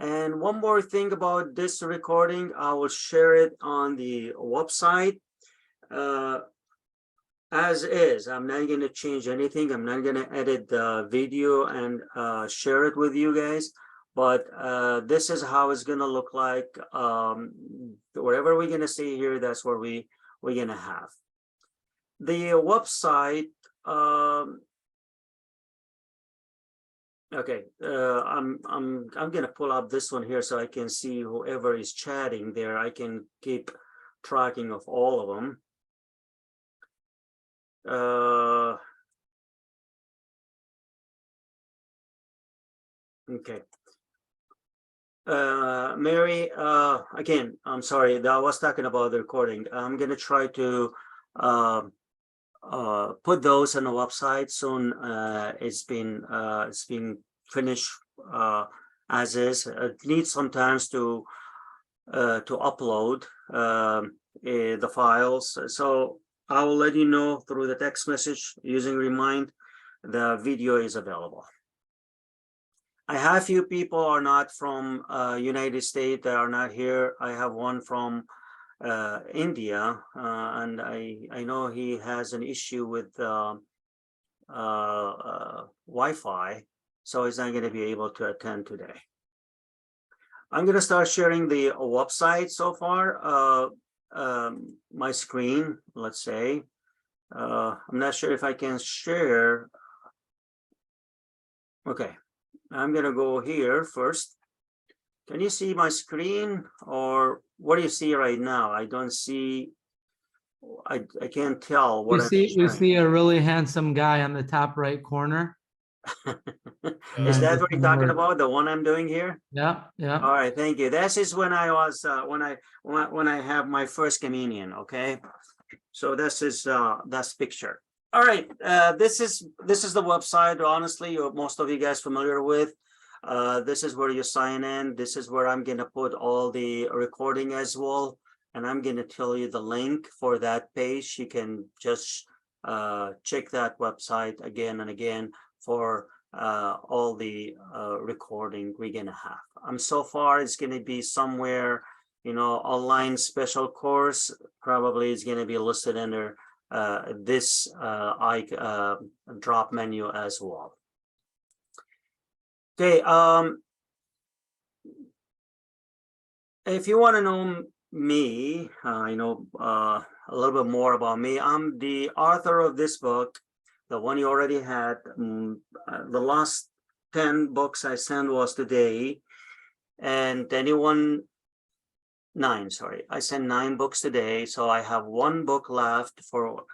And one more thing about this recording, I will share it on the website as is. I'm not going to change anything. I'm not going to edit the video and share it with you guys. But this is how it's going to look like. Whatever we're going to see here, that's what we're going to have. The website. Okay, I'm gonna pull up this one here so I can see whoever is chatting there. I can keep tracking of all of them. Okay. Mary, again, I'm sorry that I was talking about the recording. I'm gonna try to put those on the website soon. It's been finished as is. It needs sometimes to upload the files. So I will let you know through the text message using Remind. The video is available. I have few people are not from United States that are not here. I have one from India, and I know he has an issue with Wi-Fi, so he's not going to be able to attend today. I'm going to start sharing the website so far. My screen, let's say. I'm not sure if I can share. Okay, I'm going to go here first. Can you see my screen, or what do you see right now? I don't see. I can't tell what we see a really handsome guy on the top right corner. Is that what you're talking about? The one I'm doing here? Yeah, yeah. All right, thank you. This is when I was when I have my first communion. Okay, so this is that's picture. All right, this is the website. Honestly, most of you guys familiar with. This is where you sign in. This is where I'm gonna put all the recording as well, and I'm gonna tell you the link for that page. You can just check that website again and again for all the recording we're gonna have. So far it's gonna be somewhere, you know, online special course. Probably is gonna be listed under this drop menu as well. Okay, if you want to know me, a little bit more about me. I'm the author of this book, the one you already had. The last 10 books I sent was today, and I sent 9 books today, so I have 1 book left for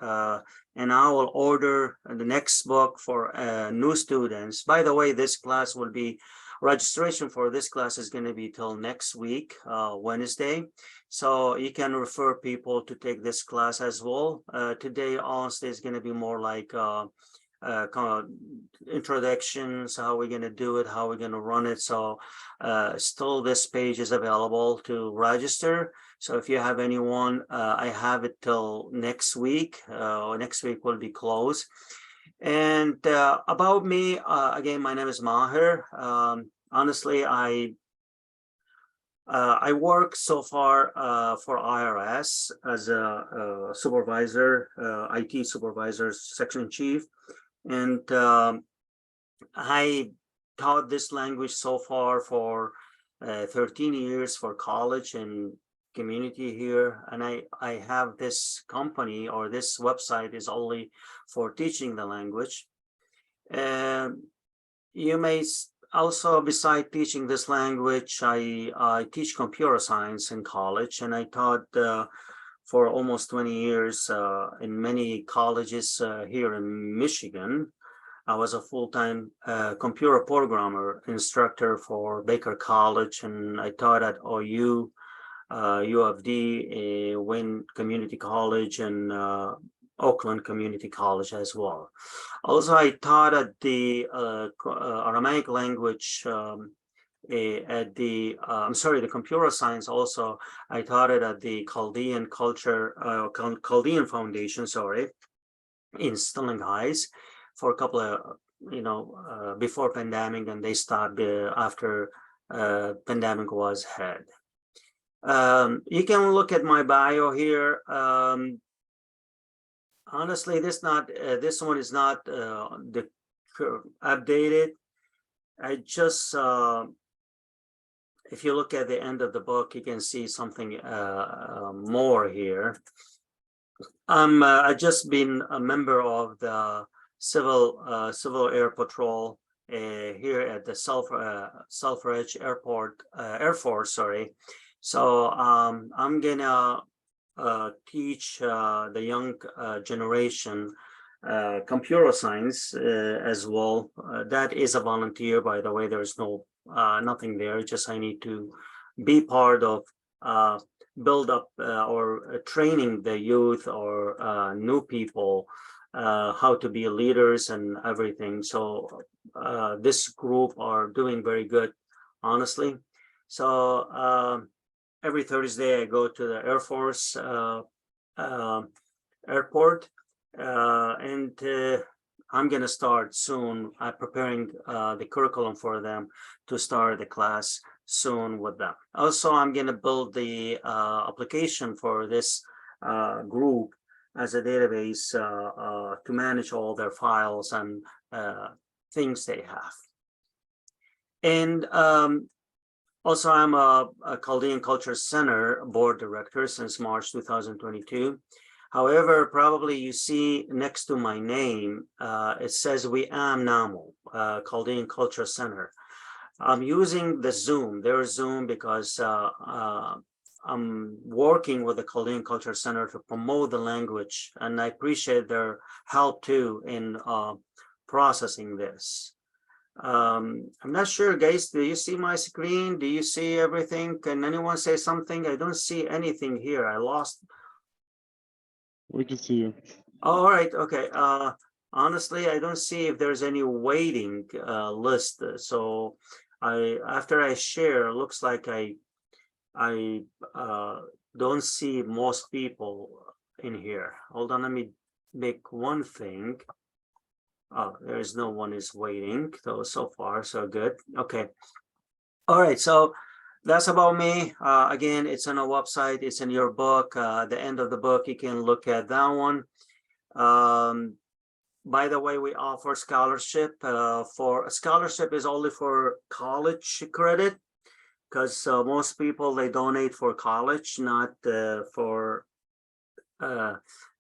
and I will order the next book for new students. By the way, this class will be registration for this class is going to be till next week, Wednesday. So you can refer people to take this class as well. Today, honestly, is going to be more like kind of introductions, how we're going to do it, how we're going to run it. So still this page is available to register. So if you have anyone, I have it till next week. Next week will be closed. And about me, again, my name is Maher. Honestly, I work so far for IRS as a supervisor, IT supervisor, section chief. And I taught this language so far for 13 years for college and community here. And I have this company, or this website is only for teaching the language. You may also, beside teaching this language, I teach computer science in college, and I taught for almost 20 years in many colleges here in Michigan. I was a full-time computer programmer instructor for Baker College, and I taught at OU, U of D, Wayne Community College, and Oakland Community College as well. Also, I taught at the Aramaic language at the the computer science. Also, I taught it at the Chaldean culture, Chaldean Foundation, in Sterling Heights for a couple of before pandemic, and they stopped after pandemic was had. You can look at my bio here. Honestly, this one is not updated. I just if you look at the end of the book, you can see something more here. I just been a member of the Civil Air Patrol here at the Selfridge Airport Air Force. Sorry, so I'm gonna teach the young generation computer science as well. That is a volunteer, by the way. There's no nothing there. Just I need to be part of build up or training the youth or new people how to be leaders and everything. So this group are doing very good, honestly. So every Thursday I go to the Air Force airport, and I'm going to start soon preparing the curriculum for them to start the class soon with them. Also, I'm going to build the application for this group as a database to manage all their files and things they have. And also, I'm a Chaldean Culture Center board director since March 2022. However, probably you see next to my name, it says We Am NAMO, Chaldean Culture Center. I'm using the Zoom, their Zoom, because I'm working with the Chaldean Culture Center to promote the language, and I appreciate their help too in processing this. I'm not sure, guys, do you see my screen? Do you see everything? Can anyone say something? I don't see anything here. I lost. We can see you. Oh, all right, okay. Honestly, I don't see if there's any waiting list. So after I share, looks like I don't see most people in here. Hold on, let me make one thing. Oh, there is no one is waiting. So far, so good. Okay. All right, so that's about me. Again, it's on our website. It's in your book. The end of the book, you can look at that one. By the way, we offer scholarship. For scholarship is only for college credit, because most people, they donate for college, not for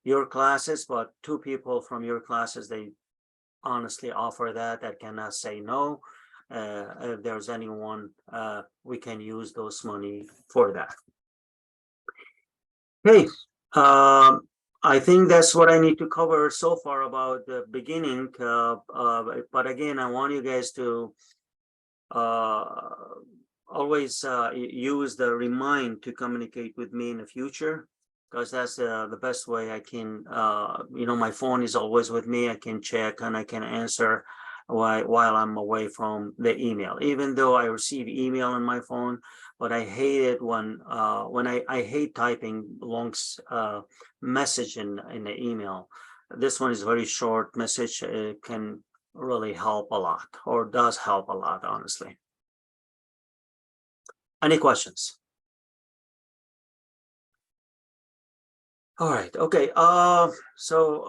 your classes. But two people from your classes, they honestly offer that. I cannot say no. If there's anyone, we can use those money for that. Okay, I think that's what I need to cover so far about the beginning. But again, I want you guys to always use the remind to communicate with me in the future, because that's the best way I can, my phone is always with me. I can check and I can answer while I'm away from the email, even though I receive email on my phone. But I hate it when I hate typing long message in the email. This one is very short message. It can really help a lot, or does help a lot, honestly. Any questions? All right, okay. So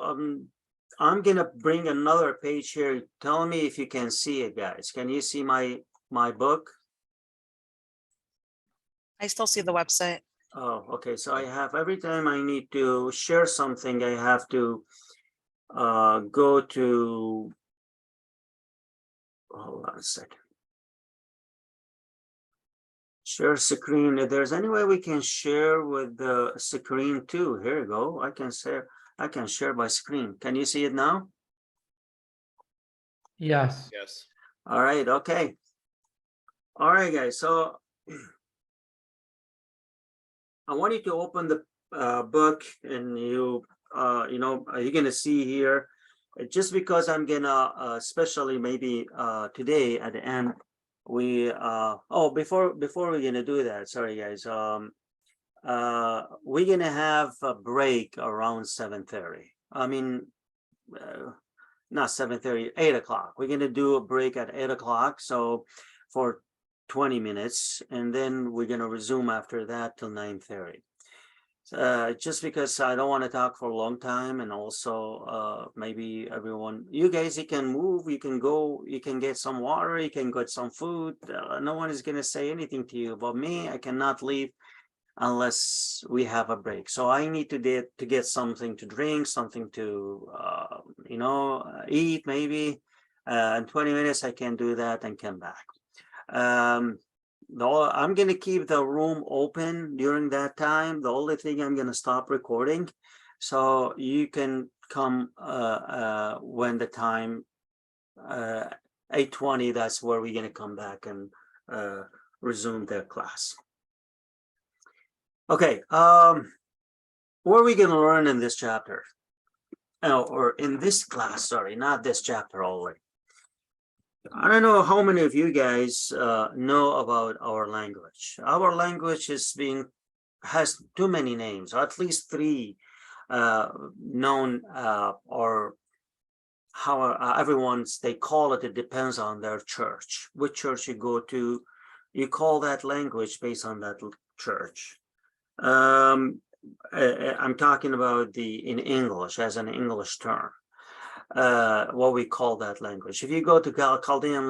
I'm gonna bring another page here. Tell me if you can see it, guys. Can you see my book? I still see the website. Oh, okay. So I have, every time I need to share something, I have to go to, hold on a second. Share screen. If there's any way we can share with the screen too. Here you go. I can share my screen. Can you see it now? Yes. Yes. All right. Okay. All right, guys. So I want you to open the book, and you're gonna see here. Just because I'm gonna especially maybe today at the end, we before we're gonna do that, sorry guys, we're gonna have a break around 7:30. I mean, not 7:30, 8 o'clock. We're gonna do a break at 8 o'clock. So for 20 minutes, and then we're going to resume after that till 9:30. Just because I don't want to talk for a long time, and also maybe everyone, you guys, you can move, you can go, you can get some water, you can get some food. No one is going to say anything to you. But me, I cannot leave unless we have a break. So I need to get something to drink, something to eat maybe. In 20 minutes I can do that and come back. I'm going to keep the room open during that time. The only thing, I'm going to stop recording, so you can come when the time 8:20. That's where we're going to come back and resume the class. Okay, what are we going to learn in this chapter? Or in this class, sorry, not this chapter already. I don't know how many of you guys know about our language. Our language has too many names, or at least 3 known, or how they call it. It depends on their church. Which church you go to, you call that language based on that church. I'm talking about in English, as an English term, what we call that language. If you go to Chaldean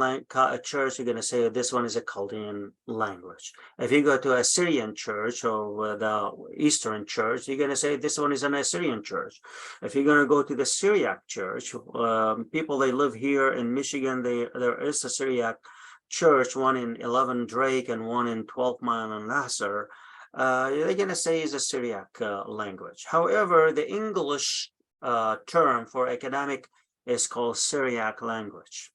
church, you're going to say this one is a Chaldean language. If you go to a Syrian church or the Eastern church, you're going to say this one is an Assyrian church. If you're going to go to the Syriac church, people, they live here in Michigan, there is a Syriac church, one in 11 Drake and one in 12 Mile and Lasser. They're going to say is a Syriac language. However, the English term for academic is called Syriac language.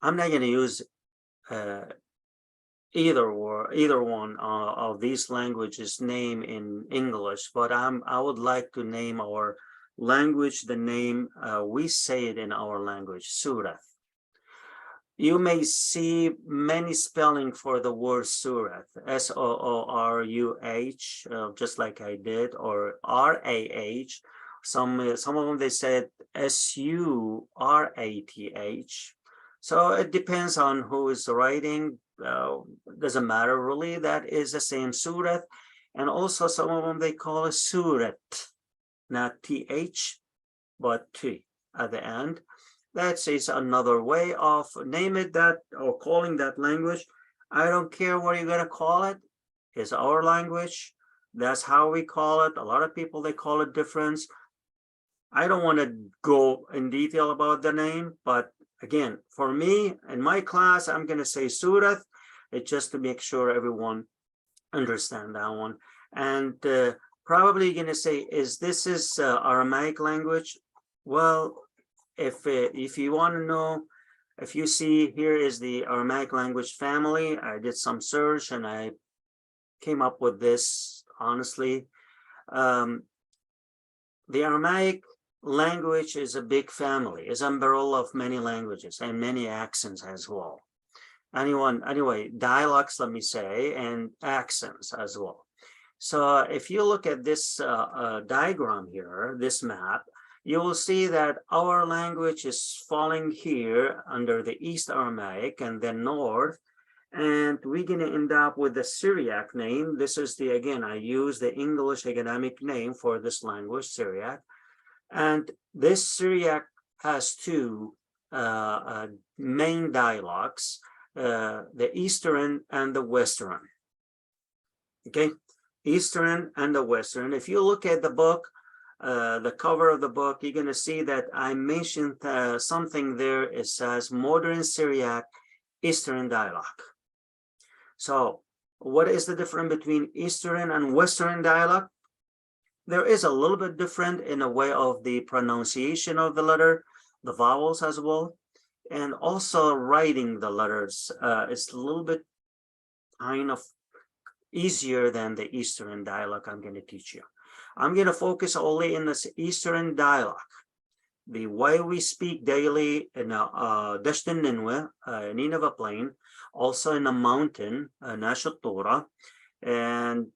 I'm not going to use either one of these languages name in English, but I would like to name our language the name we say it in our language, Sureth. You may see many spelling for the word Sureth, S-O-O-R-U-H, just like I did, or R-A-H. Some of them, they said S-U-R-A-T-H. So it depends on who is writing. Doesn't matter really. That is the same, Sureth. And also some of them, they call it Sureth, not T-H, but T at the end. That is another way of name it that, or calling that language. I don't care what you're going to call it. It's our language. That's how we call it. A lot of people, they call it different. I don't want to go in detail about the name, but again, for me, in my class, I'm going to say Sureth. It's just to make sure everyone understand that one. And probably going to say, is this Aramaic language? Well, if you want to know, if you see, here is the Aramaic language family. I did some search and I came up with this, honestly. The Aramaic language is a big family, is umbrella of many languages and many accents as well. Anyway, dialects, let me say, and accents as well. So if you look at this diagram here, this map, you will see that our language is falling here under the East Aramaic and then North, and we're going to end up with the Syriac name. This is again, I use the English academic name for this language, Syriac. And this Syriac has 2 main dialects, the Eastern and the Western. Okay, Eastern and the Western. If you look at the book, the cover of the book, you're going to see that I mentioned something there. It says Modern Syriac Eastern dialect. So what is the difference between Eastern and Western dialect? There is a little bit different in a way of the pronunciation of the letter, the vowels as well, and also writing the letters. It's a little bit kind of easier than the Eastern dialect I'm going to teach you. I'm going to focus only in this Eastern dialect, the way we speak daily in Dashtin Nineveh, Nineveh Plain, also in a mountain, Nashatura, and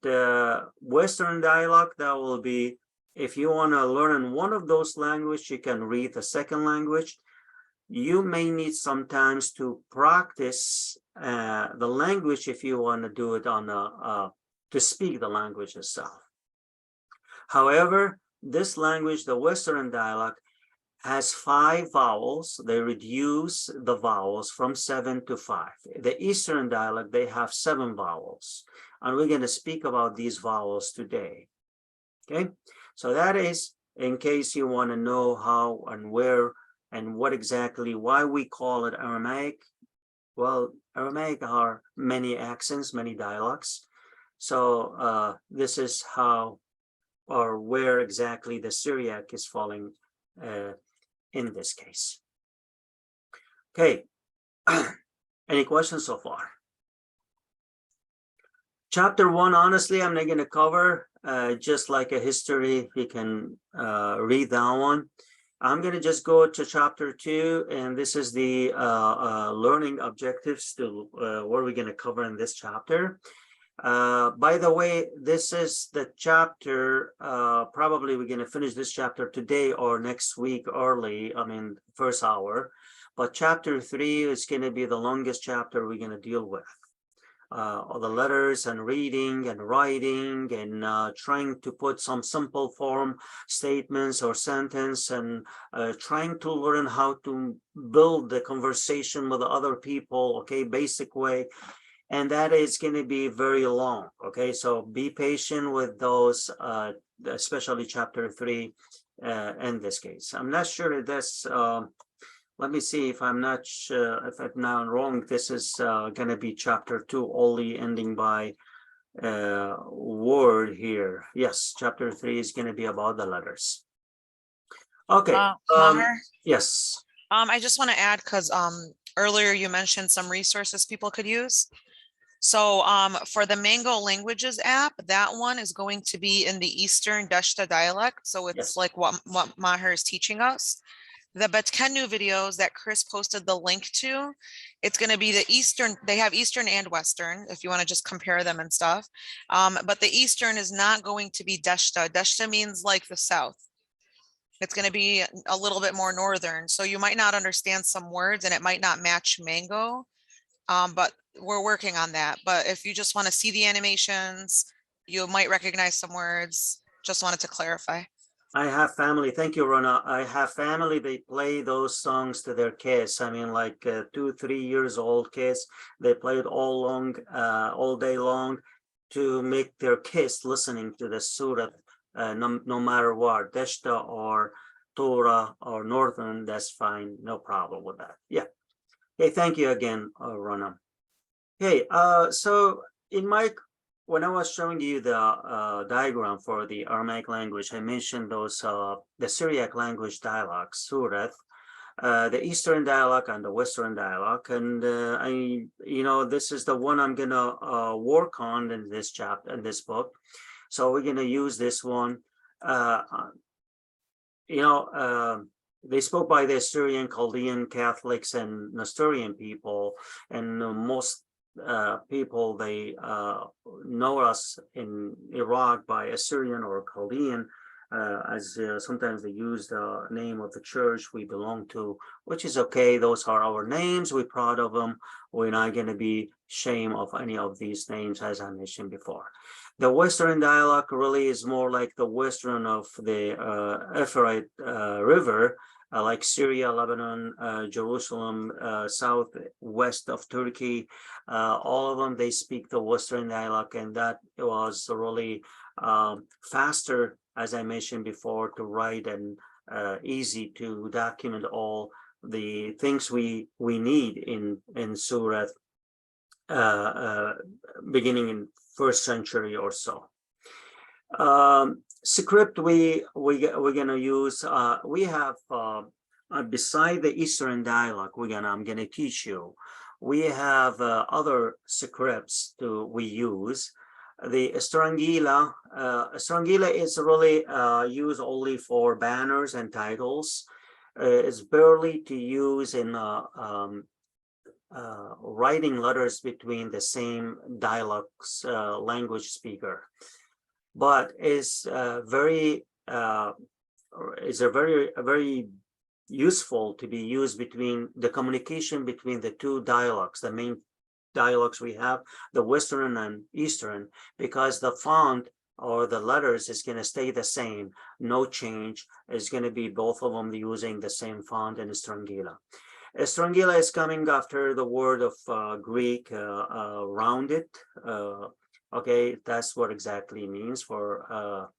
Western dialect. That will be, if you want to learn one of those languages, you can read the second language. you may need sometimes to practice the language if you want to do it on to speak the language itself. However, this language, the Western dialect, has 5 vowels. They reduce the vowels from 7 to 5. The Eastern dialect, they have 7 vowels. And we're going to speak about these vowels today. Okay, so that is in case you want to know how and where and what exactly, why we call it Aramaic. Well, Aramaic are many accents, many dialects. So this is how or where exactly the Syriac is falling in this case. Okay, any questions so far? Chapter 1, honestly, I'm not going to cover, just like a history. You can read that one. I'm going to just go to chapter 2, and this is the learning objectives to what we're going to cover in this chapter. By the way, this is the chapter, probably we're going to finish this chapter today or next week early, I mean, first hour. But chapter 3 is going to be the longest chapter we're going to deal with. All the letters and reading and writing and trying to put some simple form statements or sentence and trying to learn how to build the conversation with other people, okay, basic way. And that is going to be very long, okay? So be patient with those, especially chapter 3 in this case. I'm not sure if that's, let me see if I'm not sure, if I'm not wrong, this is going to be chapter 2 only ending by word here. Yes, chapter 3 is going to be about the letters. Okay. Maher, yes. I just want to add, because earlier you mentioned some resources people could use. So for the Mango Languages app, that one is going to be in the Eastern Deshta dialect. So it's Yes. like what Maher is teaching us. The Betkenu videos that Chris posted the link to, it's going to be the Eastern, they have Eastern and Western, if you want to just compare them and stuff. But the Eastern is not going to be Deshta. Deshta means like the South. It's going to be a little bit more Northern. So you might not understand some words and it might not match Mango. But we're working on that. But if you just want to see the animations, you might recognize some words. Just wanted to clarify. I have family. Thank you, Rona. I have family. They play those songs to their kids. I mean, like 2-3 years old kids. They play it all day long to make their kids listening to the Sureth, no matter what, Deshta or Torah or Northern. That's fine. No problem with that. Yeah. Hey, thank you again, Rona. Hey, so when I was showing you the diagram for the Aramaic language, I mentioned those the Syriac language dialects, Sureth, the Eastern dialect and the Western dialect, and this is the one I'm gonna work on in this chapter, in this book. So we're gonna use this one. They spoke by the Assyrian, Chaldean, Catholics, and Nestorian people, and most people, they know us in Iraq by Assyrian or Chaldean, as sometimes they use the name of the church we belong to, which is okay. Those are our names. We're proud of them. We're not going to be ashamed of any of these names, as I mentioned before. The Western dialect really is more like the Western of the Euphrates River, like Syria, Lebanon, Jerusalem, southwest of Turkey. All of them, they speak the Western dialect, and that was really faster, as I mentioned before, to write and easy to document all the things we need in Sureth, beginning in 1st century or so. Script we're gonna use, we have beside the Eastern dialect I'm gonna teach you, we have other scripts we use. The Strangila is really used only for banners and titles. It's barely to use in writing letters between the same dialects language speaker, but is a very useful to be used between the communication between the two dialects, the main dialects we have, the Western and Eastern, because the font or the letters is going to stay the same, no change. It's going to be both of them using the same font in Strangila. Strangila is coming after the word of Greek, rounded. Okay, that's what exactly it means for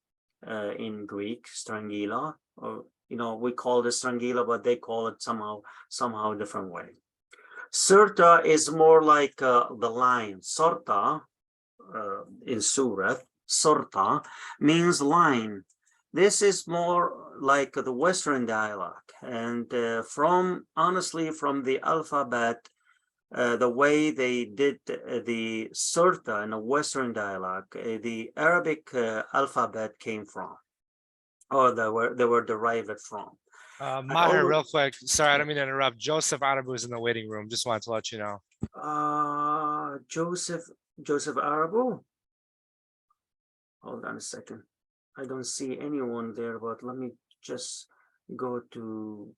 in Greek, Strangila. Or, you know, we call it Strangila, but they call it somehow different way. Surta is more like the line. Sorta in Sureth, Sorta means line. This is more like the Western dialect, and honestly, from the alphabet, the way they did the Surta in a Western dialect, the Arabic alphabet came from, or they were derived from. Maher, real quick, sorry, I don't mean to interrupt. Joseph Arabu is in the waiting room. Just wanted to let you know. Joseph Arabu. Hold on a second. I don't see anyone there, but let me just go to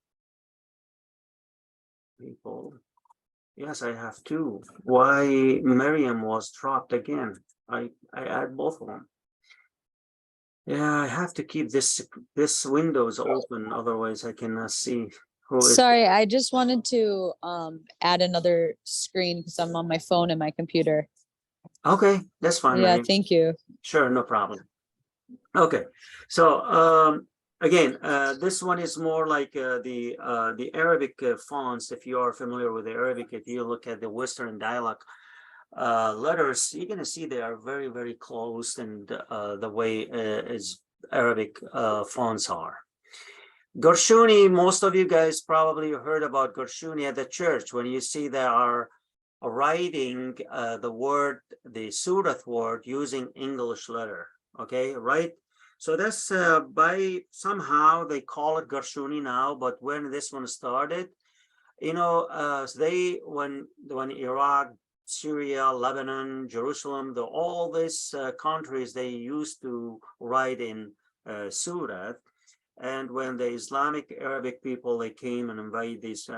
people. Yes, I have two. Why Miriam was dropped again? I add both of them. Yeah, I have to keep this windows open, otherwise I cannot see who is. Sorry, I just wanted to add another screen because I'm on my phone and my computer. Okay, that's fine. Yeah, Miriam. thank you. Sure, no problem. Okay, so again, this one is more like the Arabic fonts. If you are familiar with the Arabic, if you look at the Western dialect letters, you're gonna see they are very, very close, and the way is Arabic fonts are. Gershuni, most of you guys probably heard about Gershuni at the church. When you see they are writing the word, the Sureth word, using English letter. Okay, right? So that's by somehow they call it Gershuni now, but when this one started, you know, when Iraq, Syria, Lebanon, Jerusalem, all these countries, they used to write in Sureth. And when the Islamic Arabic people, they came and invade these,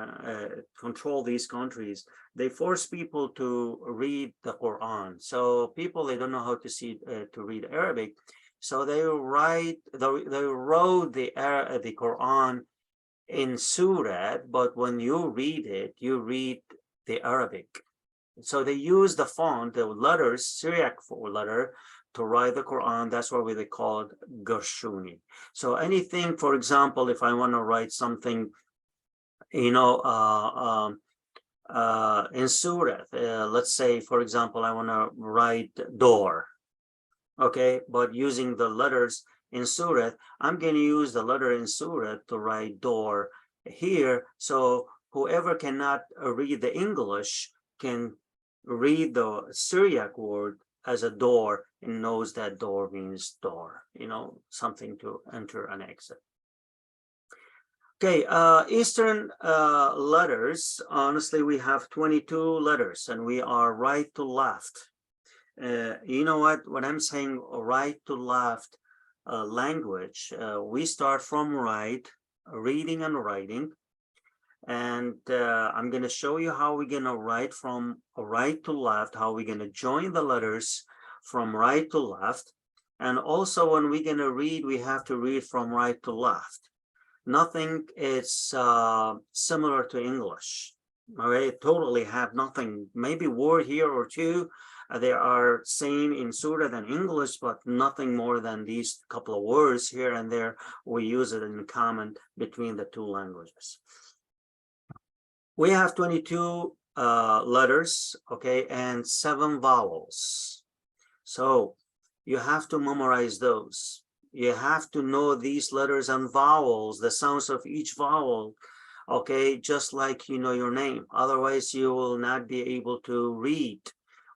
control these countries, they force people to read the Quran. So people, they don't know how to read Arabic. So they wrote the Quran in Sureth, but when you read it, you read the Arabic. So they use the font, the letters, Syriac letter, to write the Quran. That's why they call it Gershuni. So anything, for example, if I want to write something, you know, in Sureth, let's say, for example, I want to write door, okay, but using the letters in Sureth, I'm going to use the letter in Sureth to write door here. So whoever cannot read the English can read the Syriac word as a door and knows that door means door, you know, something to enter and exit. Okay, Eastern letters, honestly, we have 22 letters and we are right to left. You know what, when I'm saying right to left language, we start from right, reading and writing. And I'm going to show you how we're going to write from right to left, how we're going to join the letters from right to left. And also when we're going to read, we have to read from right to left. Nothing is similar to English. All right, totally have nothing, maybe word here or two. They are same in Surah than English, but nothing more than these couple of words here and there. We use it in common between the two languages. We have 22 letters, okay, and 7 vowels. So you have to memorize those. You have to know these letters and vowels, the sounds of each vowel, okay, just like you know your name. Otherwise, you will not be able to read.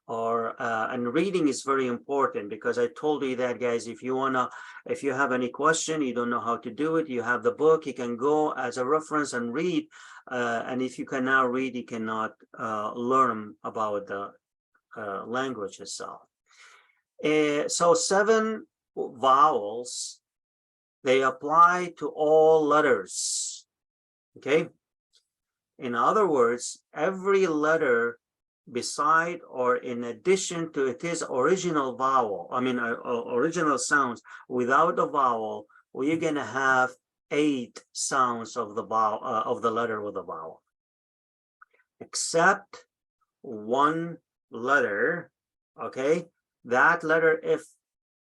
And reading is very important, because I told you that, guys, if you have any question, you don't know how to do it, you have the book, you can go as a reference and read. And if you cannot read, you cannot learn about the language itself. So 7 vowels, they apply to all letters. Okay. In other words, every letter beside or in addition to its original vowel, original sounds without a vowel, we're gonna have 8 sounds of the vowel of the letter with a vowel, except one letter. Okay, that letter, if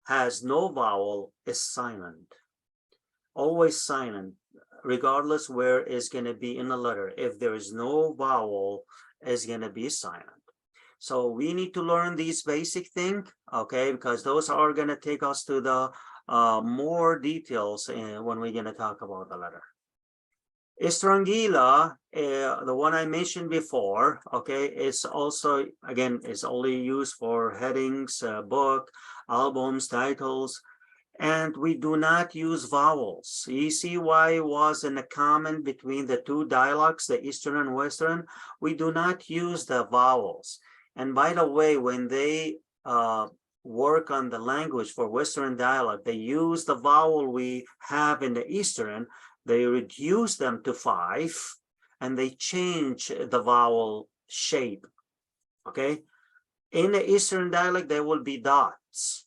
has no vowel, is silent, always silent, regardless where is going to be in the letter. If there is no vowel, is going to be silent. So we need to learn these basic things, okay, because those are going to take us to the more details when we're going to talk about the letter. Strangila, the one I mentioned before, okay, it's also, again, it's only used for headings, book, albums, titles, and we do not use vowels. You see why it was in a common between the two dialects, the Eastern and Western? We do not use the vowels. And by the way, when they work on the language for Western dialect, they use the vowel we have in the Eastern. They reduce them to 5, and they change the vowel shape, okay? In the Eastern dialect, there will be dots.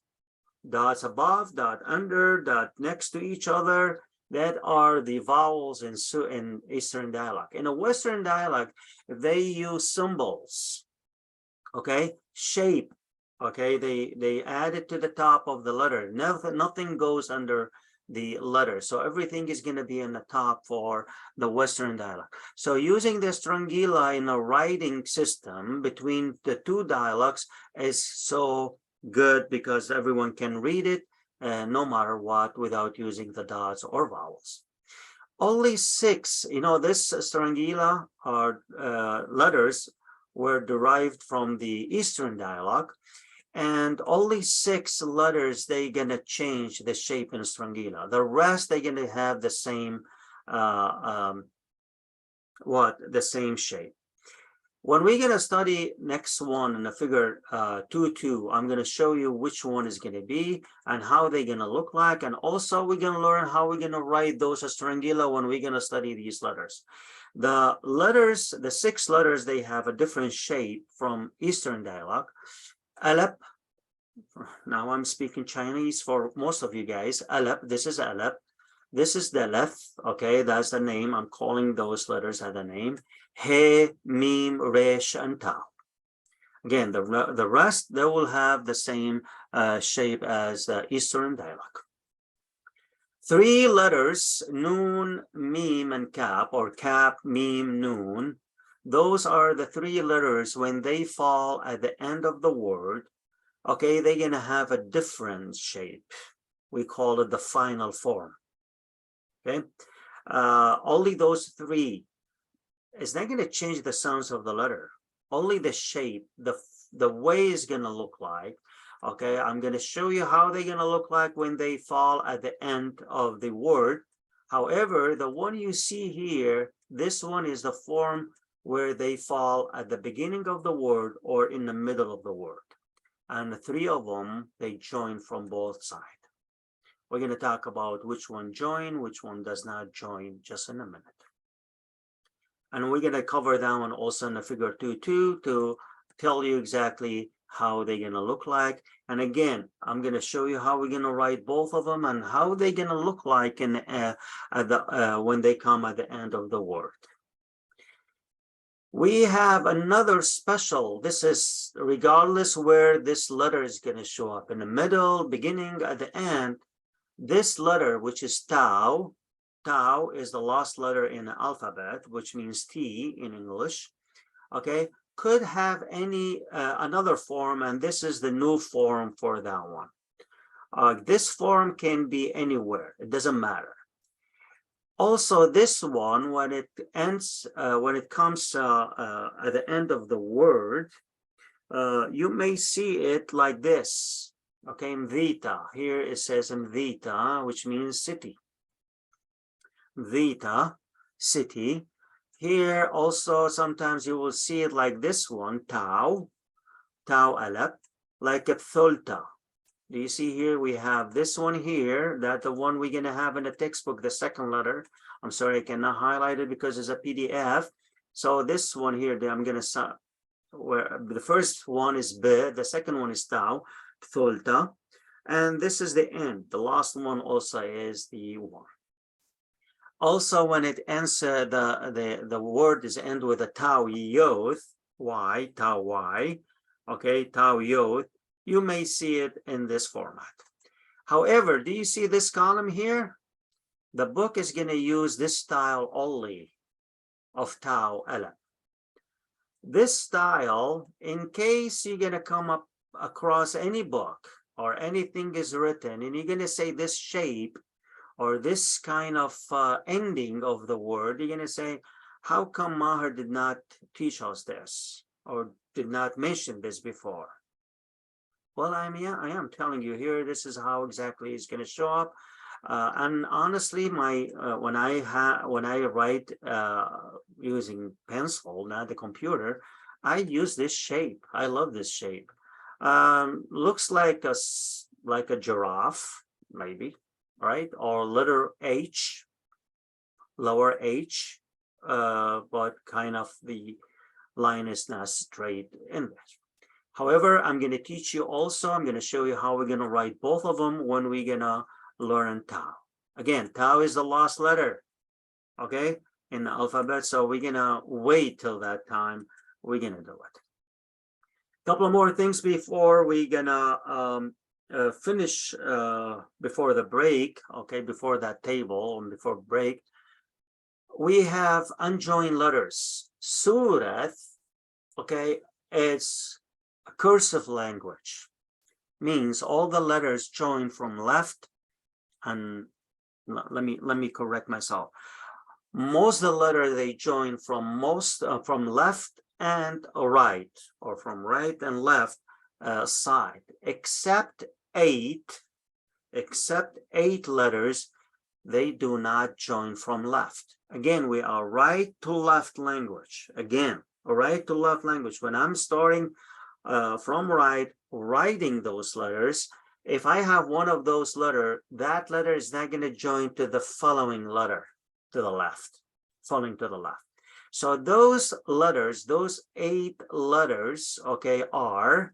Dots above, dot under, dot next to each other. That are the vowels in Eastern dialect. In a Western dialect, they use symbols, okay? Shape, okay? They add it to the top of the letter. Nothing goes under the letter. So everything is going to be in the top for the Western dialect. So using the Strangila in a writing system between the two dialects is so good because everyone can read it no matter what without using the dots or vowels. Only 6, this Strangila or letters were derived from the Eastern dialect. And only 6 letters, they're gonna change the shape in Strangila. The rest, they're gonna have the same, the same shape. When we're gonna study next one in the figure 2-2, I'm gonna show you which one is gonna be and how they're gonna look like. And also we're gonna learn how we're gonna write those Strangila when we're gonna study these letters. The letters, the 6 letters, they have a different shape from Eastern dialect. Alep, now I'm speaking Chinese for most of you guys. Alep, this is Alep. This is the Leth, okay, that's the name. I'm calling those letters as the name. He, Mim, Resh, and Tau. Again, the rest, they will have the same shape as the Eastern dialect. 3 letters, Nun, Mim, and Kap, or Kap, Mim, Nun. Those are the 3 letters when they fall at the end of the word. Okay, they're going to have a different shape. We call it the final form. Okay, only those 3. It's not going to change the sounds of the letter. Only the shape, the way is going to look like. Okay, I'm going to show you how they're going to look like when they fall at the end of the word. However, the one you see here, this one is the form where they fall at the beginning of the word or in the middle of the word. And the 3 of them, they join from both sides. We're going to talk about which one join, which one does not join just in a minute. And we're going to cover that one also in the figure 2-2 to tell you exactly how they're going to look like. And again, I'm going to show you how we're going to write both of them and how they're going to look like in when they come at the end of the word. We have another special. This is regardless where this letter is going to show up, in the middle, beginning, at the end. This letter, which is Tau, Tau is the last letter in the alphabet, which means T in English. Okay, could have any another form, and this is the new form for that one. This form can be anywhere. It doesn't matter. Also, this one, when it ends, when it comes at the end of the word, you may see it like this. Okay, Mvita. Here it says Mvita, which means city. Vita, city. Here also sometimes you will see it like this one, Tau, Tau Alep, like a Ptholta. Do you see here? We have this one here, that the one we're going to have in the textbook, the second letter, I'm sorry, I cannot highlight it because it's a PDF. So this one here, I'm going to, where the first one is B, the second one is Tau, Thulta, and this is the end. The last one also is the one. Also, when it ends, the word is end with a Tau Yoth, Y, Tau Y, okay, Tau Yoth, you may see it in this format. However, do you see this column here? The book is going to use this style only of Tau Aleph. This style, in case you're going to come up across any book or anything is written and you're going to say this shape or this kind of ending of the word, you're going to say, how come Maher did not teach us this or did not mention this before? Well, I am telling you here, this is how exactly it's going to show up. And honestly, when I write using pencil, not the computer, I use this shape. I love this shape. Looks like a giraffe, maybe, right? Or letter H, lower H, but kind of the line is not straight in there. However, I'm going to teach you also, I'm going to show you how we're going to write both of them when we're going to learn Tau. Again, Tau is the last letter, okay, in the alphabet. So we're going to wait till that time. We're going to do it. Couple of more things before we're going to finish before the break, okay, before that table and before break. We have unjoined letters. Sureth, okay, it's a cursive language, means all the letters join from left, and let me correct myself. Most of the letters they join from left and right, or from right and left side, except eight letters, they do not join from left. Again, we are right to left language. Again, right to left language. When I'm starting from right, writing those letters, if I have one of those letters, that letter is not going to join to the following letter to the left, falling to the left. So those letters, those 8 letters, okay, are,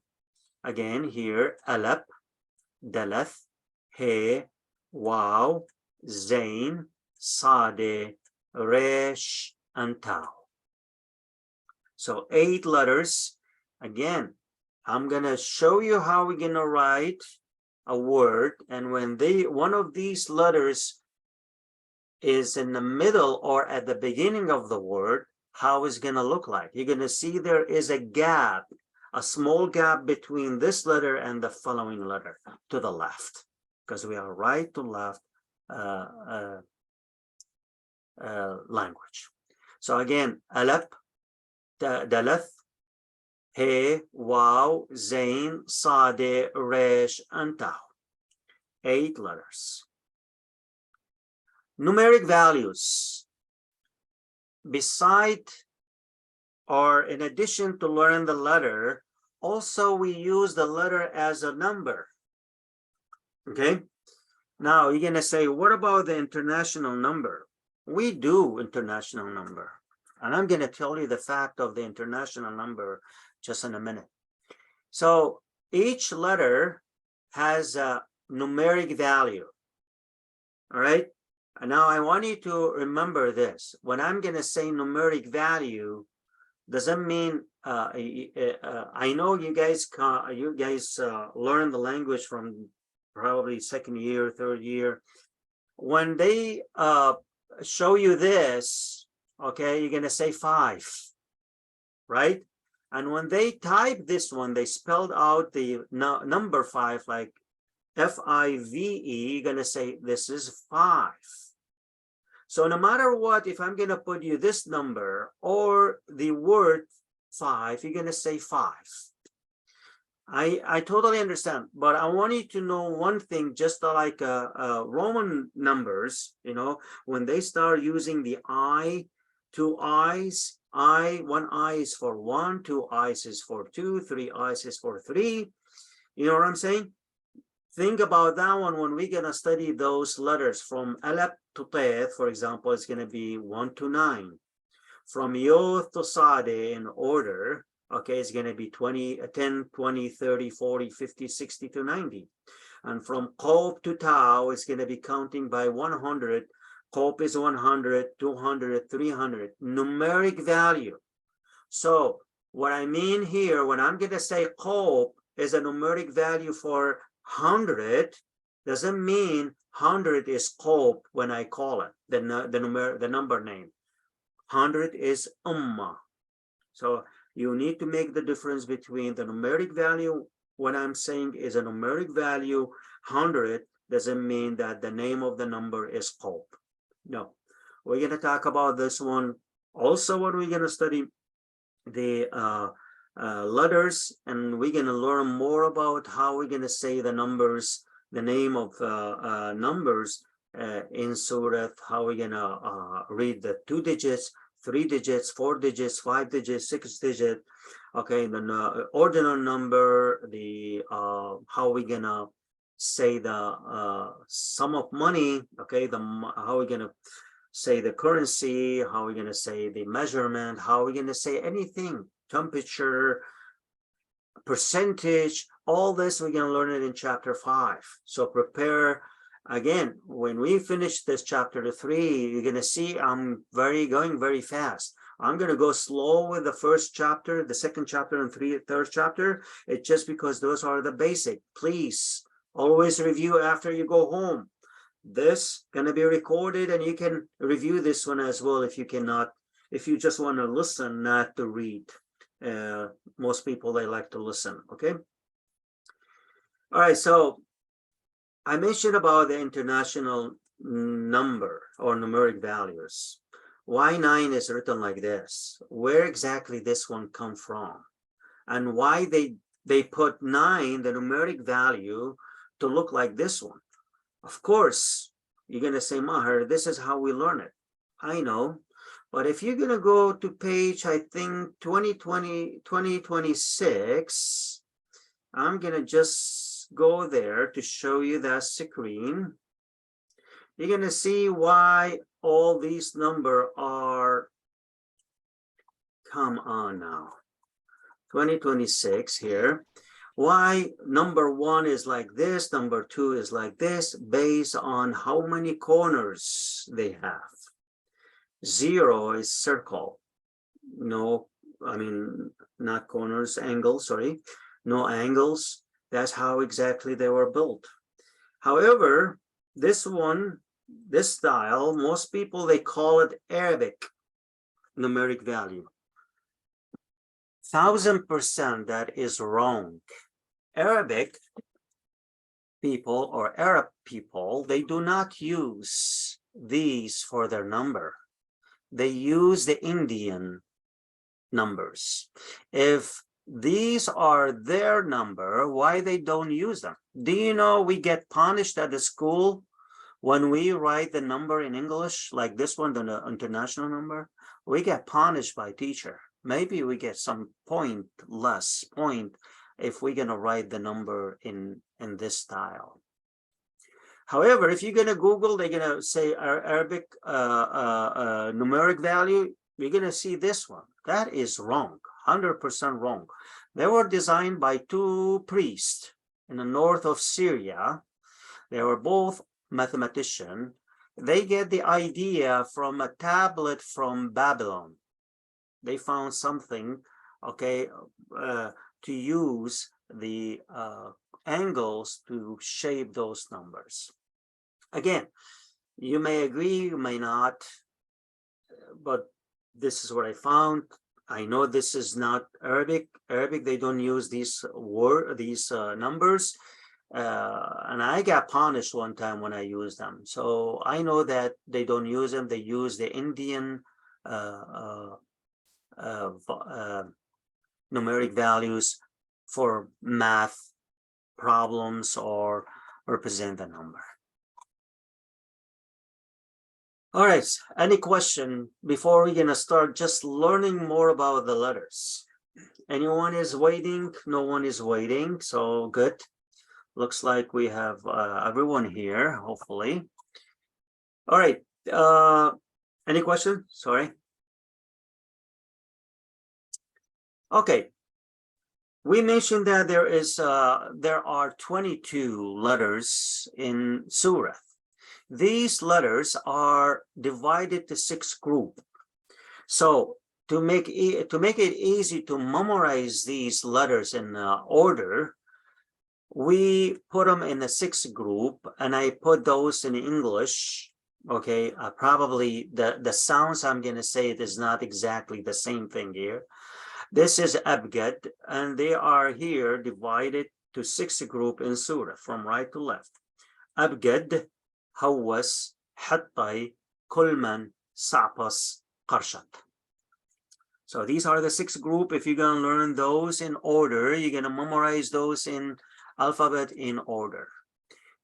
again here, Aleph, Daleth, He, Waw, Zain, Sade, Resh, and Tau. So 8 letters. Again, I'm going to show you how we're going to write a word, and when one of these letters is in the middle or at the beginning of the word, how it's going to look like. You're going to see there is a gap, a small gap between this letter and the following letter to the left, because we are right to left language. So again, Aleph, Daleth, He, Waw, Zain, Sade, Resh, and Tau. 8 letters. Numeric values. Beside or in addition to learn the letter, also we use the letter as a number. Okay. Now you're going to say, what about the international number? We do international number. And I'm going to tell you the fact of the international number just in a minute. So each letter has a numeric value. All right. And now I want you to remember this. When I'm going to say numeric value, doesn't mean I know you guys learn the language from probably 2nd year, 3rd year. When they show you this, okay, you're going to say 5, right? And when they type this one, they spelled out the number 5, like F-I-V-E, you're going to say this is 5. So no matter what, if I'm going to put you this number or the word 5, you're going to say 5. I totally understand, but I want you to know one thing, just like Roman numbers, you know, when they start using the I, 2 I's, one I is for 1, 2 I's is for 2, 3 I's is for 3. You know what I'm saying? Think about that one when we're going to study those letters from Aleph to Tet, for example, it's going to be 1 to 9. From Yoth to Sade in order, okay, it's going to be 10, 20, 30, 40, 50, 60 to 90. And from Qop to Tau, it's going to be counting by 100. Qop is 100, 200, 300, numeric value. So what I mean here, when I'm going to say Qop is a numeric value for 100, doesn't mean 100 is Qop when I call it, the number name. 100 is So you need to make the difference between the numeric value. What I'm saying is a numeric value, 100 doesn't mean that the name of the number is Qop. No, we're going to talk about this one. Also, when we're going to study the letters, and we're going to learn more about how we're going to say the numbers, the name of numbers in Sureth, how we're going to read the 2 digits, 3 digits, 4 digits, 5 digits, 6 digits. Okay, the ordinal number, the how we're going to say the sum of money. Okay, how we're going to say the currency, how we're going to say the measurement, how we're going to say anything, temperature, percentage, all this we're going to learn it in chapter 5. So prepare. Again, when we finish this chapter 3, you're going to see I'm going very fast. I'm going to go slow with the first chapter, the second chapter, and third chapter. It's just because those are the basic. Please always review after you go home. This going to be recorded, and you can review this one as well if you cannot, if you just want to listen, not to read. Most people, they like to listen. Okay. All right. So I mentioned about the international number or numeric values. Why 9 is written like this? Where exactly this one come from? And why they put 9, the numeric value, to look like this one? Of course, you're going to say, Maher, this is how we learn it. I know. But if you're going to go to page, I think 2026, I'm going to just go there to show you that screen. You're going to see why all these numbers are, come on now, 2026 here. Why number 1 is like this, number 2 is like this, based on how many corners they have. 0 is circle. No, I mean, not corners, angles, sorry. No angles. That's how exactly they were built. However, this one, this style, most people, they call it Arabic numeric value. 1000% that is wrong. Arabic people or Arab people, they do not use these for their number. They use the Indian numbers. If these are their number, why they don't use them? Do you know we get punished at the school when we write the number in English, like this one, the international number? We get punished by teacher. Maybe we get some less point if we're going to write the number in this style. However, if you're going to Google, they're going to say Arabic numeric value, you're going to see this one. That is wrong, 100% wrong. They were designed by 2 priests in the north of Syria. They were both mathematicians. They get the idea from a tablet from Babylon. They found something, okay, to use the angles to shape those numbers. Again, you may agree, you may not, but this is what I found. I know this is not Arabic. Arabic, they don't use these numbers. And I got punished one time when I used them. So I know that they don't use them. They use the Indian numeric values for math problems or represent a number. All right, any question before we're gonna start just learning more about the letters? Anyone is waiting? No one is waiting, so good. Looks like we have everyone here, hopefully. All right, Any question? Sorry. Okay. We mentioned that there are 22 letters in Sureth. These letters are divided to 6 groups. So to make it easy to memorize these letters in order, we put them in a 6 group, and I put those in English. Okay, probably the sounds I'm going to say it is not exactly the same thing here. This is Abgad, and they are here divided to 6 groups in Surah from right to left. Abgad, Hawas, Hattai, Kulman, Sa'pas, Qarshat. So these are the 6 groups. If you're going to learn those in order, you're going to memorize those in alphabet in order.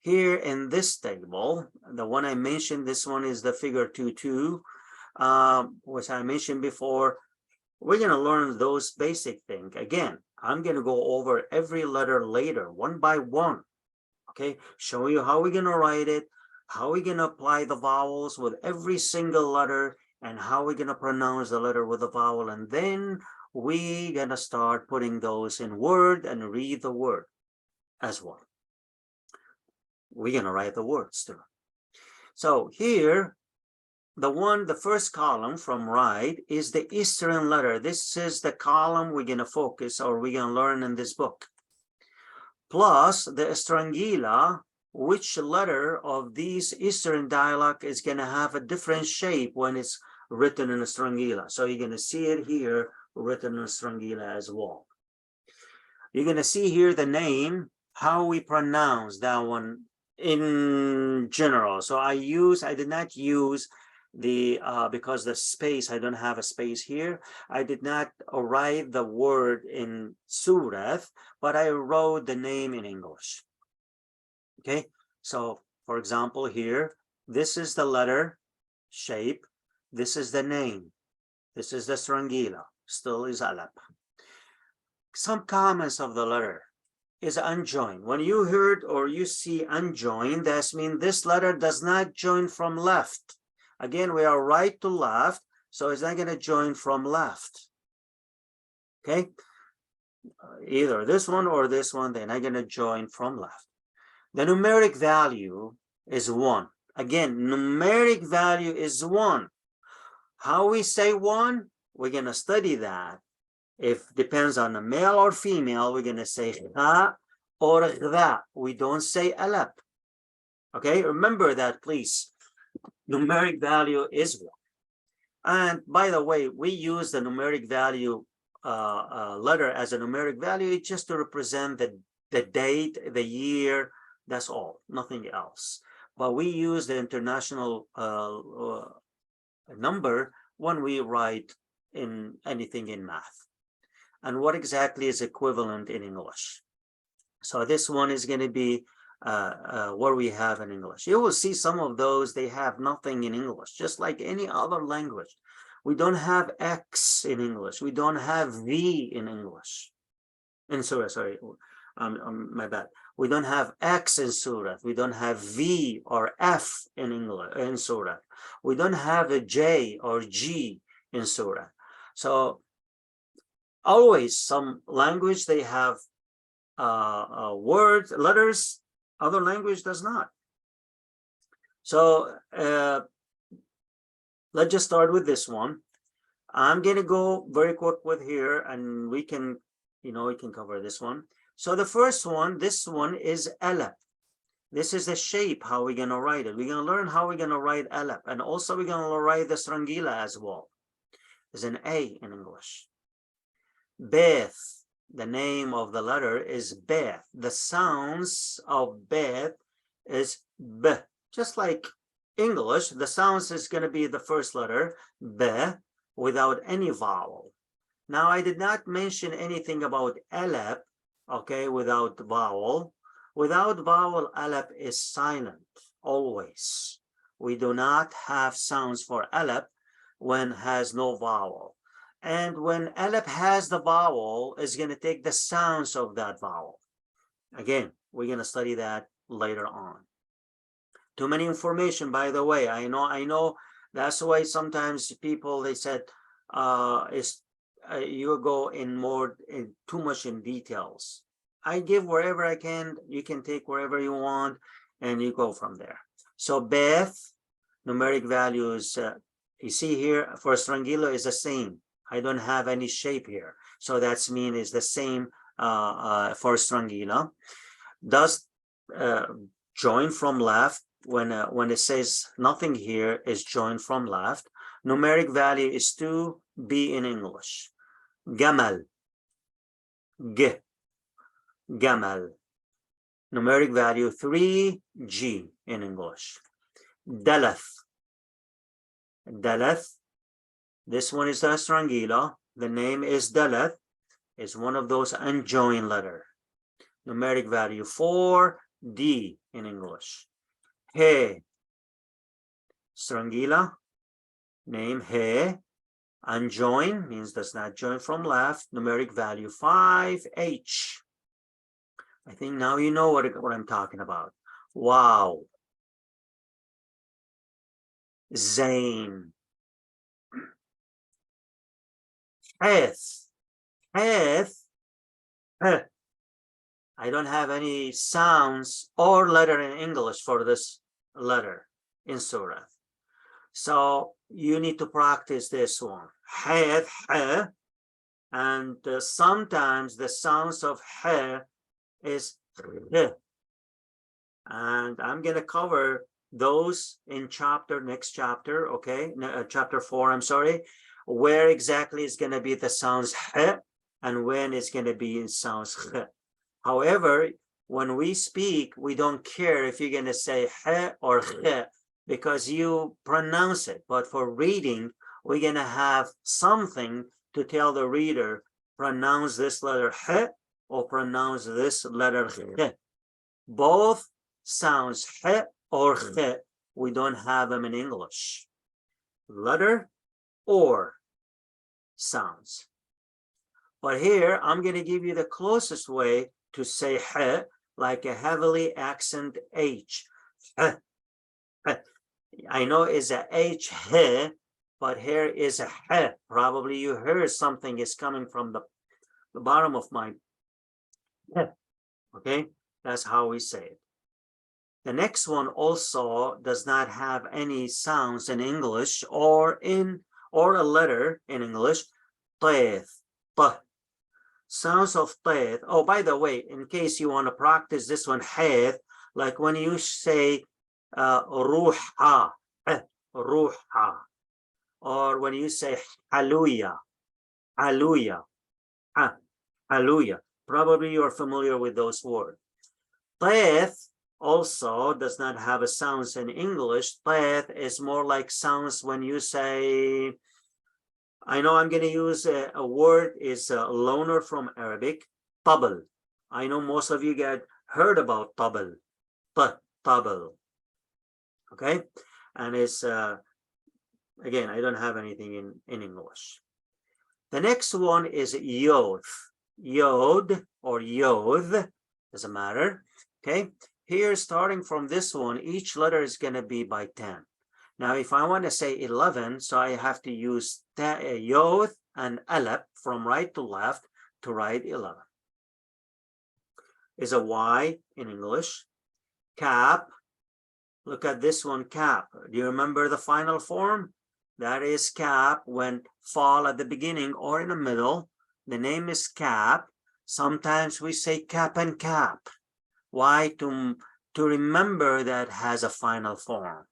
Here in this table, the one I mentioned, this one is the figure 2-2, which I mentioned before. We're going to learn those basic things. Again, I'm going to go over every letter later, one by one. Okay, show you how we're going to write it, how we're going to apply the vowels with every single letter, and how we're going to pronounce the letter with the vowel. And then we're going to start putting those in word and read the word as well. We're going to write the words too. So here, the first column from right is the Eastern letter. This is the column we're going to focus, or we're going to learn in this book. Plus the Strangila, which letter of these Eastern dialect is going to have a different shape when it's written in a Strangila. So you're going to see it here written in a Strangila as well. You're going to see here the name, how we pronounce that one in general. So I did not use the because the space, I don't have a space here. I did not write the word in Sureth, but I wrote the name in English. Okay, so for example here, this is the letter shape, this is the name, this is the Strangila, still is Alap. Some comments of the letter is unjoined. When you heard or you see unjoined, that means this letter does not join from left. Again, we are right to left, so it's not going to join from left. Okay, either this one or this one, they're not going to join from left. The numeric value is 1. Again, numeric value is 1. How we say 1? We're going to study that. If depends on the male or female, we're going to say ha or gha. We don't say alap. Okay, remember that, please. Numeric value is 1. And by the way, we use the numeric value letter as a numeric value just to represent the date, the year. That's all, nothing else. But we use the international number when we write in anything in math. And what exactly is equivalent in English? So this one is going to be what we have in English. You will see some of those, they have nothing in English, just like any other language. We don't have X in English. We don't have V in English. Sorry, my bad. We don't have X in Surah. We don't have V or F in English in Surah. We don't have a J or G in Surah. So always some language they have words, letters, other language does not. So let's just start with this one. I'm going to go very quick with here, and we can, we can cover this one. So the first one, this one is alap. This is the shape, how we're going to write it. We're going to learn how we're going to write alap, and also we're going to write the Strangila as well. There's an A in English. Beth, the name of the letter is Beth. The sounds of Beth is B. Just like English, the sounds is going to be the first letter, B, without any vowel. Now, I did not mention anything about alap, okay, without vowel. Without vowel, alap is silent, always. We do not have sounds for alap when has no vowel. And when alap has the vowel, it's going to take the sounds of that vowel. Again, we're going to study that later on. Too many information, by the way. I know. That's why sometimes people, they said, you go too much in details. I give wherever I can. You can take wherever you want, and you go from there. So Beth, numeric values, you see here for Strangilo is the same. I don't have any shape here. So that's mean is the same for Strangilo. Does join from left, when it says nothing here is joined from left. Numeric value is 2B in English. Gamal, G, Gamal. Numeric value 3G in English. Dalath, Dalath. This one is the Strangilo. The name is Dalath. It's one of those unjoined letter. Numeric value 4D in English. He, Strangila, name He, unjoined means does not join from left. Numeric value 5H. I think now you know what I'm talking about. Wow. Zain. Heth. Heth. Heth. I don't have any sounds or letter in English for this letter in Sureth. So you need to practice this one. Heth, he, and sometimes the sounds of he is he. And I'm going to cover those in next chapter, okay? Chapter 4, I'm sorry, where exactly is going to be the sounds he and when it's going to be in sounds he. However, when we speak, we don't care if you're going to say he or he because you pronounce it. But for reading, we're going to have something to tell the reader, pronounce this letter he or pronounce this letter he. Both sounds he or he, we don't have them in English. Letter or sounds. But here, I'm going to give you the closest way to say he, like a heavily accent H. He, he. I know it's a H, he, but here is a he. Probably you heard something is coming from the bottom of my he. Okay, that's how we say it. The next one also does not have any sounds in English or a letter in English. Teth, t. Sounds of teth. Oh, by the way, in case you want to practice this one, hath, like when you say ruha, ruha, or when you say haluya, haluya, haluya. Probably you are familiar with those words. Teth also does not have a sounds in English. Teth is more like sounds when you say, I know I'm going to use a word is a loaner from Arabic, tabal. I know most of you get heard about tabal, tabal. Okay, and it's again, I don't have anything in English. The next one is yod, yod or yod, doesn't matter. Okay, here starting from this one, each letter is going to be by 10. Now, if I want to say 11, so I have to use yod and alep from right to left to write 11. Is a Y in English. Cap, look at this one, cap. Do you remember the final form? That is cap when fall at the beginning or in the middle. The name is cap. Sometimes we say cap and cap. Why? To remember that has a final form.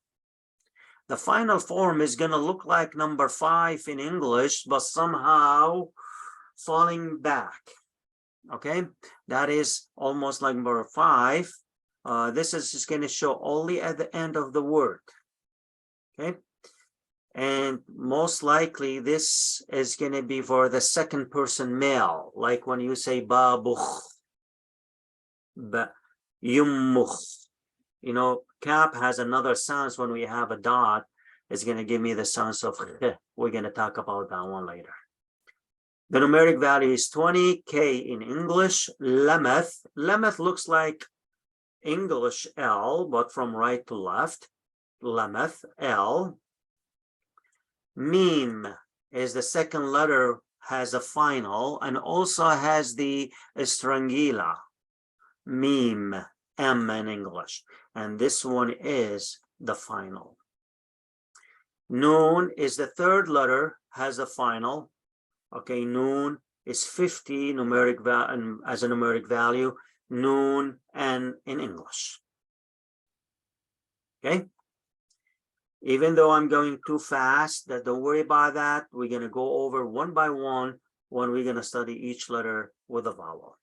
The final form is going to look like number 5 in English, but somehow falling back. Okay, that is almost like number 5. This is just going to show only at the end of the word. Okay, and most likely this is going to be for the second person male, like when you say babuch, yummuch. You know, cap has another sounds when we have a dot. It's going to give me the sounds of kh. We're going to talk about that one later. The numeric value is 20K in English. Lemeth. Lemeth looks like English L, but from right to left. Lameth, L. Meme is the second letter, has a final, and also has the strangula. Meme, M in English. And this one is the final. Noon is the third letter, has a final. Okay, noon is 50 numeric as a numeric value. Noon and in English. Okay. Even though I'm going too fast, don't worry about that. We're going to go over one by one when we're going to study each letter with a vowel.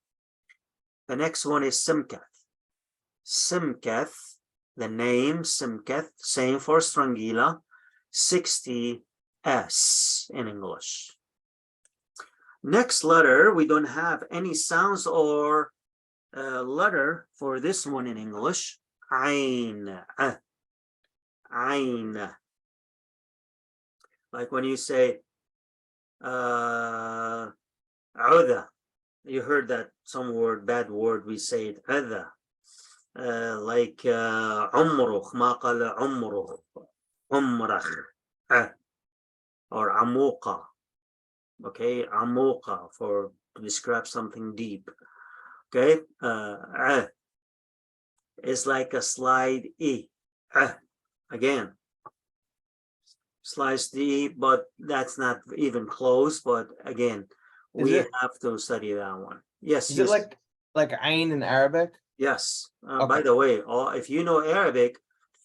The next one is Simketh. Simketh, the name Simketh, same for Strangila, 60 S in English. Next letter, we don't have any sounds or letter for this one in English. Ain. Ain. Like when you say Uda, you heard that some word, bad word, we say it Uda. Like Umruch, ma qala Umruch, Umrach, or Amuqa. Okay, Amuqa for to describe something deep. Okay, it's like a slide E. Again, slice D, but that's not even close. But again, we have to study that one. Yes. Is it like Ain in Arabic? Yes. Okay. By the way, if you know Arabic,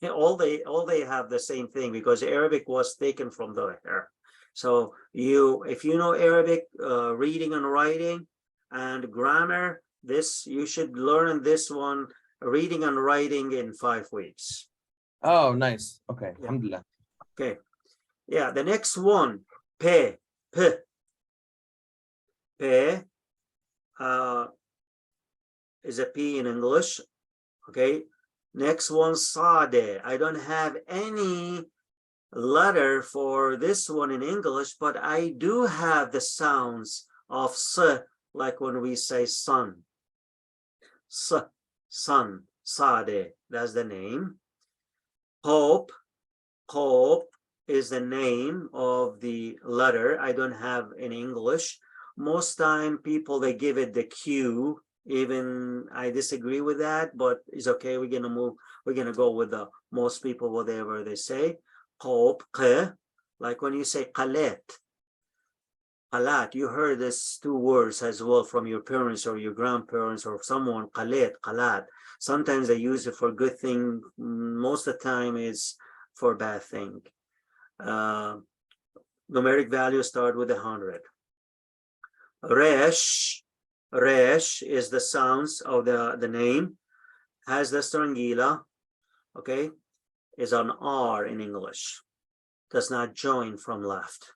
all they have the same thing, because Arabic was taken from there. So if you know Arabic, reading and writing and grammar, you should learn this one, reading and writing, in 5 weeks. Oh, nice. Okay. Yeah. Alhamdulillah. Okay. Yeah, the next one, pe, pe, pe, is a P in English. Okay. Next one, sade. I don't have any letter for this one in English, but I do have the sounds of s, like when we say sun. S, sun, sade, that's the name. Hope, hope is the name of the letter. I don't have in English. Most time people, they give it the Q. Even I disagree with that, but it's okay. We're gonna go with the most people, whatever they say. Hope, like when you say qalet, qalat, you heard this 2 words as well from your parents or your grandparents or someone, qalet, qalat. Sometimes they use it for good thing. Most of the time it's for bad thing. Numeric values start with 100. Resh, resh is the sounds of the name, has the strangila, okay, is an R in English, does not join from left.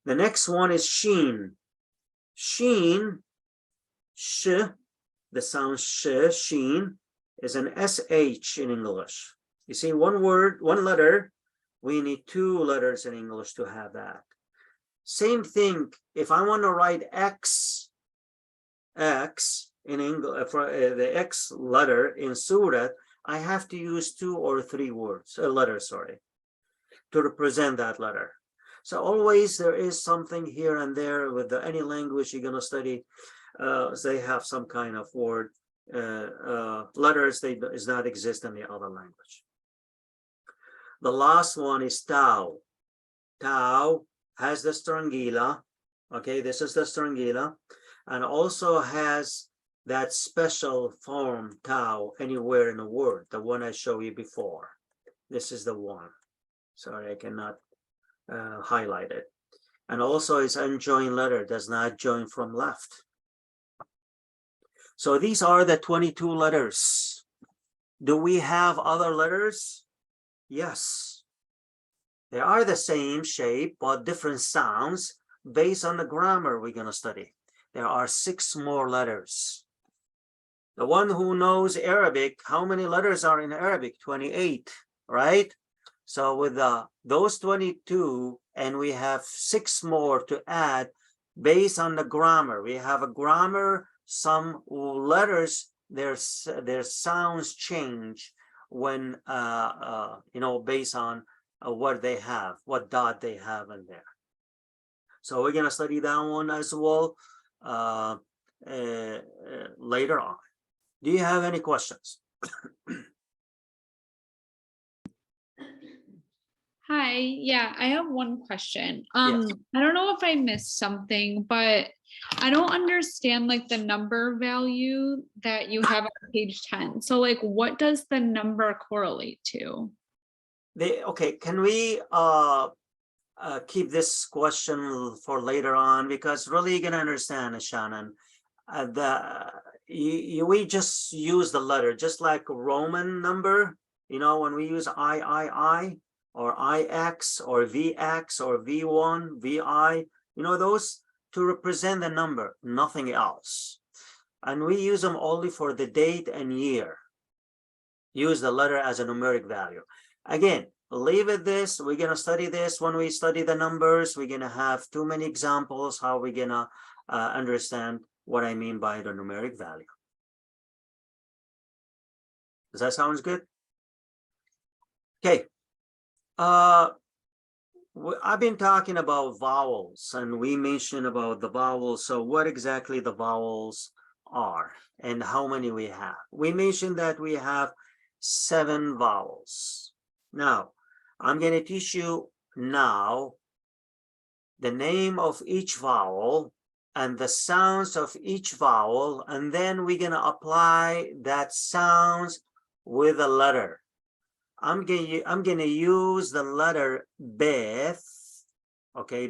The next one is sheen. Sheen, sh, the sound sh, sheen, is an SH in English. You see, one word, one letter, we need 2 letters in English to have that. Same thing, if I want to write X, X in English, for the X letter in Sureth, I have to use 2 or 3 words, letters, sorry, to represent that letter. So always there is something here and there with any language you're going to study. They have some kind of word, letters that does not exist in the other language. The last one is tau. Tau has the strangila. Okay, this is the strangila, and also has that special form tau anywhere in the word, the one I showed you before. This is the one. Sorry, I cannot highlight it. And also its unjoined letter does not join from left. So these are the 22 letters. Do we have other letters? Yes. They are the same shape, but different sounds based on the grammar we're going to study. There are 6 more letters. The one who knows Arabic, how many letters are in Arabic? 28, right? So with those 22, and we have 6 more to add based on the grammar. We have a grammar, some letters their sounds change when based on what they have, what dot they have in there. So we're going to study that one as well later on. Do you have any questions? Hi, yeah, I have one question. Yes. I don't know if I missed something, but I don't understand like the number value that you have on page 10. So like what does the number correlate to? Okay, can we keep this question for later on, because really you're gonna understand, Shannon, we just use the letter, just like a Roman number, when we use I or IX or VX or V1, VI, those to represent the number, nothing else. And we use them only for the date and year. Use the letter as a numeric value. Again, leave it this. We're going to study this when we study the numbers. We're going to have too many examples how we're going to understand what I mean by the numeric value. Does that sound good? Okay. I've been talking about vowels, and we mentioned about the vowels. So what exactly the vowels are and how many we have. We mentioned that we have 7 vowels. Now, I'm going to teach you now the name of each vowel and the sounds of each vowel, and then we're going to apply that sounds with a letter. I'm going to use the letter Beth, okay,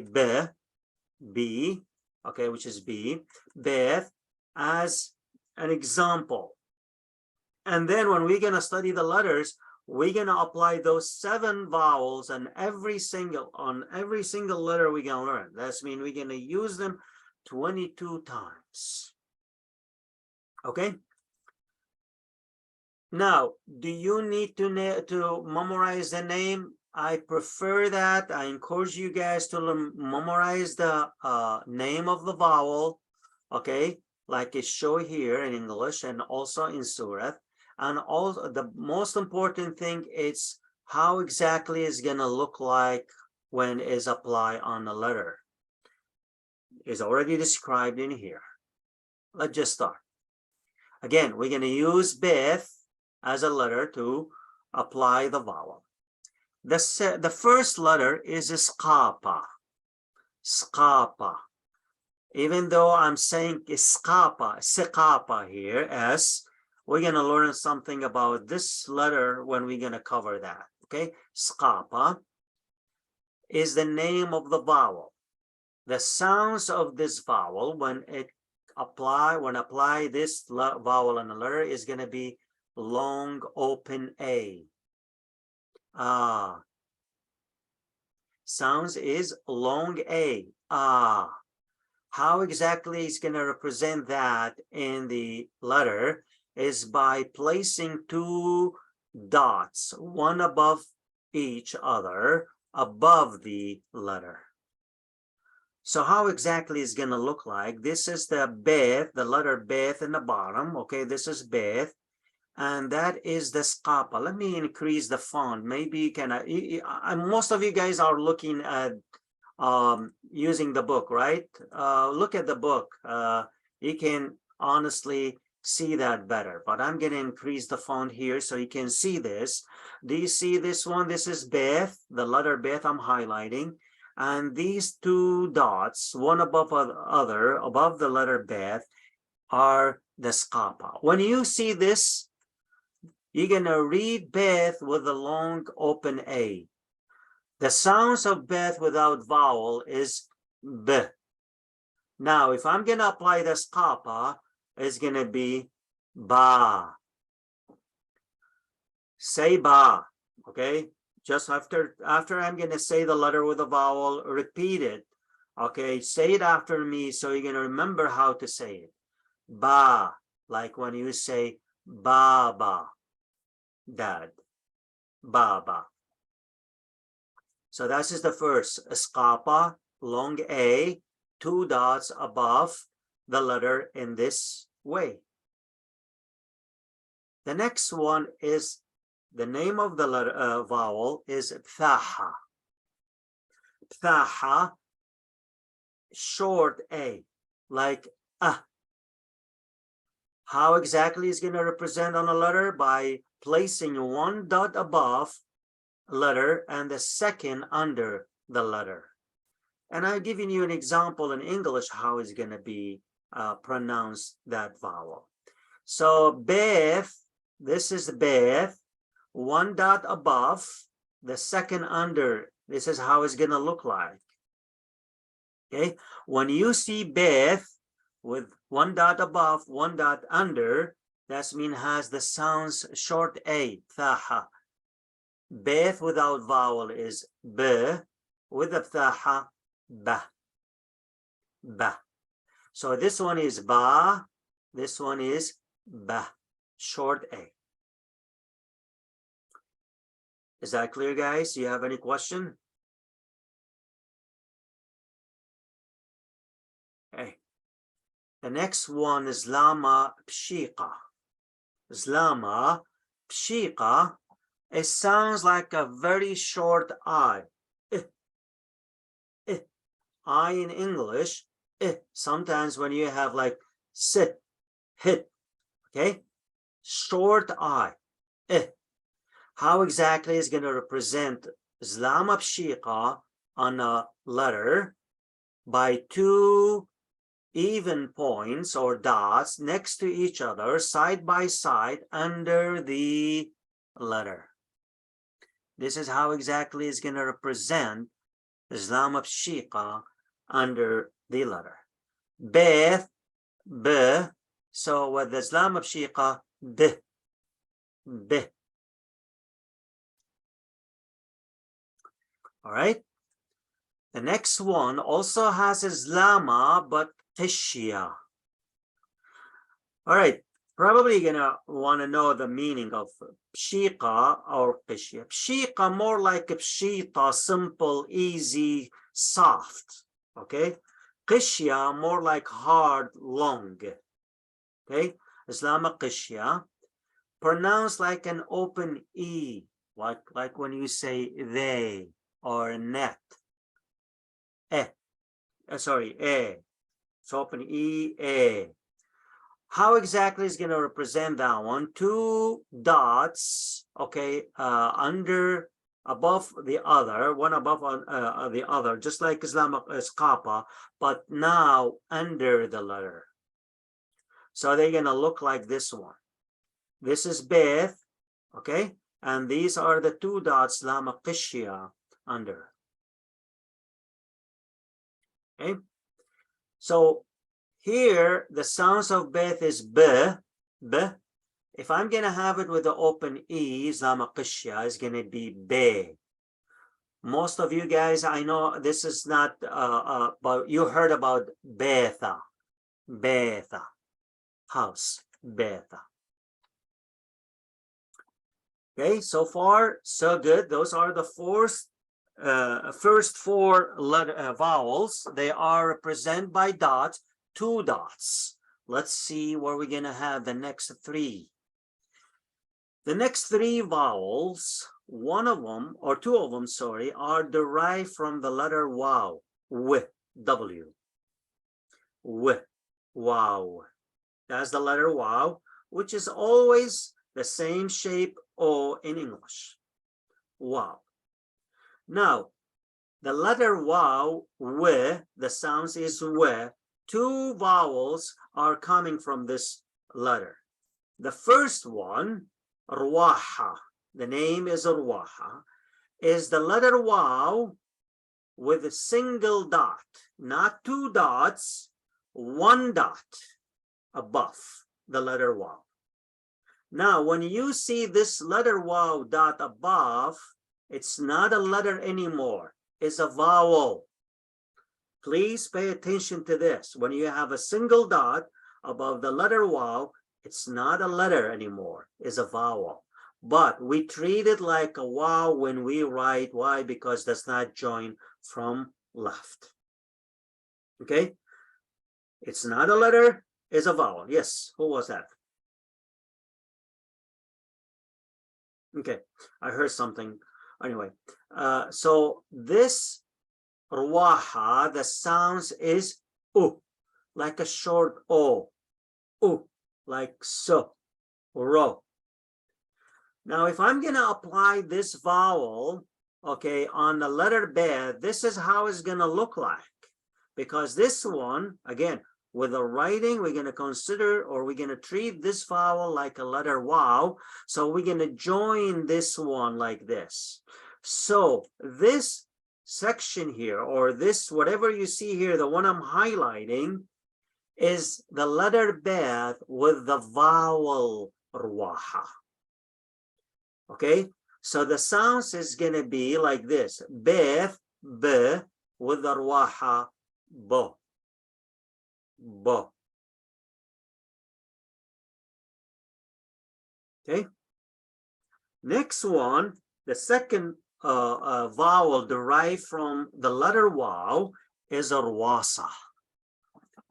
B, okay, which is B, Beth, as an example. And then when we're going to study the letters, we're going to apply those 7 vowels on every single letter we're going to learn. That's mean we're going to use them 22 times. Okay? Now, do you need to memorize the name? I prefer that. I encourage you guys to memorize the name of the vowel, okay, like it's shown here in English and also in Sureth. And also the most important thing is how exactly it's going to look like when it's applied on the letter. It's already described in here. Let's just start. Again, we're going to use Beth as a letter to apply the vowel. The first letter is Scapa. Scapa. Even though I'm saying Scapa here, S, we're going to learn something about this letter when we're going to cover that. Okay, Scapa is the name of the vowel. The sounds of this vowel when apply this vowel on the letter is going to be long open A. Ah. Sounds is long A. Ah. How exactly it's going to represent that in the letter is by placing 2 dots, one above each other, above the letter. So how exactly is going to look like? This is the Beth, the letter Beth in the bottom. Okay, this is Beth. And that is the Scapa. Let me increase the font. Maybe you can, most of you guys are looking at using the book, right? Look at the book. You can honestly see that better, but I'm going to increase the font here so you can see this. Do you see this one? This is Beth, the letter Beth I'm highlighting. And these 2 dots, one above the other, above the letter Beth, are the Scapa. When you see this, you're going to read Beth with a long open A. The sounds of Beth without vowel is B. Now, if I'm going to apply the Scapa, it's going to be Ba. Say Ba, okay? Just after I'm going to say the letter with a vowel, repeat it, okay? Say it after me so you're going to remember how to say it. Ba, like when you say Baba, Dad, Baba. So that is the first, Scapa, long A, 2 dots above the letter in this way. The next one is the name of the letter vowel is pthaha. Pthaha, short a, like How exactly is going to represent on a letter? By placing one dot above a letter and the second under the letter. And I've given you an example in English how it's going to be pronounced, that vowel. So Beth, this is Beth, one dot above, the second under. This is how it's going to look like. Okay, when you see Beth with one dot above, one dot under, that means has the sounds short a, pthaha. Beth without vowel is b, with the pthaha, ba, ba. So this one is ba, this one is ba, short a. Is that clear, guys? Do you have any question? Okay. The next one is lama pshiqa. Lama pshiqa. It sounds like a very short I. I in English. Sometimes when you have like sit, hit, okay, short I. How exactly is going to represent lama pshiqa on a letter? By two even points or dots next to each other, side by side, under the letter. This is how exactly is going to represent lama pshiqa under the letter. Beth, b. So with the lama pshiqa, d, b. All right. The next one also has Islama, but Qishya. All right, probably gonna want to know the meaning of Pshiqa or Qishya. Pshiqa, more like Pshita, simple, easy, soft. Okay. Qishya, more like hard, long. Okay. Islama Qishya, pronounced like an open E, like when you say they or net. Sorry, a. So open E, a. How exactly is going to represent that one? Two dots, okay, under, above the other, one above the other, just like Islamic kappa, but now under the letter. So they're going to look like this one. This is Beth, okay, and these are the two dots, lama qishya, under. Okay, so here the sounds of Beth is b, b. If I'm gonna have it with the open E, lama qishya is gonna be be. Most of you guys, I know this is not, but you heard about Betha, Betha, house, Betha. Okay, so far so good. Those are the first four vowels. They are represented by dots, two dots. Let's see where we're gonna have the next three. The next three vowels, one of them or two of them, sorry, are derived from the letter wow, w, wow. That's the letter wow, which is always the same shape O in English. Wow. Now, the letter wow, the sounds is w. Two vowels are coming from this letter. The first one, ruwaha, the name is ruwaha, is the letter wow with a single dot, not two dots, one dot above the letter wow. Now, when you see this letter wow dot above, it's not a letter anymore, it's a vowel. Please pay attention to this. When you have a single dot above the letter wow, it's not a letter anymore, it's a vowel. But we treat it like a wow when we write. Why? Because it does not join from left. Okay? It's not a letter, it's a vowel. Yes, who was that? Okay, I heard something. Anyway, so this ruaha, the sounds is u, like a short o, u, like so, ro. Now, if I'm gonna apply this vowel, okay, on the letter be, this is how it's gonna look like. Because this one, again, with the writing, we're gonna consider, or we're gonna treat this vowel like a letter wow. So we're gonna join this one like this. So this section here, or this, whatever you see here, the one I'm highlighting, is the letter be with the vowel ruaha. Okay, so the sounds is gonna be like this: beth, b, with the ruaha, bo, bo. Okay. Next one, the second vowel derived from the letter wow is a ruasa.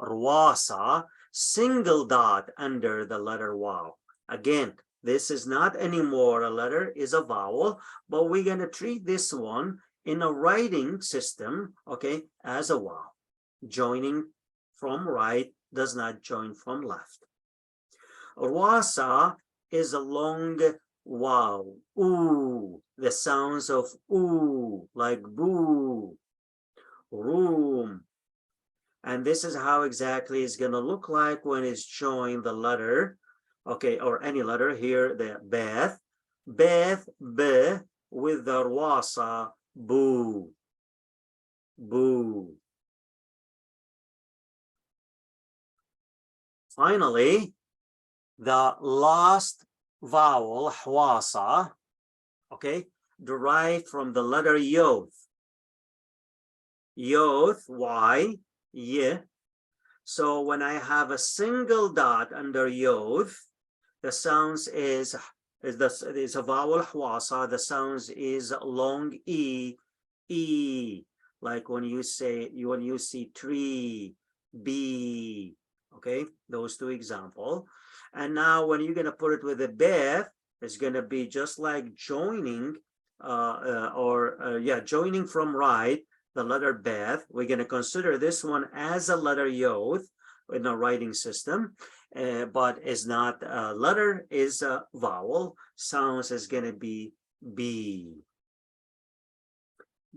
Ruasa, single dot under the letter wow. Again, this is not anymore a letter, is a vowel, but we're going to treat this one in a writing system, okay, as a wow. Joining from right does not join from left. Ruasa is a long wow, ooh, the sounds of ooh, like boo, room. And this is how exactly it's going to look like when it's joined the letter, okay, or any letter here, the beth, beth, be, with the ruasa, boo, boo. Finally, the last vowel, hwasa, okay, derived from the letter yod. Yod, y, yeah. So when I have a single dot under yod, the sounds is a vowel hwasa. The sounds is long e, e, like when you see tree, bee. Okay, those two examples. And now when you're gonna put it with a beth, it's gonna be just like joining, joining from right, the letter beth. We're gonna consider this one as a letter yod in a writing system, but is not a letter, is a vowel. Sounds is gonna be b,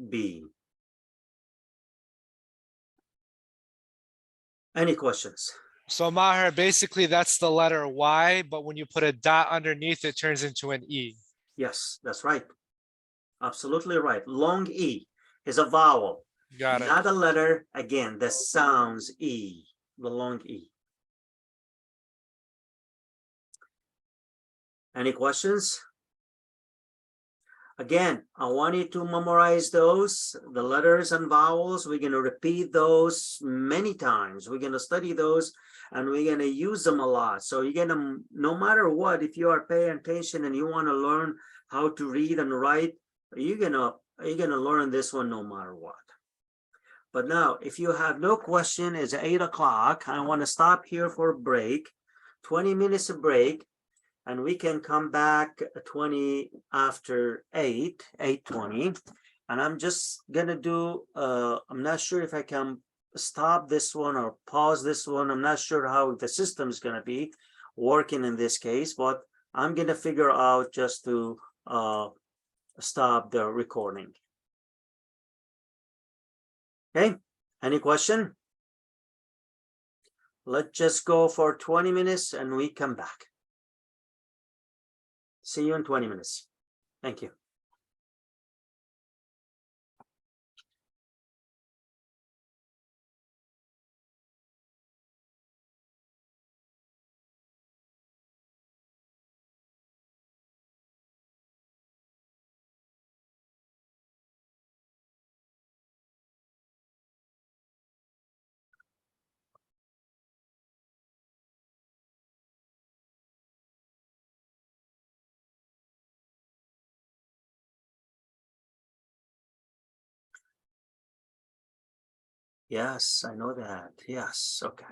b. Any questions? So Maher, basically that's the letter Y, but when you put a dot underneath, it turns into an E. Yes, that's right. Absolutely right. Long E is a vowel, Got it. not a letter. Again, the sounds E, the long E. Any questions? Again, I want you to memorize those, the letters and vowels. We're going to repeat those many times. We're going to study those and we're going to use them a lot. So you're going to, no matter what, if you are paying attention and you want to learn how to read and write, you're going to learn this one no matter what. But now, if you have no question, it's 8 o'clock. I want to stop here for a break, 20 minutes of break. And we can come back 20 after 8:20. And I'm just gonna do, I'm not sure if I can stop this one or pause this one. I'm not sure how the system is gonna be working in this case, but I'm gonna figure out just to stop the recording. Okay, any question? Let's just go for 20 minutes and we come back. See you in 20 minutes. Thank you. Yes, I know that. Yes, okay.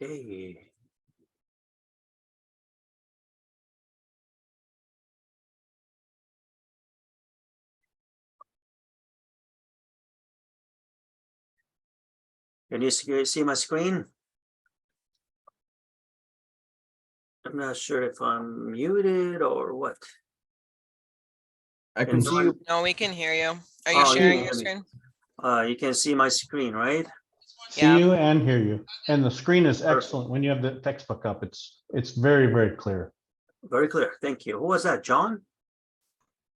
Okay. Can you see my screen? I'm not sure if I'm muted or what. I can see you. No, we can hear you. Are Oh, you you sharing can your hear me. screen? You can see my screen, right? See Yeah. you and hear you. And the screen is Perfect. excellent. When you have the textbook up, it's very, very clear. Very clear. Thank you. Who was that, John?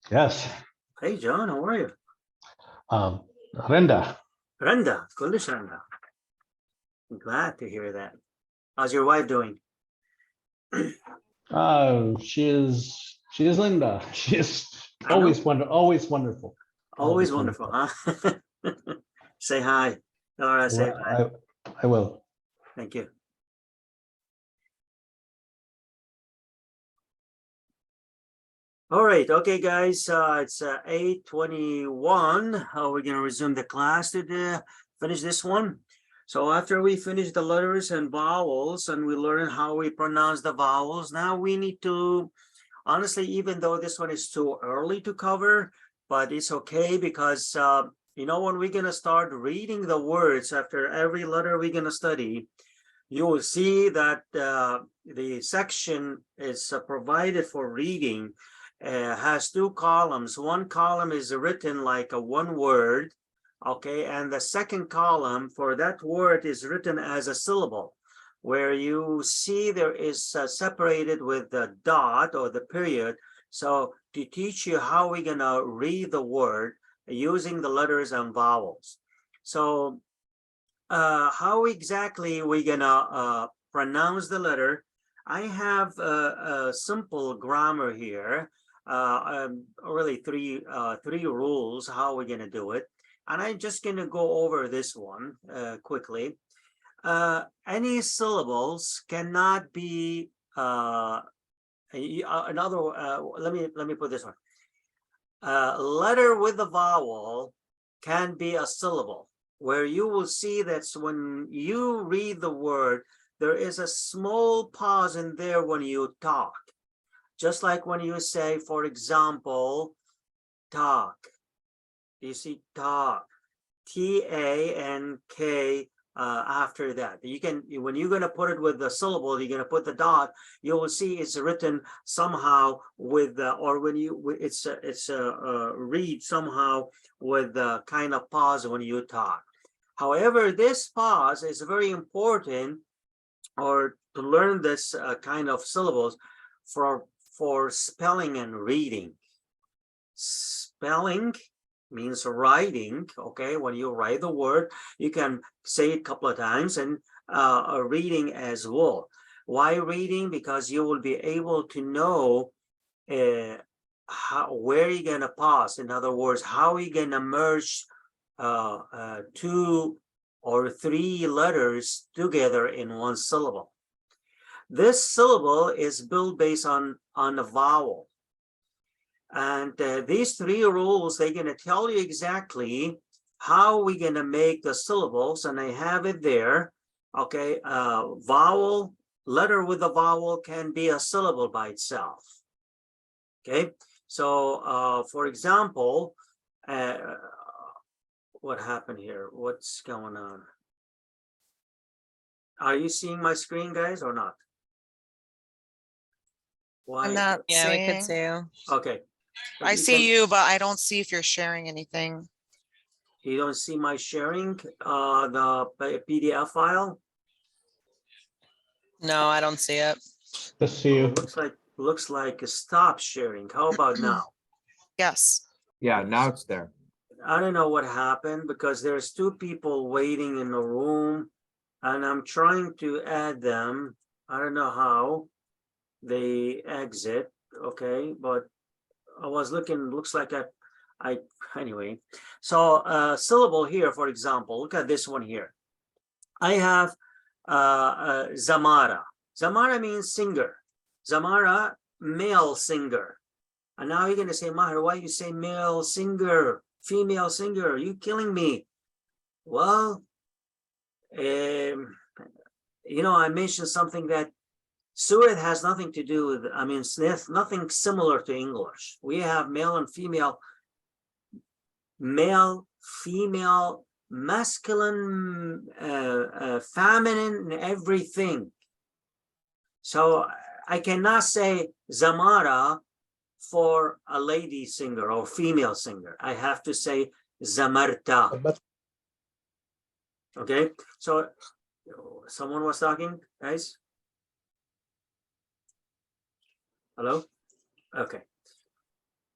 Yes. Hey, John, how are you? Renda, Renda, Kulish Renda. I'm glad to hear that. How's your wife doing? she is Linda. She is I know. always wonderful. Always wonderful, huh? Say hi. Laura, say hi. I will. Thank you. All right, okay, guys. It's 8:21. We're gonna resume the class to finish this one. So after we finish the letters and vowels, and we learn how we pronounce the vowels, now we need to, honestly, even though this one is too early to cover, but it's okay because you know, when we're gonna start reading the words after every letter we're gonna study, you will see that the section is provided for reading. Has two columns. One column is written like a one word, okay, and the second column for that word is written as a syllable, where you see there is separated with the dot or the period. So to teach you how we're gonna read the word using the letters and vowels. So how exactly we gonna pronounce the letter? I have a simple grammar here. Really three rules how we're gonna do it, and I'm just gonna go over this one quickly. Any syllables cannot be another. Let me put this one. Letter with a vowel can be a syllable, where you will see that when you read the word, there is a small pause in there when you talk. Just like when you say, for example, talk. You see talk, T-A-N-K after that. You can, when you're going to put it with the syllable, you're going to put the dot, you will see it's written somehow with, or when you, it's read somehow with the kind of pause when you talk. However, this pause is very important, or to learn this kind of syllables for spelling and reading. Spelling means writing, okay? When you write the word, you can say it a couple of times, and reading as well. Why reading? Because you will be able to know where you're gonna pause. In other words, how you're gonna merge two or three letters together in one syllable. This syllable is built based on a vowel. And these three rules, they're going to tell you exactly how we're going to make the syllables. And I have it there. Okay, vowel, letter with a vowel can be a syllable by itself. Okay, so for example, what happened here? What's going on? Are you seeing my screen, guys, or not? Why? I'm not Yeah, we could seeing. see you. Okay. I see you, but I don't see if you're sharing anything. You don't see my sharing the PDF file? No, I don't see it. Just see you. Looks like stop sharing. How about now? Yes. Yeah, now it's there. I don't know what happened because there's two people waiting in the room, and I'm trying to add them. I don't know how they exit. Okay, but I was looking, looks like anyway. So syllable here, for example, look at this one here. I have Zamara. Zamara means singer. Zamara, male singer. And now you're going to say, Maher, why you say male singer, female singer? Are you killing me? Well, you know, I mentioned something that Sureth has nothing to do with, I mean, Smith, nothing similar to English. We have male and female, masculine, feminine, and everything. So I cannot say Zamara for a lady singer or female singer. I have to say Zamarta. Okay, so someone was talking, guys? Hello? Okay.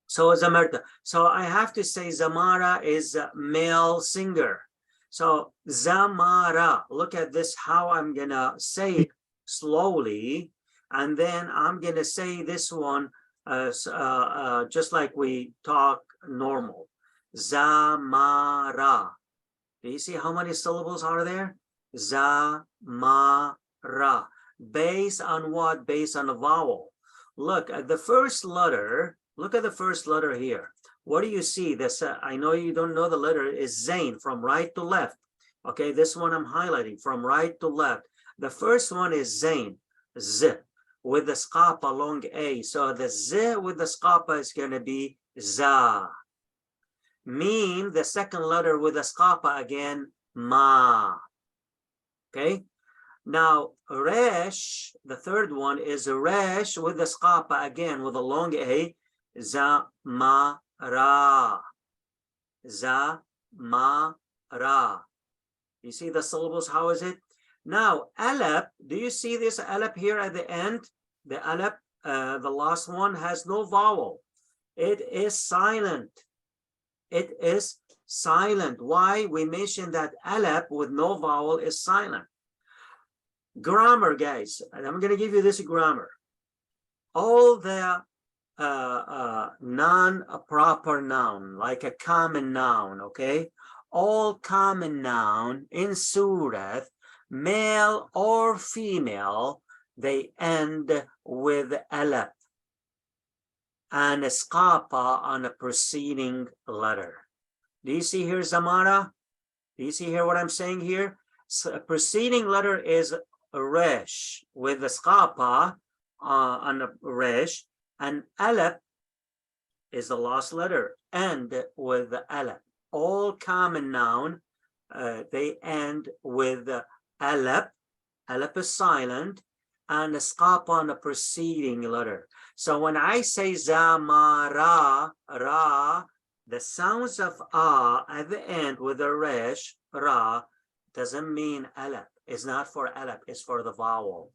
So Zamarta. So I have to say Zamara is a male singer. So Zamara, look at this, how I'm gonna say it slowly. And then I'm gonna say this one just like we talk normal. Zamara. Do you see how many syllables are there? Zamara. Based on what? Based on a vowel. Look at the first letter. Look at the first letter here. What do you see? This I know you don't know the letter is Zain, from right to left. Okay, this one I'm highlighting from right to left. The first one is Zain, Z, with the skapa long A. So the Z with the skapa is going to be Za. Mim, the second letter with the skapa again, Ma. Okay. Now, Resh, the third one is Resh with the skapa again with a long A, Zamara. Zamara. You see the syllables, how is it? Now, Alep, do you see this Alep here at the end? The Alep, the last one, has no vowel. It is silent. It is silent. Why? We mentioned that Alep with no vowel is silent. Grammar, guys, and I'm going to give you this grammar. All the non-proper noun, like a common noun, okay? All common noun in Sureth, male or female, they end with alep and a skapa on a preceding letter. Do you see here Zamara? Do you see here what I'm saying here? So a preceding letter is resh with the skapa on a resh, and alep is the last letter, end with the alep. All common noun, they end with alep. Alep is silent, and a skapa on the preceding letter. So when I say zamara, ra, the sounds of at the end with the resh, ra, doesn't mean alep. It's not for alep, it's for the vowel.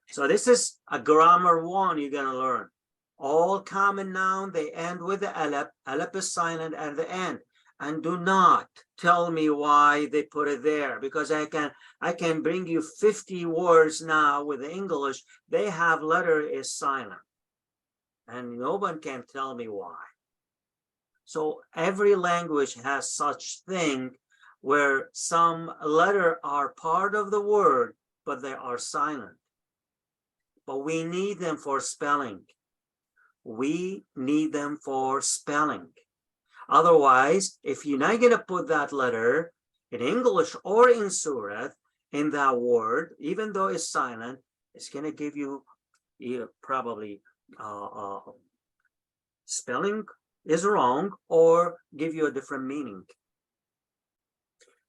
So this is a grammar one you're going to learn. All common noun, they end with the alep. Alep is silent at the end. And do not tell me why they put it there, because I can bring you 50 words now with the English. They have letter is silent. And no one can tell me why. So every language has such thing where some letter are part of the word, but they are silent. But we need them for spelling. We need them for spelling. Otherwise, if you're not going to put that letter in English or in Sureth in that word, even though it's silent, it's going to give you probably spelling is wrong or give you a different meaning.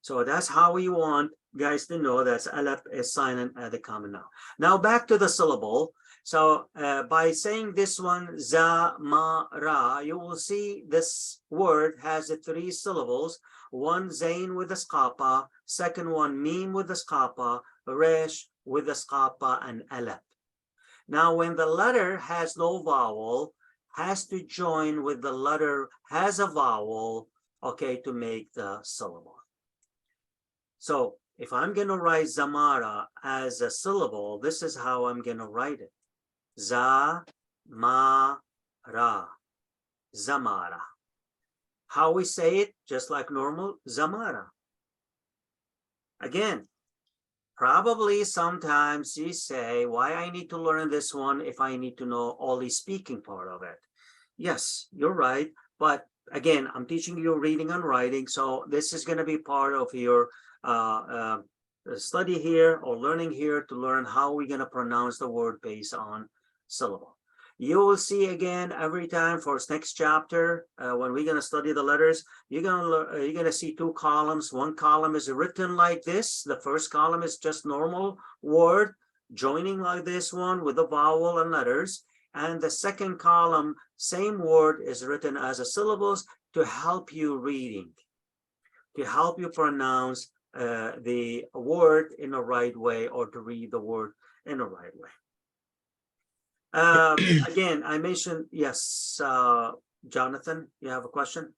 So that's how we want guys to know that alep is silent at the common noun. Now back to the syllable. So by saying this one, zamara, you will see this word has 3 syllables. One zain with the skapa, second one mim with the skapa, resh with the skapa, and alep. Now when the letter has no vowel, has to join with the letter has a vowel, okay, to make the syllable. So if I'm going to write zamara as a syllable, this is how I'm going to write it. Za-ma-ra, zamara. How we say it, just like normal, zamara. Again, probably sometimes you say, why I need to learn this one if I need to know only speaking part of it? Yes, you're right. But again, I'm teaching you reading and writing. So this is going to be part of your study here or learning here to learn how we're going to pronounce the word based on syllable. You will see again every time for next chapter when we're going to study the letters, you're going to see two columns. One column is written like this. The first column is just normal word joining like this one with the vowel and letters. And the second column, same word is written as a syllables to help you reading, to help you pronounce the word in the right way or to read the word in the right way. Again, I mentioned, yes, Jonathan, you have a question?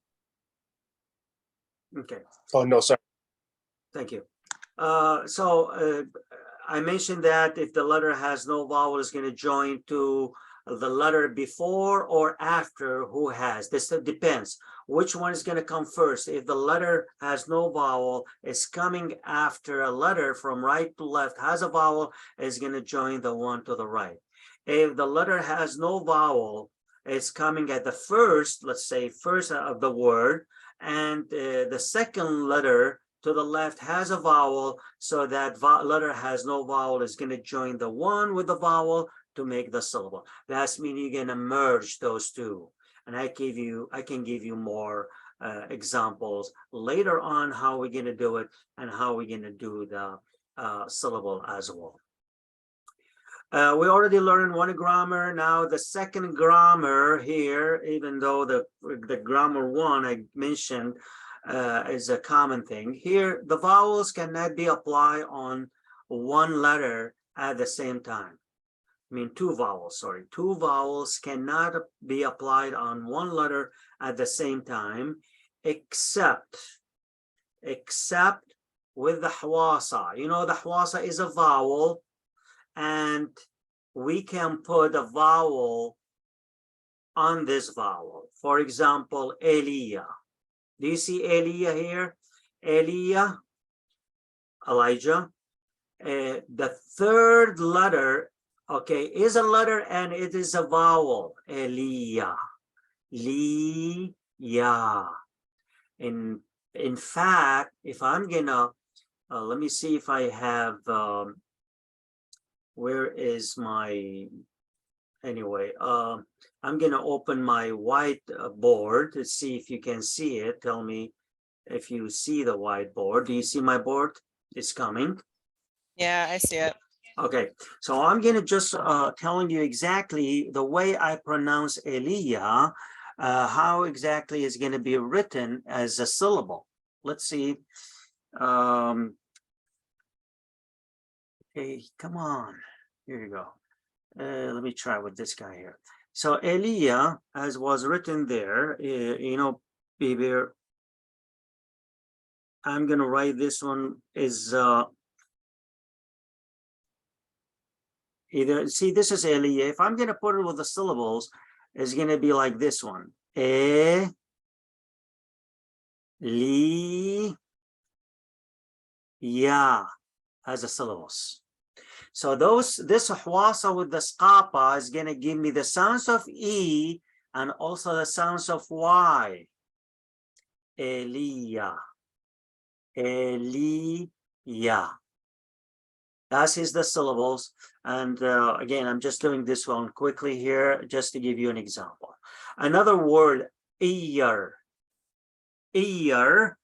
Okay. Oh, no, sorry. Thank you. I mentioned that if the letter has no vowel, it's going to join to the letter before or after who has. This depends. Which one is going to come first? If the letter has no vowel, it's coming after a letter from right to left has a vowel, is going to join the one to the right. If the letter has no vowel, it's coming at the first, let's say first of the word, and the second letter to the left has a vowel, so that letter has no vowel is going to join the one with the vowel to make the syllable. That's meaning you're going to merge those two. And I can give you more examples later on how we're going to do it and how we're going to do the syllable as well. We already learned one grammar. Now the second grammar here, even though the grammar one I mentioned is a common thing. Here, the vowels cannot be applied on one letter at the same time. I mean, two vowels cannot be applied on one letter at the same time, except with the hwasa. You know, the hwasa is a vowel, and we can put a vowel on this vowel. For example, Elia. Do you see Elia here? Elia, Elijah. The third letter, okay, is a letter and it is a vowel. Elia, Liya. In fact, if I'm gonna, let me see if I have, where is my, anyway, I'm gonna open my whiteboard to see if you can see it. Tell me if you see the whiteboard. Do you see my board? It's coming. Yeah, I see it. Okay, so I'm gonna just telling you exactly the way I pronounce Elia, how exactly is gonna be written as a syllable. Let's see. Okay, come on. Here you go. Let me try with this guy here. So Elia, as was written there, you know, I'm gonna write this one is either, see, this is Elia. If I'm gonna put it with the syllables, it's gonna be like this one. Ya as a syllables. So this hwasa with the skapa is gonna give me the sounds of E and also the sounds of Y. Elia. Elia. That is the syllables. And again, I'm just doing this one quickly here just to give you an example. Another word, Iyar. Iyar,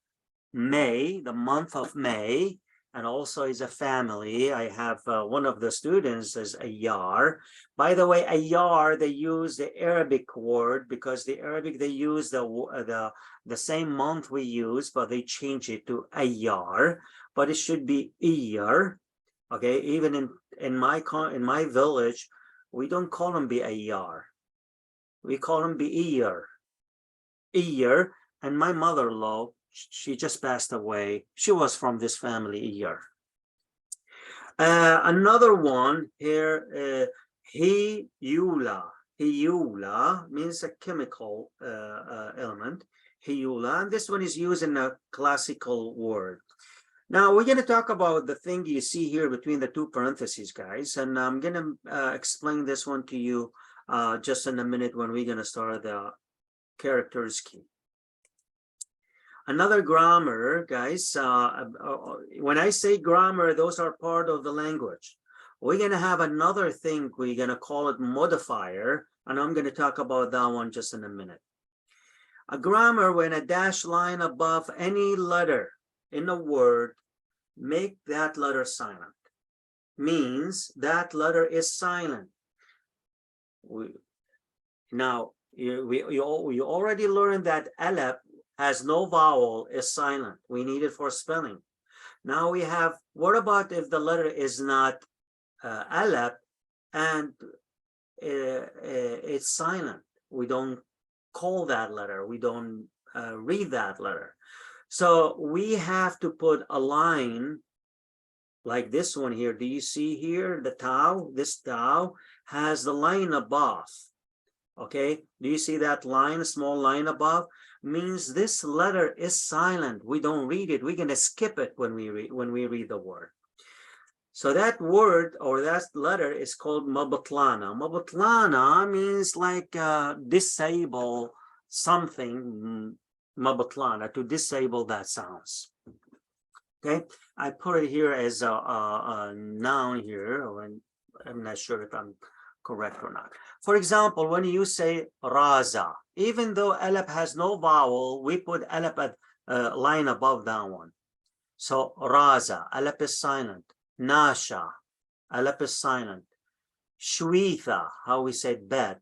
May, the month of May, and also is a family. I have one of the students is Ayar. By the way, Ayar, they use the Arabic word because the Arabic, they use the same month we use, but they change it to Ayar, but it should be Iyar. Okay, even in my village, we don't call them Ayar. We call them Iyar. Iyar, and my mother-in-law, she just passed away. She was from this family Iyar. Another one here, Hiyula. Hiyula means a chemical element. Hiyula, and this one is used in a classical word. Now we're going to talk about the thing you see here between the two parentheses, guys, and I'm going to explain this one to you just in a minute when we're going to start the characters key. Another grammar, guys, when I say grammar, those are part of the language. We're going to have another thing, we're going to call it modifier, and I'm going to talk about that one just in a minute. A grammar, when a dash line above any letter in a word, make that letter silent. Means that letter is silent. Now, you already learned that alep has no vowel, is silent. We need it for spelling. Now we have, what about if the letter is not alep and it's silent? We don't call that letter. We don't read that letter. So we have to put a line like this one here. Do you see here the tau? This tau has the line above. Okay, do you see that line, a small line above? Means this letter is silent. We don't read it. We're gonna skip it when we read the word. So that word or that letter is called mabatlana. Mabatlana means like disable something. Mabatlana, to disable that sounds. Okay, I put it here as a noun here. I'm not sure if I'm correct or not. For example, when you say raza, even though alep has no vowel, we put alep at line above that one. So raza, alep is silent. Nasha, alep is silent. Shwitha, how we say bed.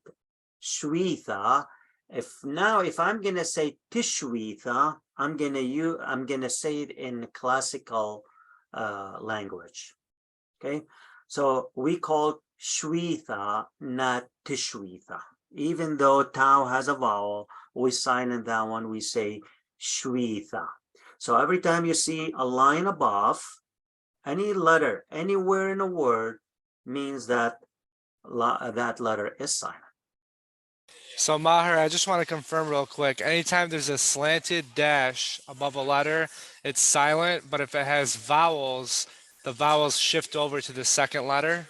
Shwitha. If I'm gonna say tishwitha, I'm gonna say it in classical language. Okay, so we call shwitha, not tishwitha. Even though tau has a vowel, we silent that one, we say shwitha. So every time you see a line above, any letter, anywhere in a word, means that that letter is silent. So Maher, I just want to confirm real quick. Anytime there's a slanted dash above a letter, it's silent, but if it has vowels, the vowels shift over to the second letter.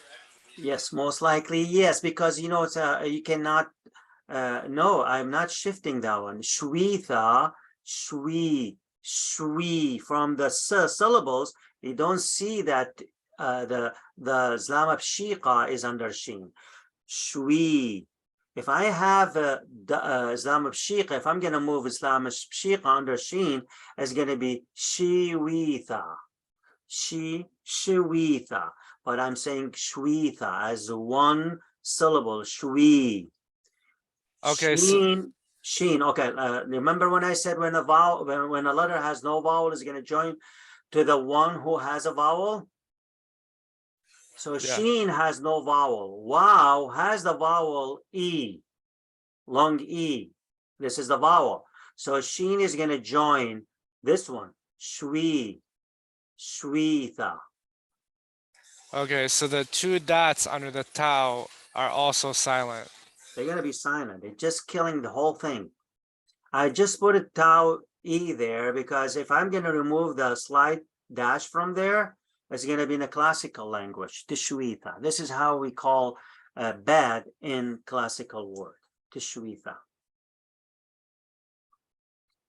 Yes, most likely, yes, because you know, it's you cannot, no, I'm not shifting that one. Shwitha, shwi, shwi, from the syllables, you don't see that the Zlam Pshika is under Shin. Shwi. If I have Zlam Pshika, if I'm going to move Zlam Pshika under Shin, it's going to be Shiwitha. Shiwitha. But I'm saying shwitha as one syllable, shwi. Okay. Sheen. Okay. Remember when I said when a vowel, when a letter has no vowel, is going to join to the one who has a vowel? So sheen has no vowel. Wow has the vowel E, long E. This is the vowel. So sheen is going to join this one, shwi, shwitha. Okay, so the two dots under the tau are also silent. They're going to be silent. They're just killing the whole thing. I just put a tau E there because if I'm going to remove the slight dash from there, it's going to be in a classical language, tishwitha. This is how we call bad in classical word, tishwitha.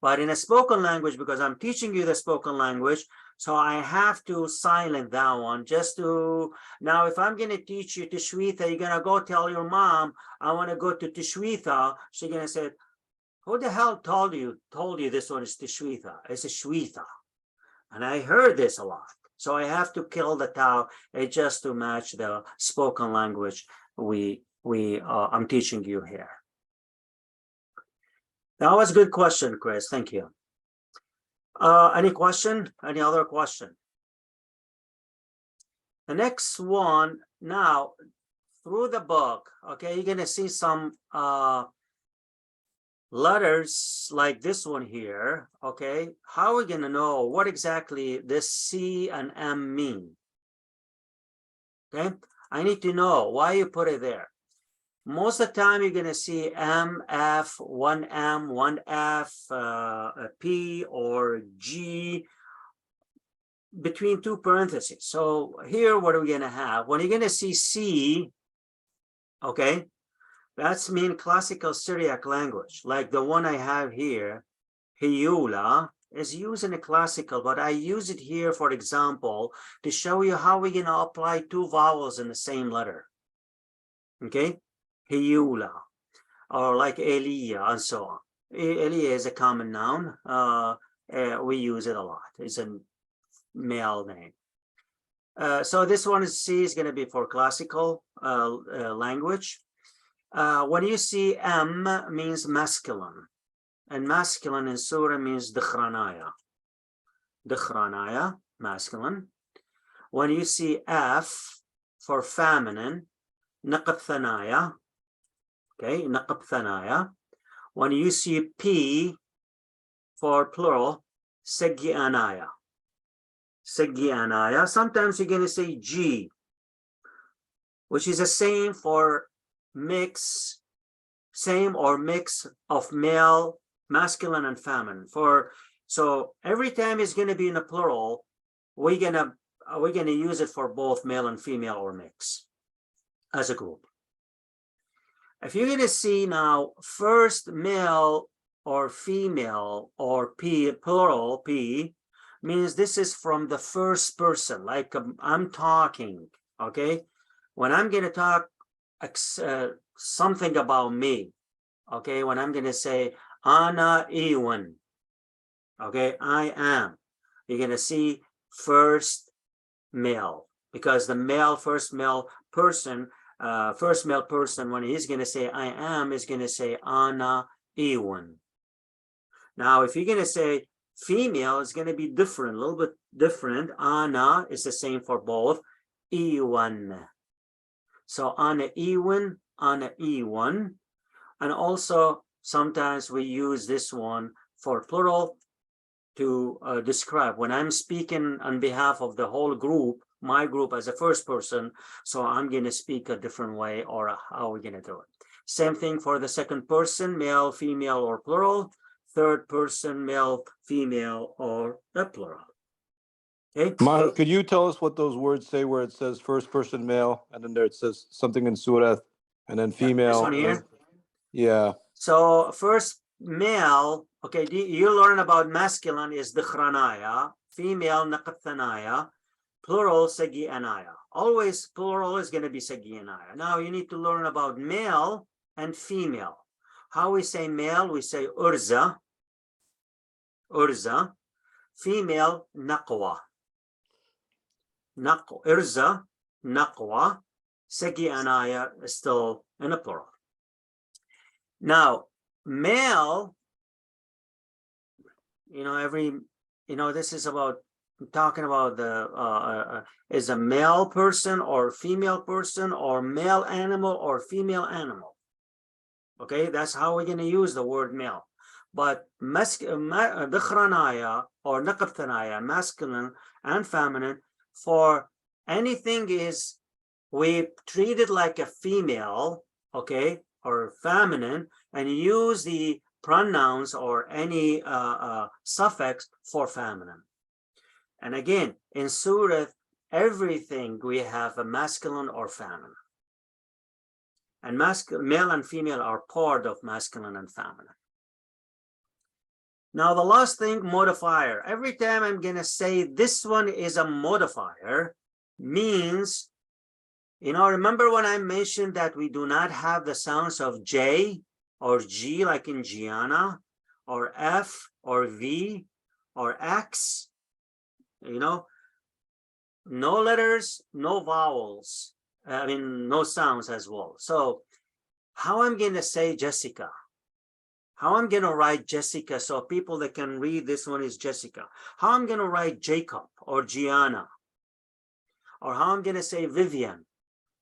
But in a spoken language, because I'm teaching you the spoken language, so I have to silent that one just to, now if I'm going to teach you Tishwitha, you're going to go tell your mom, I want to go to Tishwitha. She's going to say, who the hell told you this one is Tishwitha? It's a Shwitha. And I heard this a lot. So I have to kill the tau just to match the spoken language I'm teaching you here. That was a good question, Chris. Thank you. Any question? Any other question? The next one, now, through the book, okay, you're going to see some letters like this one here, okay? How are we going to know what exactly this C and M mean? Okay, I need to know why you put it there. Most of the time, you're going to see M, F, 1M, 1F, P, or G between two parentheses. So here, what are we going to have? When you're going to see C, okay, that's mean classical Syriac language, like the one I have here, Hiyula, is used in a classical, but I use it here, for example, to show you how we're going to apply two vowels in the same letter. Okay, Hiyula, or like Elia, and so on. Elia is a common noun. We use it a lot. It's a male name. So this one is C is going to be for classical language. When you see M means masculine, and masculine in Surah means Dikhranaya. Dikhranaya, masculine. When you see F for feminine, Naqab okay, Naqab. When you see P for plural, Sagianaya. Sagianaya. Sometimes you're going to say G, which is the same for mix, same or mix of male, masculine, and feminine. So every time it's going to be in a plural, we're gonna use it for both male and female or mix as a group. If you're going to see now first male or female or P, plural P, means this is from the first person, like I'm talking, okay? When I'm going to talk something about me, okay? When I'm going to say, Ana Iwan, okay? I am. You're going to see first male, because the male, first male person, when he's going to say I am, is going to say Ana Iwan. Now, if you're going to say female, it's going to be different, a little bit different. Ana is the same for both. Iwan. So Ana Iwan, Ana Iwan. And also, sometimes we use this one for plural to describe when I'm speaking on behalf of the whole group, my group as a first person, so I'm going to speak a different way, or how we're going to do it. Same thing for the second person, male, female, or plural. Third person, male, female, or the plural. Okay. Maher, could you tell us what those words say where it says first person male, and then there it says something in Sureth, and then female? This one here. Yeah. So first male, okay, you learn about masculine is Dikhranaya, female Naqathanaya, plural Sagianaya. Always plural is going to be Sagianaya. Now you need to learn about male and female. How we say male, we say Urza, Urza. Female, Naqwa. Urza, Naqwa. Sagianaya is still in a plural. Now, male, this is about talking about the is a male person or female person or male animal or female animal. Okay, that's how we're going to use the word male. But Dikhranaya or Naqabtanaya, masculine and feminine, for anything is we treat it like a female, okay, or feminine, and use the pronouns or any suffix for feminine. And again, in Sureth, everything we have a masculine or feminine. And male and female are part of masculine and feminine. Now, the last thing, modifier. Every time I'm going to say this one is a modifier, means, remember when I mentioned that we do not have the sounds of J or G, like in Gianna, or F or V or X, no letters, no vowels, no sounds as well. So how I'm going to say Jessica? How I'm going to write Jessica so people that can read this one is Jessica? How I'm going to write Jacob or Gianna? Or how I'm going to say Vivian?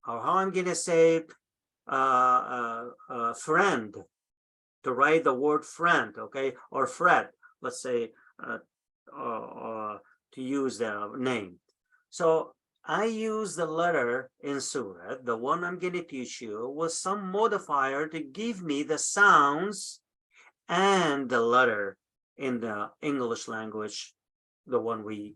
Or how I'm going to say friend, to write the word friend, okay? Or Fred, let's say, to use the name. So I use the letter in Surah, the one I'm going to teach you, with some modifier to give me the sounds and the letter in the English language, the one we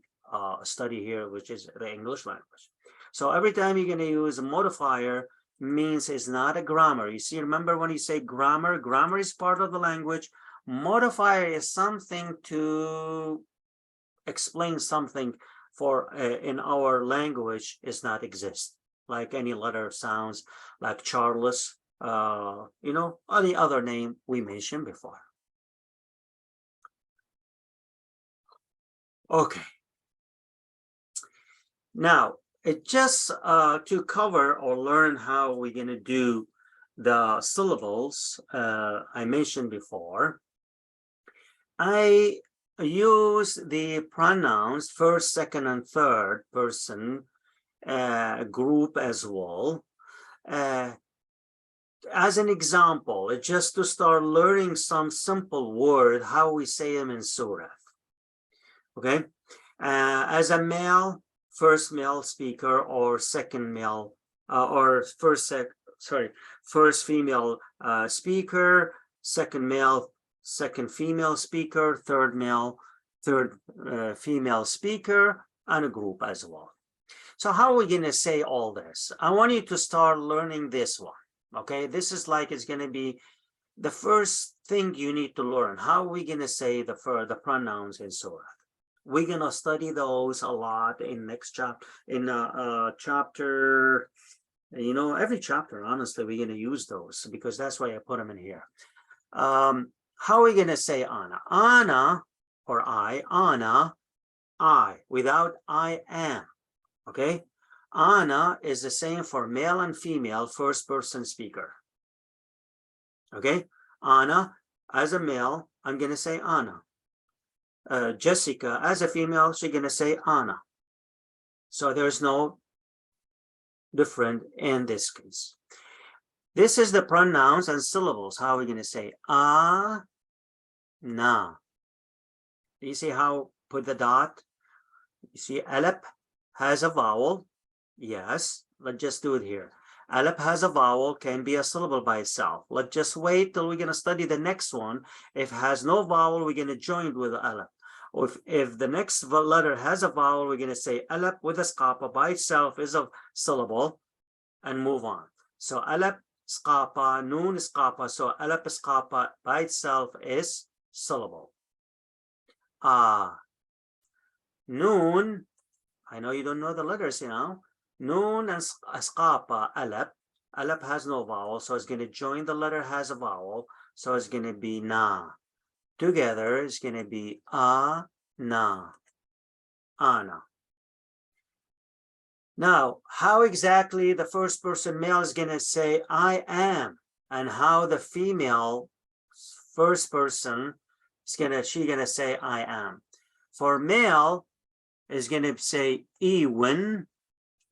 study here, which is the English language. So every time you're going to use a modifier, means it's not a grammar. You see, remember when you say grammar, grammar is part of the language. Modifier is something to explain something for in our language is not exist, like any letter sounds like Charles, you know, any other name we mentioned before. Okay. Now, it just to cover or learn how we're going to do the syllables I mentioned before, I use the pronouns first, second, and third person group as well. As an example, it's just to start learning some simple word, how we say them in Sureth. Okay, as a male, first male speaker, or second male, or first female speaker, second male, second female speaker, third male, third female speaker, and a group as well. So how are we going to say all this? I want you to start learning this one. Okay, this is like it's going to be the first thing you need to learn. How are we going to say the pronouns in Surah? We're going to study those a lot in next chapter, in chapter, you know, every chapter, honestly, we're going to use those because that's why I put them in here. How are we going to say Anna? Anna, or I, Anna, I, without I am, okay? Anna is the same for male and female first person speaker. Okay, Anna, as a male, I'm going to say Anna. Jessica, as a female, she's going to say Anna. So there's no different in this case. This is the pronouns and syllables. How are we going to say na? You see how put the dot? You see Alep has a vowel. Yes, let's just do it here. Alep has a vowel, can be a syllable by itself. Let's just wait till we're going to study the next one. If it has no vowel, we're going to join it with Alep. Or if the next letter has a vowel, we're going to say Alep with a skapa by itself is a syllable and move on. So Alep, skapa, noon, skapa. So Alep, skapa by itself is syllable. Noon, I know you don't know the letters now. Noon and skapa, Alep. Alep has no vowel, so it's going to join the letter has a vowel. So it's going to be na. Together, it's going to be na, Anna. Now, how exactly the first person male is going to say I am, and how the female first person is going to say I am. For male, is going to say Iwin,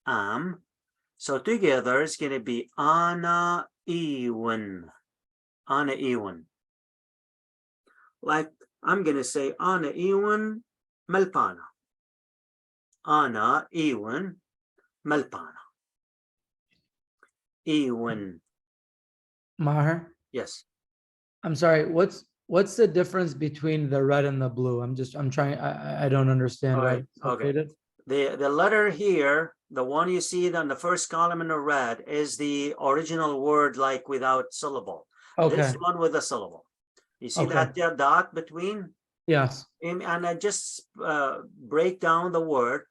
am. So together it's going to be Ana Iwin. Ana Iwin. Like I'm going to say Ana Iwin Malpana. Ana Iwin Malpana. Iwin. Maher, Yes. I'm sorry. What's the difference between the red and the blue? I'm trying. I don't understand All why right, it's okay. separated. The letter here, the one you see on the first column in the red, is the original word, like without syllable. Okay. This one with a syllable. You see Okay. that dot between? Yes. And I just break down the word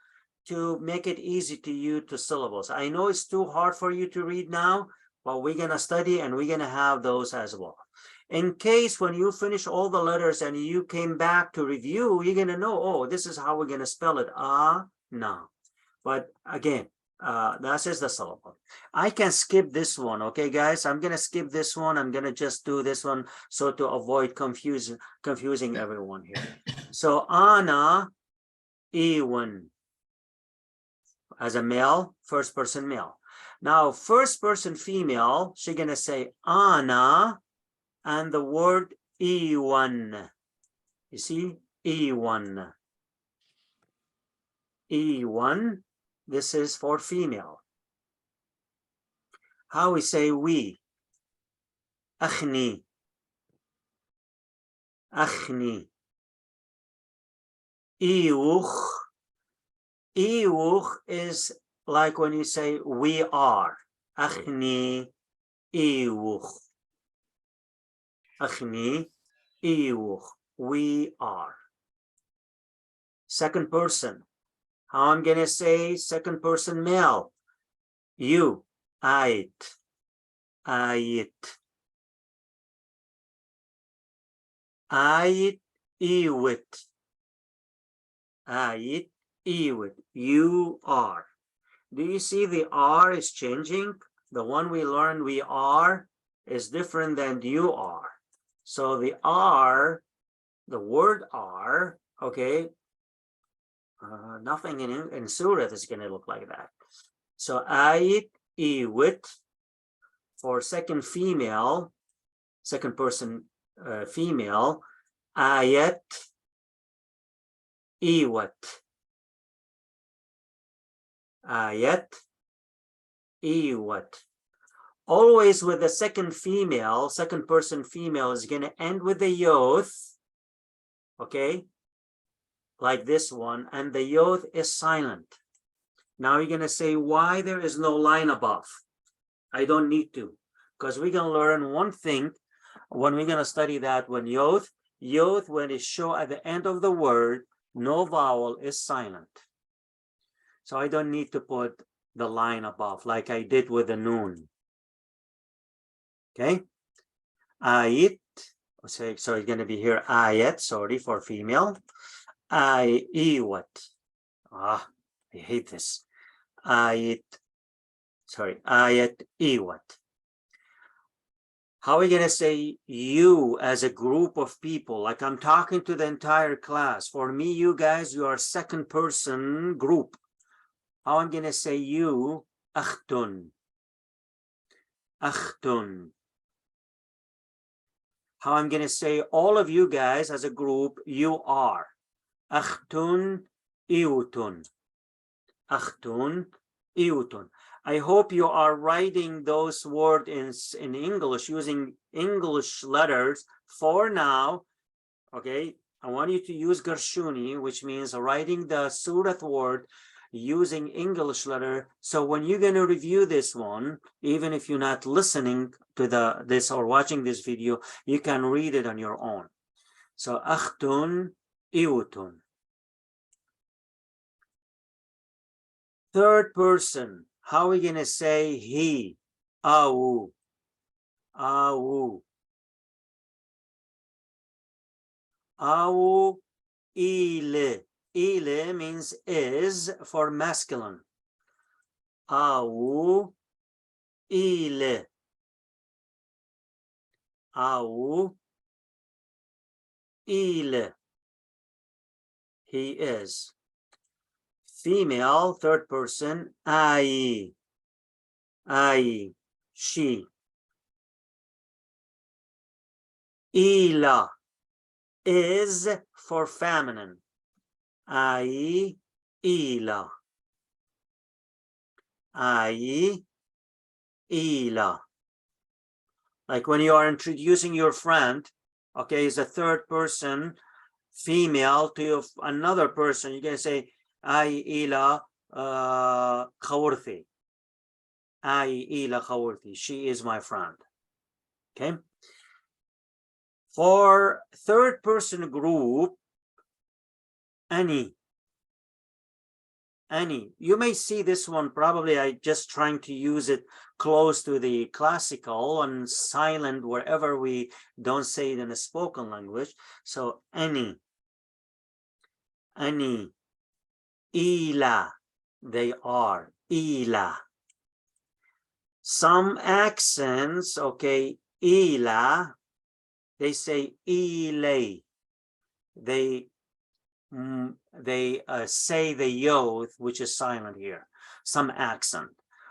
to make it easy to you to syllables. I know it's too hard for you to read now, but we're gonna study and we're gonna have those as well. In case when you finish all the letters and you came back to review, you're gonna know, oh, this is how we're gonna spell it, na. But again, that is the syllable. I can skip this one, okay, guys? I'm gonna skip this one. I'm gonna just do this one so to avoid confusing everyone here. So Ana Iwan as a male, first person male. Now first person female, she's gonna say Ana and the word Iwan. You see, Iwan. Iwan. This is for female. How we say we? Akhni. Akhni. Iwuch. Iwuch is like when you say we are. Akhni. Iwuch. Akhni. إيوه. We are. Second person. How I'm gonna say second person male? You. Ait. Ait. Ait. Iwit. Ait. Iwit. You are. Do you see the R is changing? The one we learned we are is different than you are. So the R, the word R, okay, nothing in Sureth is going to look like that. So ait, iwit, for second female, second person female, ayat, iwat. Ayat, iwat. Always with the second female, second person female is going to end with the yoth, okay, like this one, and the yoth is silent. Now you're going to say why there is no line above. I don't need to, because we're going to learn one thing when we're going to study that when yoth, when it's shown at the end of the word, no vowel is silent. So I don't need to put the line above like I did with the noon. Okay, ayat, so it's going to be here ayat, sorry, for female. Iwat. I hate this. Ayat, sorry, ayat iwat. How are we going to say you as a group of people? Like I'm talking to the entire class. For me, you guys, you are second person group. How I'm going to say you? Akhtun. Akhtun. How I'm going to say all of you guys as a group, you are. Akhtun iutun. Akhtun iutun. I hope you are writing those words in English using English letters for now. Okay, I want you to use Gershuni, which means writing the Sureth word using English letter. So when you're going to review this one, even if you're not listening to this or watching this video, you can read it on your own. So akhtun iutun. Third person, how are we going to say he? Awu. Awu. Awu ile. Ile means is for masculine. Awu ile. Awu ile. He is. Female, third person, ai. Ai. She. Ila is for feminine. Ai. Ila. Ai. Ila. Like when you are introducing your friend, okay, is a third person female to another person, you're going to say ai ila khawrthi. Ai ila khawrthi. She is my friend. Okay. For third person group, any. You may see this one, probably I just trying to use it close to the classical and silent wherever we don't say it in a spoken language. So any. Ila, they are. Ila. Some accents, okay, ila, they say ile. They say the yoth, which is silent here. Some accent,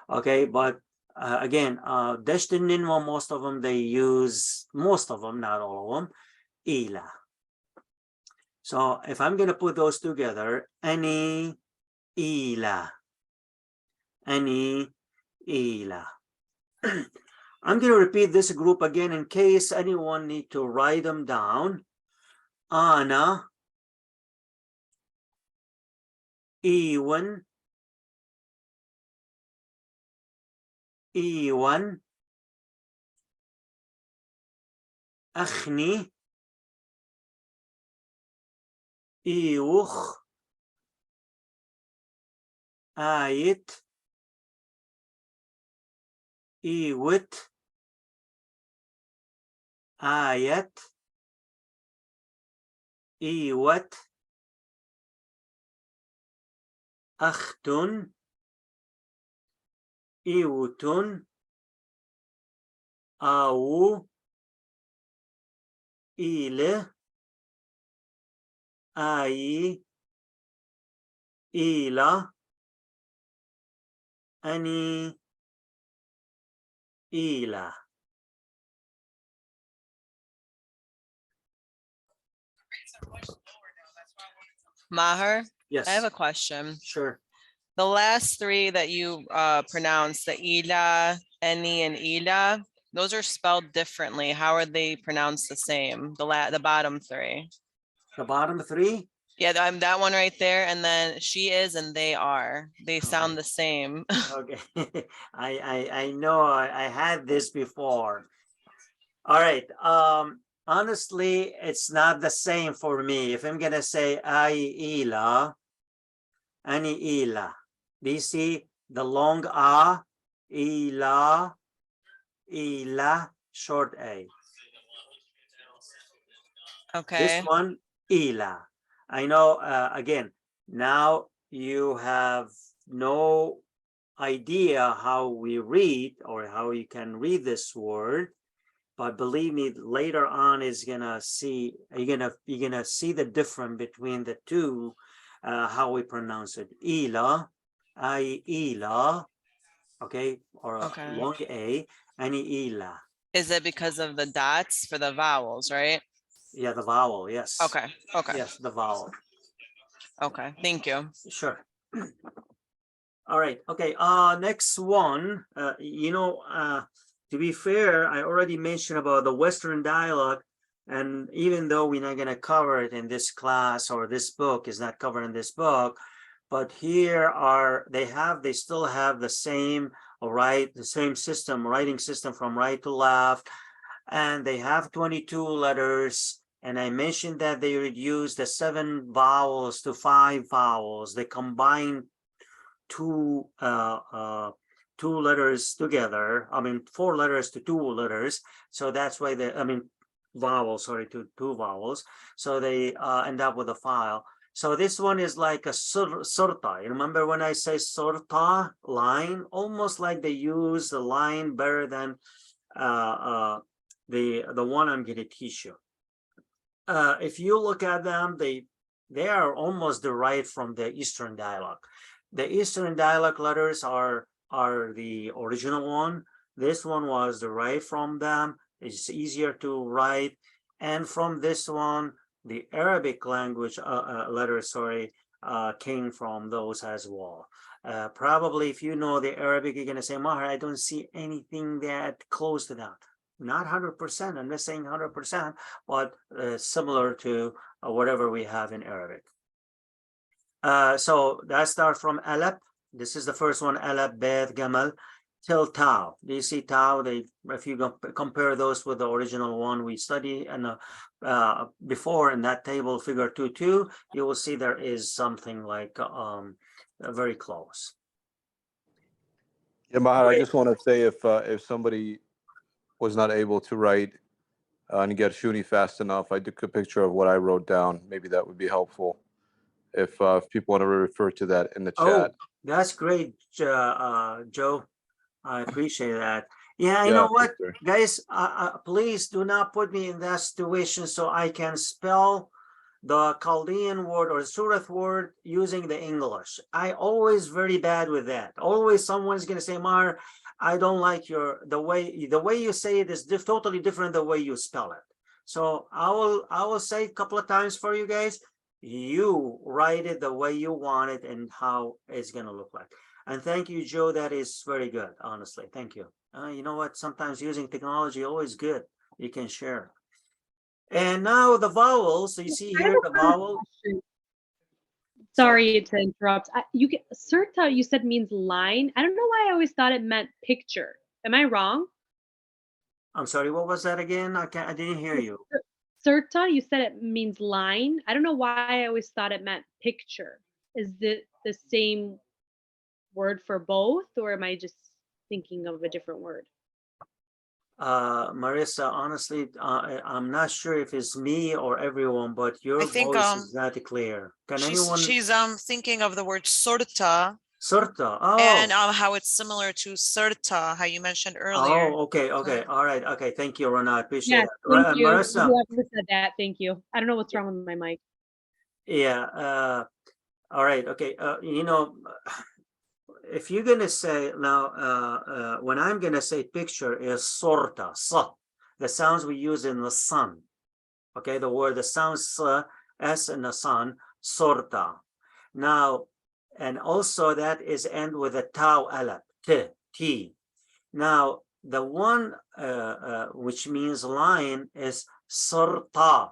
okay, but again, Deshtininwa, most of them they use, most of them, not all of them, ila. So if I'm going to put those together, any ila, any ila. I'm going to repeat this group again in case anyone need to write them down. Ana, Iwan, Akhni, إيوخ آيت إيوت آيت إيوت أختن إيوتن أو إله آي إلى أني إلى. Maher, I have Yes, a question. sure. The last three that you pronounced, the ila, any, and ila, those are spelled differently. How are they pronounced the same? The bottom three. The bottom three. Yeah, I'm that one right there, and then she is and they are. They sound Okay. the same. Okay. I know I had this before. All right. Honestly, it's not the same for me. If I'm gonna say ai ila, ani ila. Do you see the long a, ila, ila, short a. This Okay. one, ila. I know, again, now you have no idea how we read or how you can read this word, but believe me, later on is gonna see, you're gonna see the difference between the two, how we pronounce it. Ila, ila, okay, or a Okay. long a, ani ila. Is it because of the dots for the vowels, right? Yeah, the vowel, yes. Okay. Okay. Yes, the vowel. Okay. Thank you. Sure. All right. Okay. Next one. To be fair, I already mentioned about the Western dialect, and even though we're not going to cover it in this class, or this book is not covered in this book, but here they still have the same, the same system, writing system from right to left, and they have 22 letters. And I mentioned that they reduced the 7 vowels to 5 vowels. They combine two letters together. I mean, 4 letters to 2 letters. So that's why vowels, sorry, to 2 vowels. So they end up with a file. So this one is like a surta. You remember when I say surta, line, almost like they use the line better than the one I'm going to teach you. If you look at them, they are almost derived from the Eastern dialect. The Eastern dialect letters are the original one. This one was derived from them. It's easier to write. And from this one, the Arabic language letters, came from those as well. Probably if you know the Arabic, you're gonna say, Maher, I don't see anything that close to that. Not 100%, I'm not saying 100%, but similar to whatever we have in Arabic. So that starts from Alep. This is the first one, Alep, Beth, Gamal, till Tau. Do you see Tau? If you compare those with the original one we studied and before in that table, figure 2.2, you will see there is something like very close. Yeah, Mahat, I just want to say if somebody was not able to write and get Shuni fast enough, I took a picture of what I wrote down. Maybe that would be helpful if people want to refer to that in the chat. Oh, that's great, Joe. I appreciate that. Yeah, you know what, sure. guys, please do not put me in that situation so I can spell the Chaldean word or Sureth word using the English. I always very bad with that. Always someone's gonna say, Mar, I don't like the way you say it is totally different the way you spell it. So I will say a couple of times for you guys. You write it the way you want it and how it's gonna look like. And thank you, Joe. That is very good, honestly. Thank you. You know what? Sometimes using technology always good. You can share. And now the vowels. So you see here the vowel. Sorry to interrupt. Surta, you said means line. I don't know why I always thought it meant picture. Am I wrong? I'm sorry. What was that again? I didn't hear you. Surta, you said it means line. I don't know why I always thought it meant picture. Is it the same word for both, or am I just thinking of a different word? Marissa, honestly, I'm not sure if it's me or everyone, but your I think, voice is not clear. Can anyone? she's thinking of the word sorta Surta. and Oh. how it's similar to surta, how you mentioned earlier. Oh, okay, okay, all right, okay. Thank you, Rana. I appreciate Yes, that. thank you. Marissa, Whoever said that, thank you. I don't know what's wrong with my mic. yeah. All right, okay. You know, if you're gonna say now, when I'm gonna say picture is sorta, sa, the sounds we use in the sun. Okay, the word, the sounds s in the sun, sorta. Now, and also that is end with a tau alap, t. Now, the one which means line is sorta,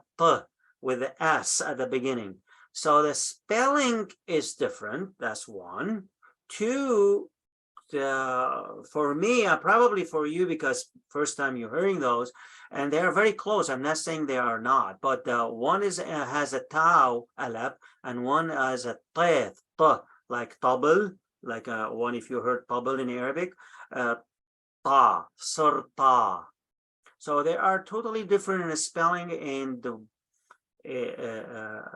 with the s at the beginning. So the spelling is different. That's one. Two, for me, probably for you, because first time you're hearing those, and they are very close. I'm not saying they are not, but one is has a tau alap, and one has a t, like tabl, like one if you heard tabl in Arabic, ta, surta. So they are totally different in spelling, and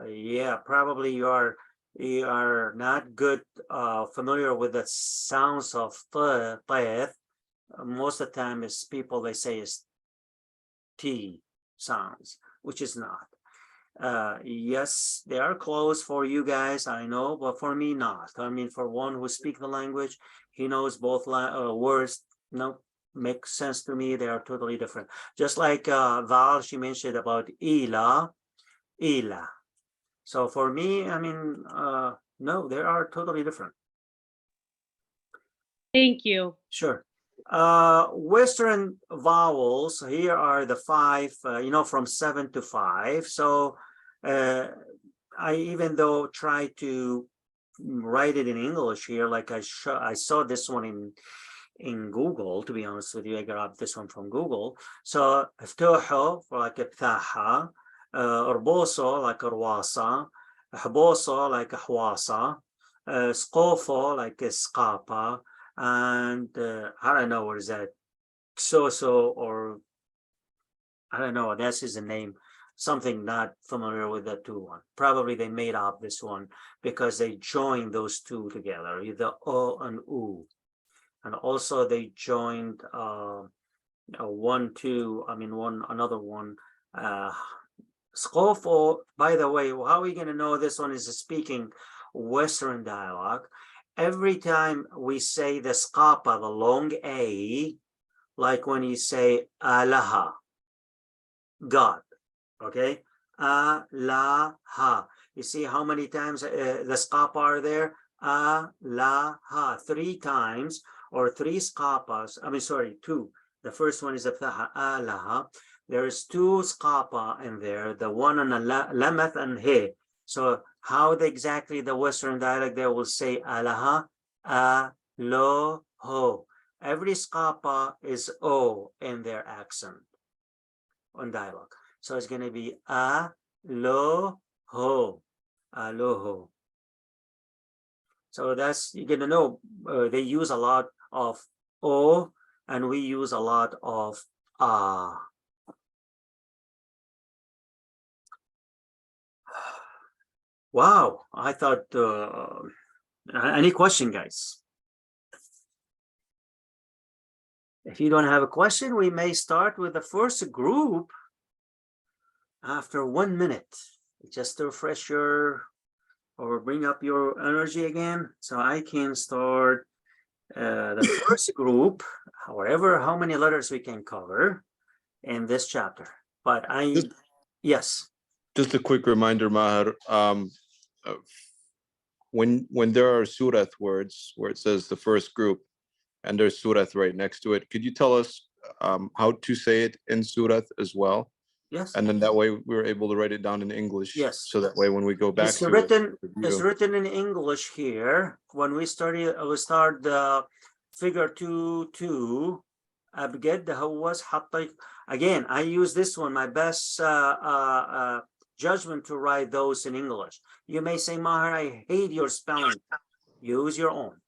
yeah, probably you are not good familiar with the sounds of t. Most of the time is people they say is t sounds, which is not. Yes, they are close for you guys, I know, but for me not. I mean, for one who speaks the language, he knows both words. No, makes sense to me. They are totally different. Just like Val, she mentioned about ila. So for me, I mean, no, they are totally different. Thank you. Sure. Western vowels, here are the 5, you know, from 7 to 5. So I even though try to write it in English here, like I saw this one in Google, to be honest with you, I grabbed this one from Google. So افتوحو like افتاحة, ربوسو like رواصة, حبوسو like حواصة, سقوفو like سقاپة, and I don't know what is that, so or I don't know, that's his name, something not familiar with the two one. Probably they made up this one because they joined those two together, the o and u, and also they joined another one, Scofo. By the way, how are we going to know this one is speaking Western dialogue? Every time we say the skapa, the long a, like when you say alaha, God, okay, alaha. You see how many times the skapa are there? Alaha, 3 times, or 3 skapas. I mean, sorry, 2. The first one is alaha. There's 2 skapa in there, the one on the lameth and he. So how exactly the Western dialect they will say alaha, aloho. Every skapa is o in their accent on dialogue. So it's going to be aloho, aloho. So that's, you're going to know they use a lot of o, and we use a lot of ah. Wow, I thought, any question, guys? If you don't have a question, we may start with the first group after 1 minute, just to refresh your, or bring up your energy again. So I can start the first group, however, how many letters we can cover in this chapter. But yes. Just a quick reminder, Maher, when there are Sureth words where it says the first group and there's Sureth right next to it, could you tell us how to say it in Sureth as well? Yes. And then that way we're able to write it down in English. Yes. So that way when we go back it's to written, it, it's written in English here. When we start the figure 2, 2, أبجد هوس حطيت. Again, I use this one, my best judgment to write those in English. You may say, Maher, I hate your spelling. Use your own.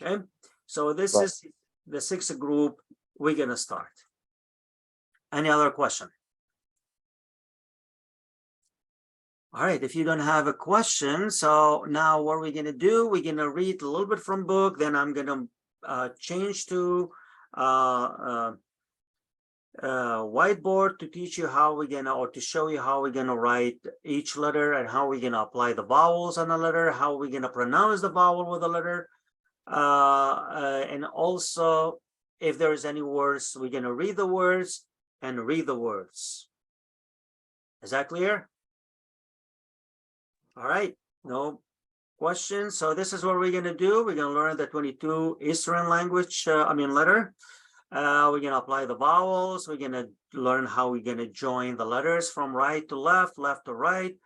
Okay, so this Right. is the sixth group we're gonna start. Any other question? All right, if you don't have a question, so now what we're gonna do, we're gonna read a little bit from book, then I'm gonna change to whiteboard to teach you how we're gonna, or to show you how we're gonna write each letter and how we're gonna apply the vowels on the letter, how we're gonna pronounce the vowel with the letter. And also, if there is any words, we're gonna read the words and read the words. Is that clear? All right, no questions. So this is what we're gonna do. We're gonna learn the 22 Eastern language, letter. We're gonna apply the vowels. We're gonna learn how we're gonna join the letters from right to left, left to right.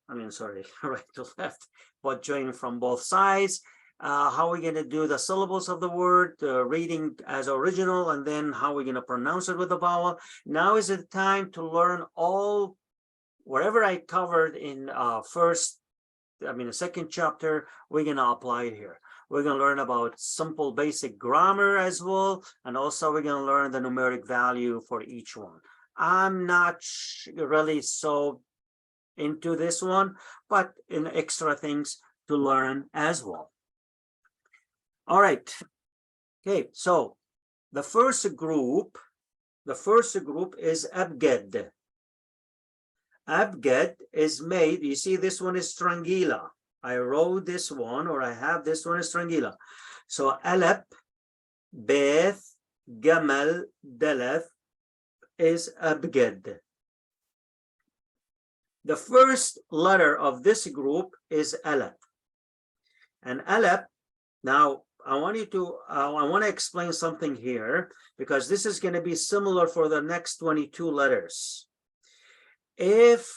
Right to left, but join from both sides. How we're gonna do the syllables of the word, reading as original, and then how we're gonna pronounce it with the vowel. Now is the time to learn all, whatever I covered in the second chapter, we're gonna apply it here. We're gonna learn about simple basic grammar as well, and also we're gonna learn the numeric value for each one. I'm not really so into this one, but in extra things to learn as well. All right. Okay, so the first group is abgad. Abgad is made, you see this one is strangila. I wrote this one, or I have this one is strangila. So alap, beth, gamal, dalaf is abgad. The first letter of this group is alap. And alap, now I want to explain something here, because this is going to be similar for the next 22 letters. If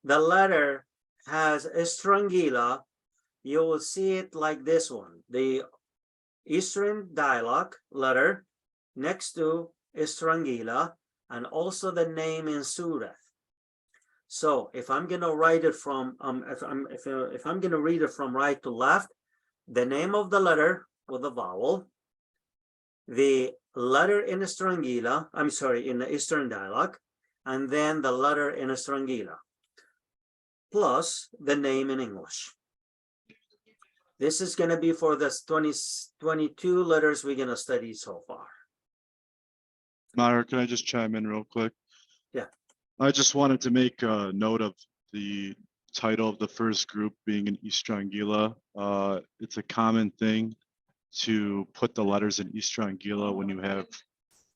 the letter has a strangila, you will see it like this one, the Eastern dialect letter next to a strangila, and also the name in Sureth. So if I'm going to write it from, if I'm going to read it from right to left, the name of the letter with the vowel, the letter in a strangila, in the Eastern dialect, and then the letter in a strangila, plus the name in English. This is going to be for the 22 letters we're going to study so far. Maher, can I just chime in real quick? Yeah. I just wanted to make a note of the title of the first group being an Estrangila. It's a common thing to put the letters in Estrangila when you have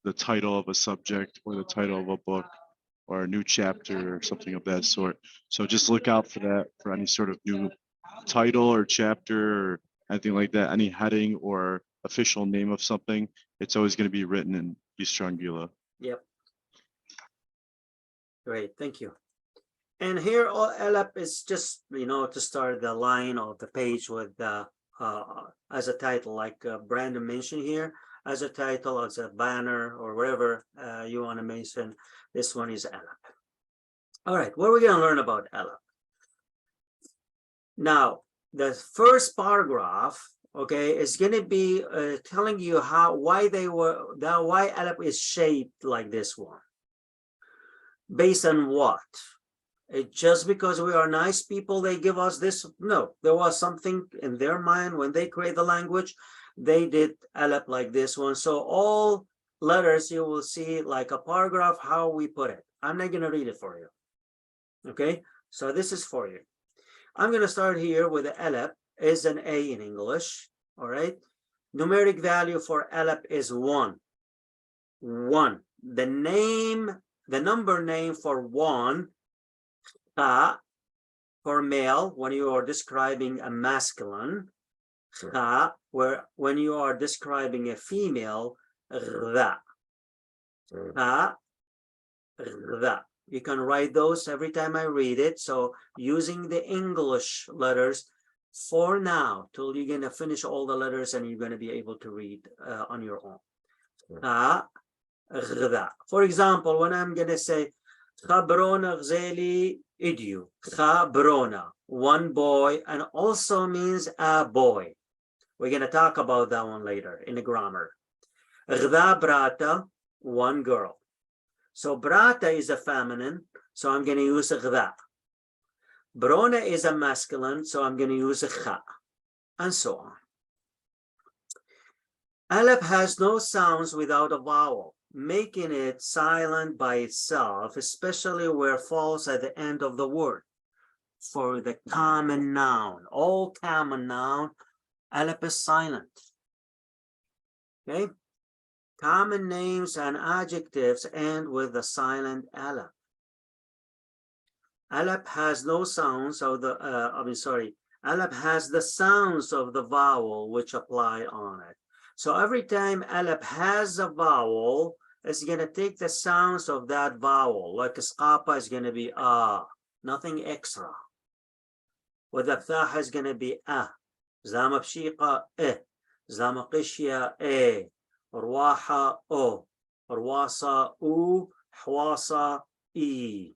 the title of a subject or the title of a book or a new chapter or something of that sort. So just look out for that, for any sort of new title or chapter or anything like that, any heading or official name of something. It's always going to be written in Estrangila. Yep. Great, thank you. And here, alap is just, to start the line of the page with as a title, like Brandon mentioned here, as a title, as a banner, or wherever you want to mention. This one is alap. All right, what are we going to learn about alap? Now, the first paragraph, okay, is going to be telling you why alap is shaped like this one. Based on what? Just because we are nice people, they give us this? No, there was something in their mind when they create the language. They did alap like this one. So all letters, you will see like a paragraph, how we put it. I'm not going to read it for you. Okay, so this is for you. I'm going to start here with the alap is an A in English. All right, numeric value for alap is 1. 1. The number name for 1, for male, when you are describing a masculine, when you are describing a female, you can write those every time I read it. So using the English letters for now, till you're going to finish all the letters and you're going to be able to read on your own. غذاء. For example, when I'm gonna say خبرونا غزالي إديو, خبرونا, one boy, and also means a boy. We're gonna talk about that one later in the grammar. غذاء براتة, one girl. So brata is a feminine, so I'm gonna use غذاء. Brona is a masculine, so I'm gonna use kha, and so on. Aleph has no sounds without a vowel, making it silent by itself, especially where it falls at the end of the word. For the common noun, all common noun, Aleph is silent. Okay? Common names and adjectives end with a silent Aleph. Aleph has no sounds of the, Aleph has the sounds of the vowel which apply on it. So every time Aleph has a vowel, it's going to take the sounds of that vowel. Like Skapa is going to be nothing extra. With the Ftah is going to be Zama Pshiqa Zama Qishya Urwaha O, Urwasa U, Hwasa E.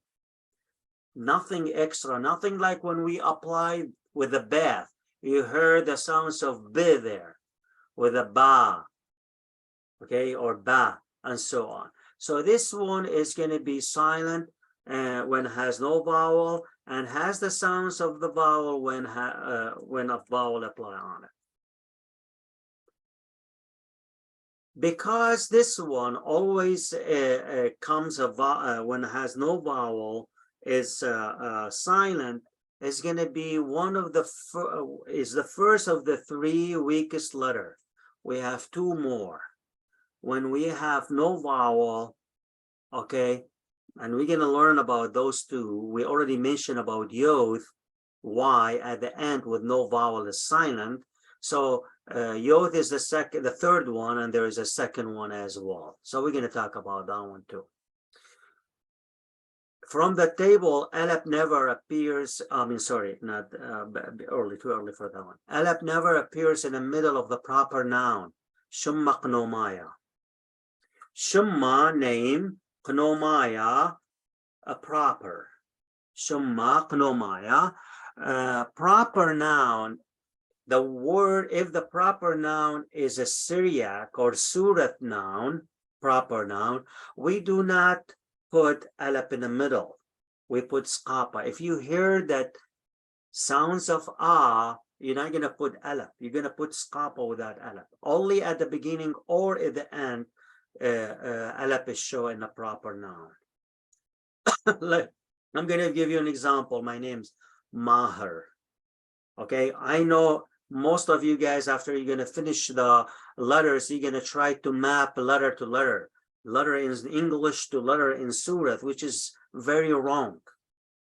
Nothing extra, nothing like when we apply with the bath. You heard the sounds of B there. With a ba, okay, or ba, and so on. So this one is going to be silent when it has no vowel, and has the sounds of the vowel when a vowel apply on it. Because this one always comes when it has no vowel, is silent, is going to be one of the first of the three weakest letters. We have two more. When we have no vowel, okay, and we're going to learn about those two. We already mentioned about Yod, Y at the end with no vowel is silent. So Yod is the third one, and there is a second one as well. So we're going to talk about that one too. From the table, Aleph never appears, too early for that one. Aleph never appears in the middle of the proper noun. Shumma Qnomaya. Shumma, name, Qnomaya, a proper. Shumma Qnomaya, proper noun. The word, if the proper noun is a Syriac or Sureth noun, proper noun, we do not put Aleph in the middle. We put Skapa. If you hear that sounds of you're not going to put Aleph. You're going to put Skapa without Aleph. Only at the beginning or at the end, Aleph is shown in a proper noun. I'm going to give you an example. My name's Maher. Okay, I know most of you guys, after you're going to finish the letters, you're going to try to map letter to letter. Letter in English to letter in Sureth, which is very wrong.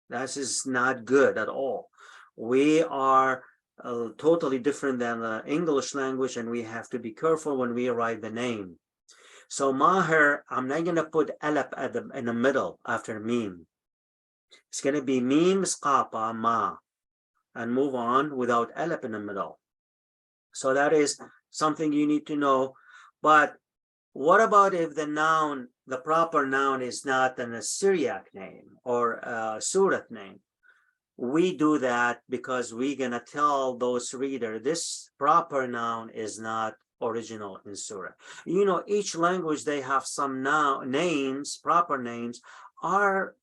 That is not good at all. We are totally different than the English language, and we have to be careful when we write the name. So Maher, I'm not going to put Aleph in the middle after Mim. It's going to be Mim, Skapa, Ma, and move on without Aleph in the middle. So that is something you need to know. But what about if the noun, the proper noun, is not an Syriac name or a Sureth name? We do that because we're going to tell those readers this proper noun is not original in Sureth. You know, each language, they have some names, proper names are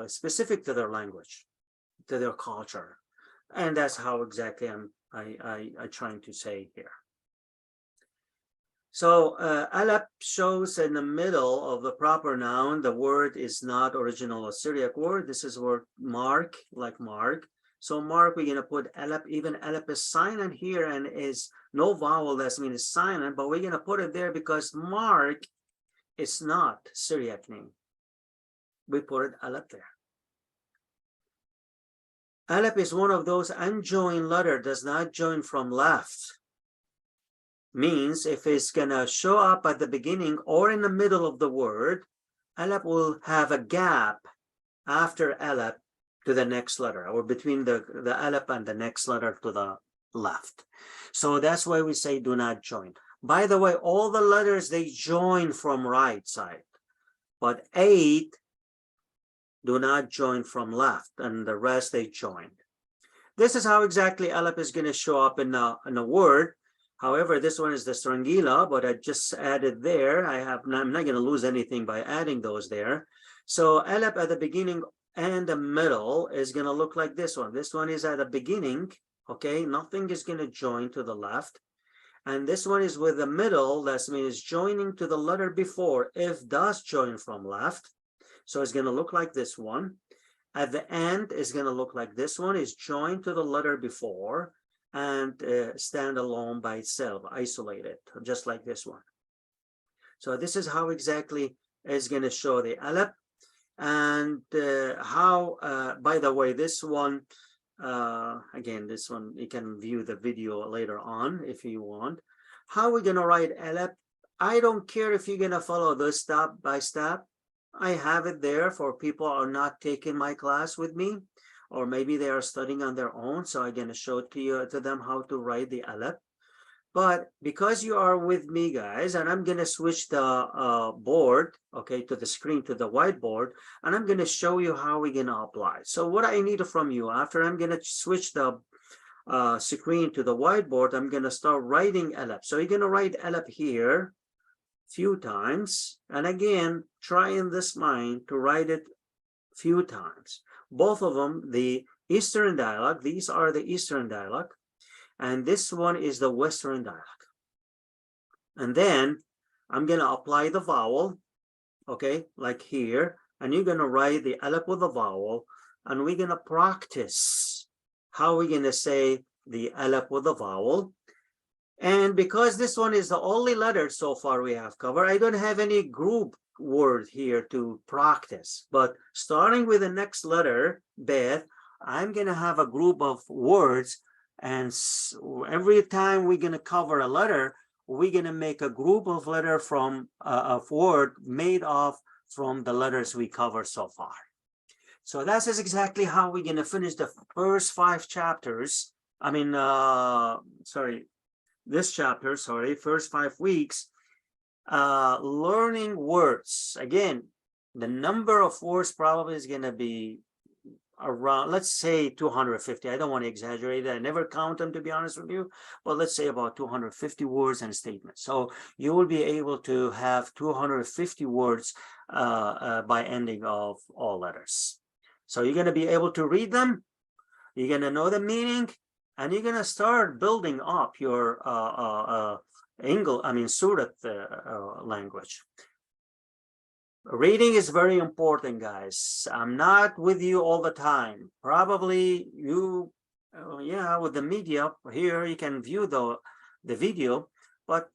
specific to their language, to their culture. And that's how exactly I'm trying to say here. So Aleph shows in the middle of the proper noun. The word is not original or Syriac word. This is word mark, like mark. So mark, we're going to put Aleph. Even Aleph is silent here and is no vowel. That means it's silent, but we're going to put it there because mark is not Syriac name. We put it Aleph there. Aleph is one of those unjoined letter, does not join from left. Means if it's gonna show up at the beginning or in the middle of the word, Aleph will have a gap after Aleph to the next letter, or between the Aleph and the next letter to the left. So that's why we say do not join. By the way, all the letters, they join from right side, but 8 do not join from left, and the rest they join. This is how exactly Aleph is going to show up in a word. However, this one is the Strangila, but I just added there. I'm not going to lose anything by adding those there. So Aleph at the beginning and the middle is going to look like this one. This one is at the beginning, okay? Nothing is going to join to the left. And this one is with the middle, that means joining to the letter before, if does join from left. So it's going to look like this one. At the end is going to look like this one, is joined to the letter before and stand alone by itself, isolated, just like this one. So this is how exactly is going to show the Aleph. And how, by the way, this one, again, this one, you can view the video later on if you want. How we're going to write Aleph, I don't care if you're going to follow this step by step. I have it there for people who are not taking my class with me, or maybe they are studying on their own. So I'm going to show it to them how to write the Aleph. But because you are with me, guys, and I'm going to switch the board, okay, to the screen, to the whiteboard, and I'm going to show you how we're going to apply. So what I need from you, after I'm going to switch the screen to the whiteboard, I'm going to start writing Aleph. So you're going to write Aleph here few times, and again, try in this mind to write it few times. Both of them, the Eastern dialect, these are the Eastern dialect, and this one is the Western dialect. And then I'm going to apply the vowel, okay, like here, and you're going to write the Aleph with the vowel, and we're going to practice how we're going to say the Aleph with the vowel. And because this one is the only letter so far we have covered, I don't have any group word here to practice. But starting with the next letter, Beth, I'm going to have a group of words. And every time we're going to cover a letter, we're going to make a group of letter from of word made of from the letters we cover so far. So that's exactly how we're going to finish the first 5 chapters. I mean, this chapter, first 5 weeks, learning words. Again, the number of words probably is going to be around, let's say 250. I don't want to exaggerate it. I never count them, to be honest with you, but let's say about 250 words and statements. So you will be able to have 250 words by ending of all letters. So you're going to be able to read them. You're going to know the meaning. And you're going to start building up your Sureth language. Reading is very important, guys. I'm not with you all the time. Probably you, with the media here, you can view the video. But,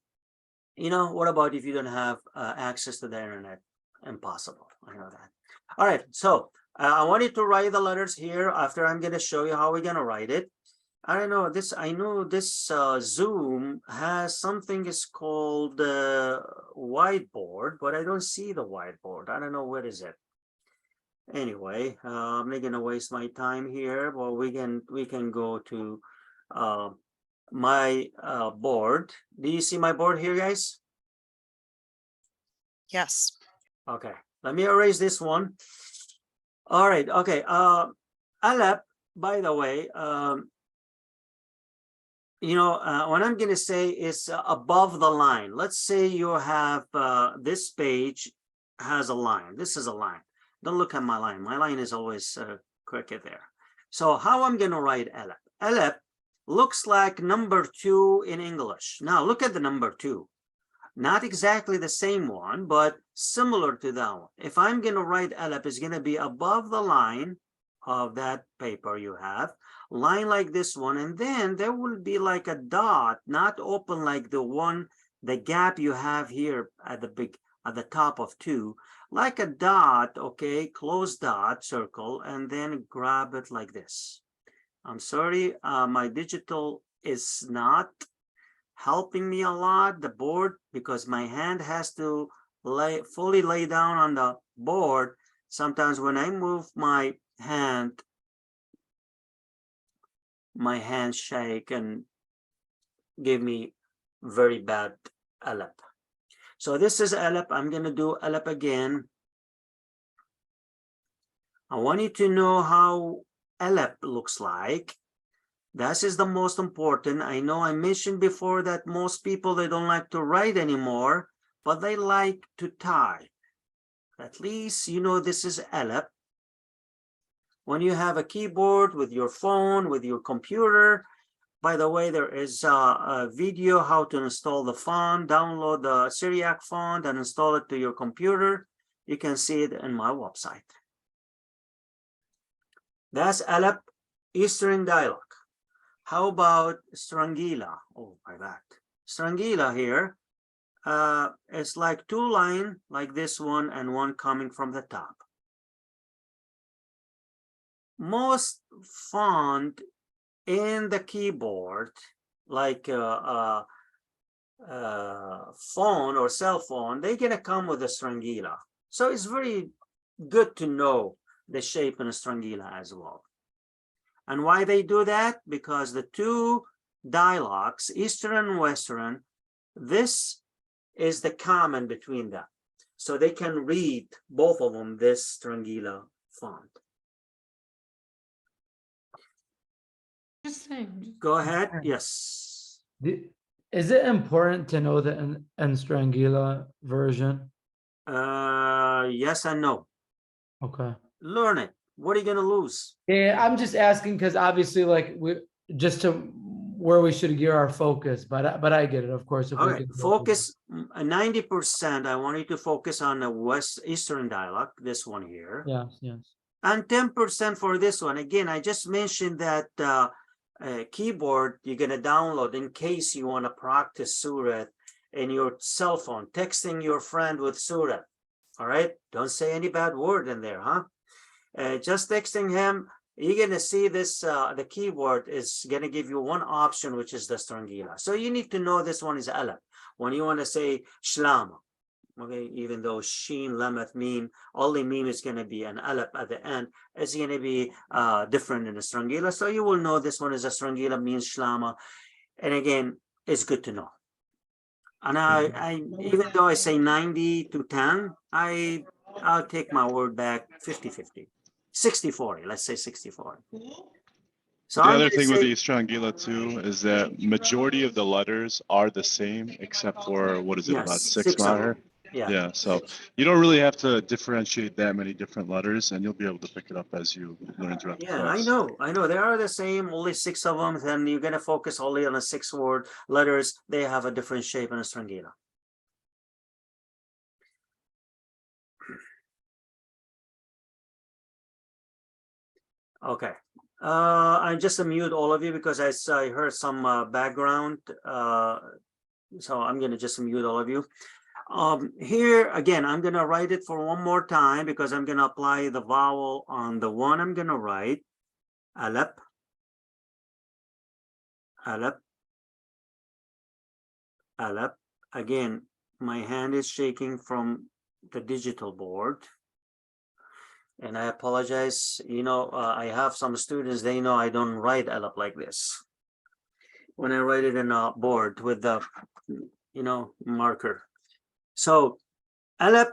you know, what about if you don't have access to the internet? Impossible. I know that. All right. So I want you to write the letters here. After I'm going to show you how we're going to write it. I don't know this. I know this Zoom has something is called whiteboard, but I don't see the whiteboard. I don't know where is it. Anyway, I'm not gonna waste my time here. Well, we can go to my board. Do you see my board here, guys? Yes. Okay. Let me erase this one. All right. Okay. Aleph, by the way. What I'm going to say is above the line. Let's say you have this page has a line. This is a line. Don't look at my line. My line is always crooked there. So how I'm going to write Aleph? Aleph looks like number 2 in English. Now look at the number 2. Not exactly the same one, but similar to that one. If I'm going to write Aleph, it's going to be above the line of that paper you have. Line like this one, and then there will be like a dot, not open like the gap you have here at the top of 2, like a dot, okay, closed dot, circle, and then grab it like this. I'm sorry, my digital is not helping me a lot, the board, because my hand has to fully lay down on the board. Sometimes when I move my hand shake and give me very bad Alep. So this is Alep. I'm going to do Alep again. I want you to know how Alep looks like. That is the most important. I know I mentioned before that most people, they don't like to write anymore, but they like to type. At least you know this is Alep. When you have a keyboard with your phone, with your computer, by the way, there is a video how to install the font, download the Syriac font and install it to your computer. You can see it in my website. That's Alep Eastern dialect. How about Strangila? Oh, my bad. Strangila here is like two lines like this one and one coming from the top. Most font in the keyboard, like phone or cell phone, they're gonna come with a Strangila. So it's very good to know the shape in a Strangila as well. And why they do that? Because the two dialects, Eastern and Western, this is the common between them. So they can read both of them, this Strangila font. Interesting. Go ahead. Yes. Is it important to know the Strangila version? Yes and no. Okay. Learn it. What are you going to lose? Yeah, I'm just asking because obviously, like, we just to where we should gear our focus, but I get it, of course. If we Okay, could focus 90%. I want you to focus on the West Eastern dialect, this one here. Yes, yes. And 10% for this one. Again, I just mentioned that keyboard you're going to download in case you want to practice Sureth in your cell phone, texting your friend with Sureth. All right, don't say any bad word in there, huh? Just texting him, you're going to see this, the keyboard is going to give you one option, which is the Strangila. So you need to know this one is Alep. When you want to say Shlama, okay, even though Sheen, Lameth, Meme, only Meme is going to be an Alep at the end, it's going to be different in the Strangila. So you will know this one is a Strangila, means Shlama. And again, it's good to know. And I even though I say 90 to 10, I'll take my word back 50-50. 60-40, let's say 60-40. So The I'm other gonna thing with say, the Strangila too is that majority of the letters are the same except for, what is it, about yes, 6 6 of Maher? them. Yeah. Yeah, so you don't really have to differentiate that many different letters, and you'll be able to pick it up as you learn throughout the Yeah, class. I know. They are the same, only 6 of them. Then you're gonna focus only on the 6 word letters. They have a different shape in a Strangila. Okay. I just mute all of you because I heard some background. So I'm gonna just mute all of you. Here again, I'm gonna write it for one more time because I'm gonna apply the vowel on the one I'm gonna write. Alep, Alep, Alep. Again, my hand is shaking from the digital board. And I apologize. You know, I have some students, they know I don't write Alep like this. When I write it in a board with the, you know, marker. So Alep,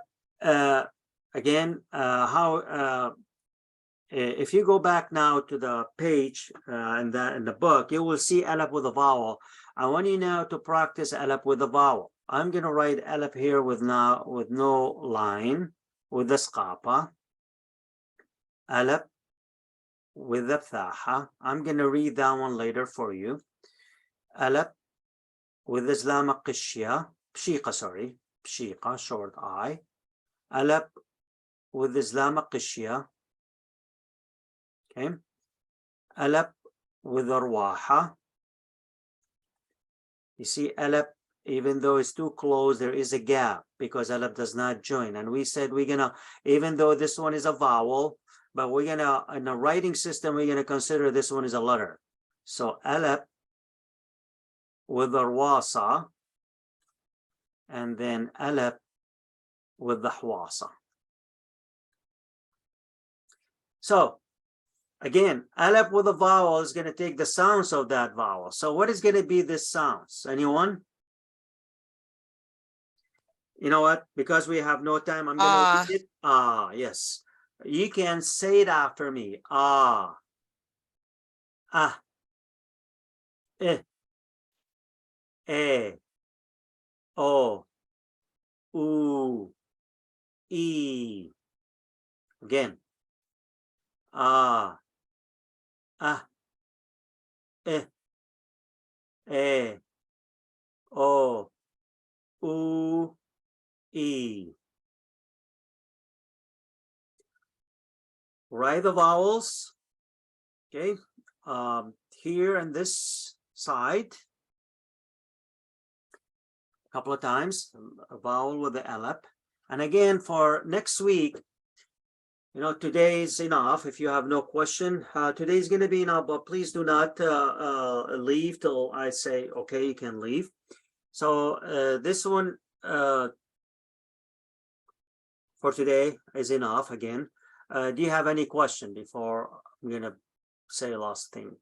again, if you go back now to the page in the book, you will see Alep with a vowel. I want you now to practice Alep with a vowel. I'm going to write Alep here with no line, with the skapa. Alep with the Thaha. I'm going to read that one later for you. Alep with the Islamic Qishya, Pshiqa, sorry, Pshiqa, short I. Alep with the Islamic Qishya. Okay. Alep with the Ruaha. You see, Alep, even though it's too close, there is a gap because Alep does not join. And we said we're gonna, even though this one is a vowel, but we're gonna, in a writing system, we're gonna consider this one is a letter. So Alep with the Ruasa, and then Alep with the Hwasa. So again, Alep with a vowel is going to take the sounds of that vowel. So what is going to be this sounds? Anyone? You know what? Because we have no time, I'm gonna Ah. read it. Yes. You can say it after me. E, O, U, E. Again. E, O, U, E. Write the vowels. Okay. Here on this side. A couple of times. A vowel with the alap. And again, for next week, you know, today is enough. If you have no question, today is going to be enough, but please do not leave till I say, okay, you can leave. So this one for today is enough again. Do you have any question before I'm going to say last thing?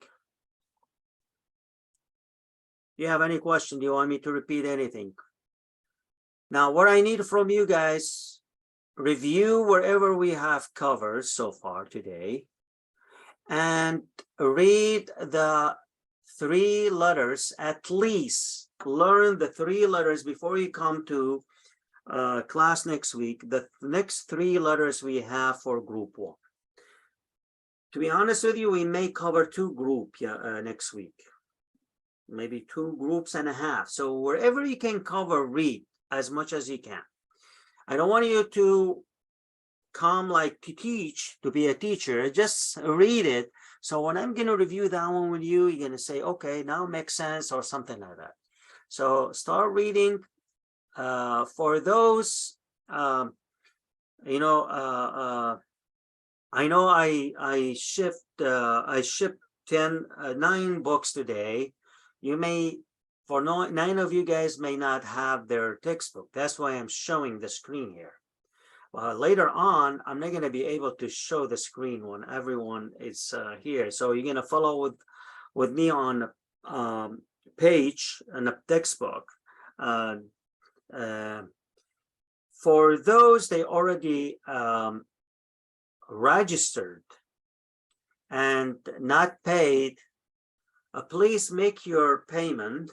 Do you have any question? Do you want me to repeat anything? Now, what I need from you guys, review wherever we have covered so far today and read the 3 letters, at least learn the 3 letters before you come to class next week. The next 3 letters we have for group 1. To be honest with you, we may cover 2 groups next week, maybe 2 groups and a half. So wherever you can cover, read as much as you can. I don't want you to come like to teach, to be a teacher, just read it. So when I'm going to review that one with you, you're going to say, okay, now it makes sense or something like that. So start reading. For those, you know, I know I shipped 9 books today. You may, for 9 of you guys may not have their textbook. That's why I'm showing the screen here. Later on, I'm not going to be able to show the screen when everyone is here. So you're going to follow with me on page and the textbook. For those they already registered and not paid, please make your payment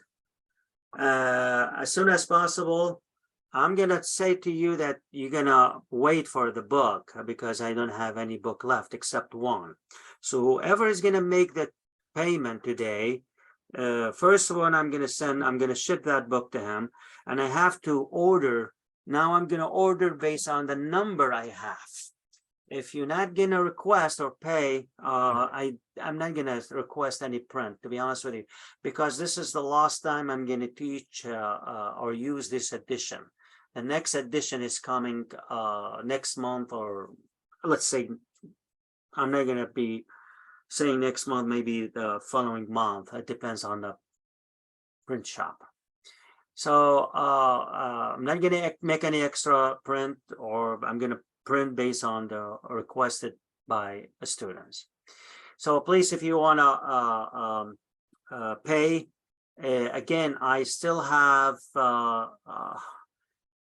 as soon as possible. I'm gonna say to you that you're gonna wait for the book because I don't have any book left except one. So whoever is gonna make the payment today, first one I'm gonna ship that book to him, and I have to order. Now I'm gonna order based on the number I have. If you're not gonna request or pay, I'm not gonna request any print, to be honest with you, because this is the last time I'm gonna teach or use this edition. The next edition is coming next month, or let's say, I'm not gonna be saying next month, maybe the following month. It depends on the print shop. So I'm not gonna make any extra print, or I'm gonna print based on the requested by students. So please, if you wanna pay, again, I still have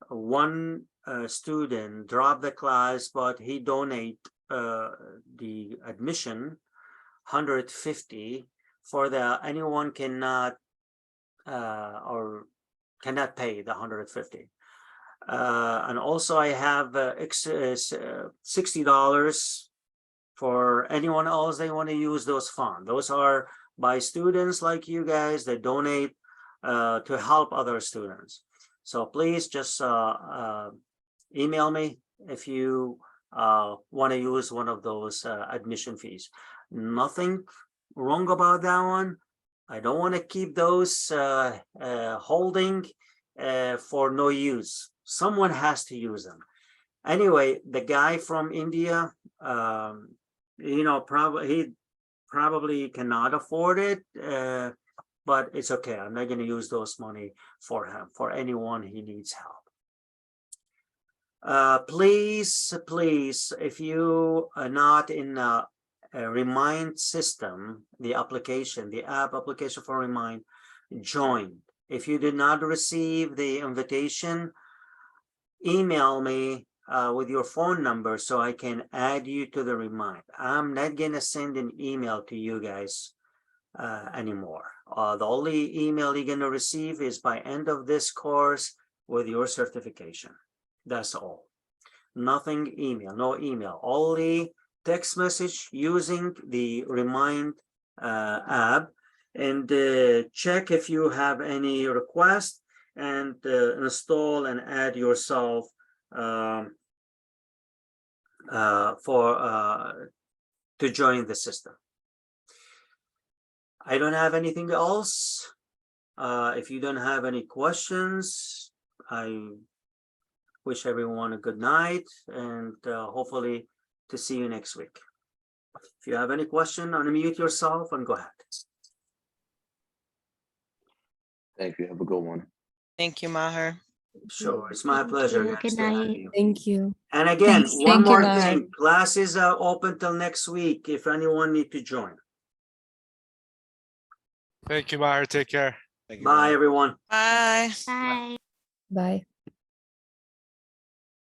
one student drop the class, but he donate the admission 150 for the anyone cannot or cannot pay the 150. And also I have $60 for anyone else they want to use those funds. Those are by students like you guys that donate to help other students. So please just email me if you want to use one of those admission fees. Nothing wrong about that one. I don't want to keep those holding for no use. Someone has to use them. Anyway, the guy from India, you know, he probably cannot afford it, but it's okay. I'm not going to use those money for him, for anyone he needs help. Please, if you are not in a Remind system, the application, the app application for Remind, join. If you did not receive the invitation, email me with your phone number so I can add you to the remind. I'm not gonna send an email to you guys anymore. The only email you're gonna receive is by end of this course with your certification. That's all. Nothing email, no email, only text message using the Remind app, and check if you have any request and install and add yourself to join the system. I don't have anything else. If you don't have any questions, I wish everyone a good night and hopefully to see you next week. If you have any question, unmute yourself and go ahead. Thank you. Have a good one. Thank you, Maher. Sure, it's my pleasure. Guys, to have you. Thank you. And again, Thanks. one Thank you, more Maher. thing, classes are open till next week if anyone need to join. Thank you, Maher. Take care. Bye, everyone. Bye. Bye. Bye.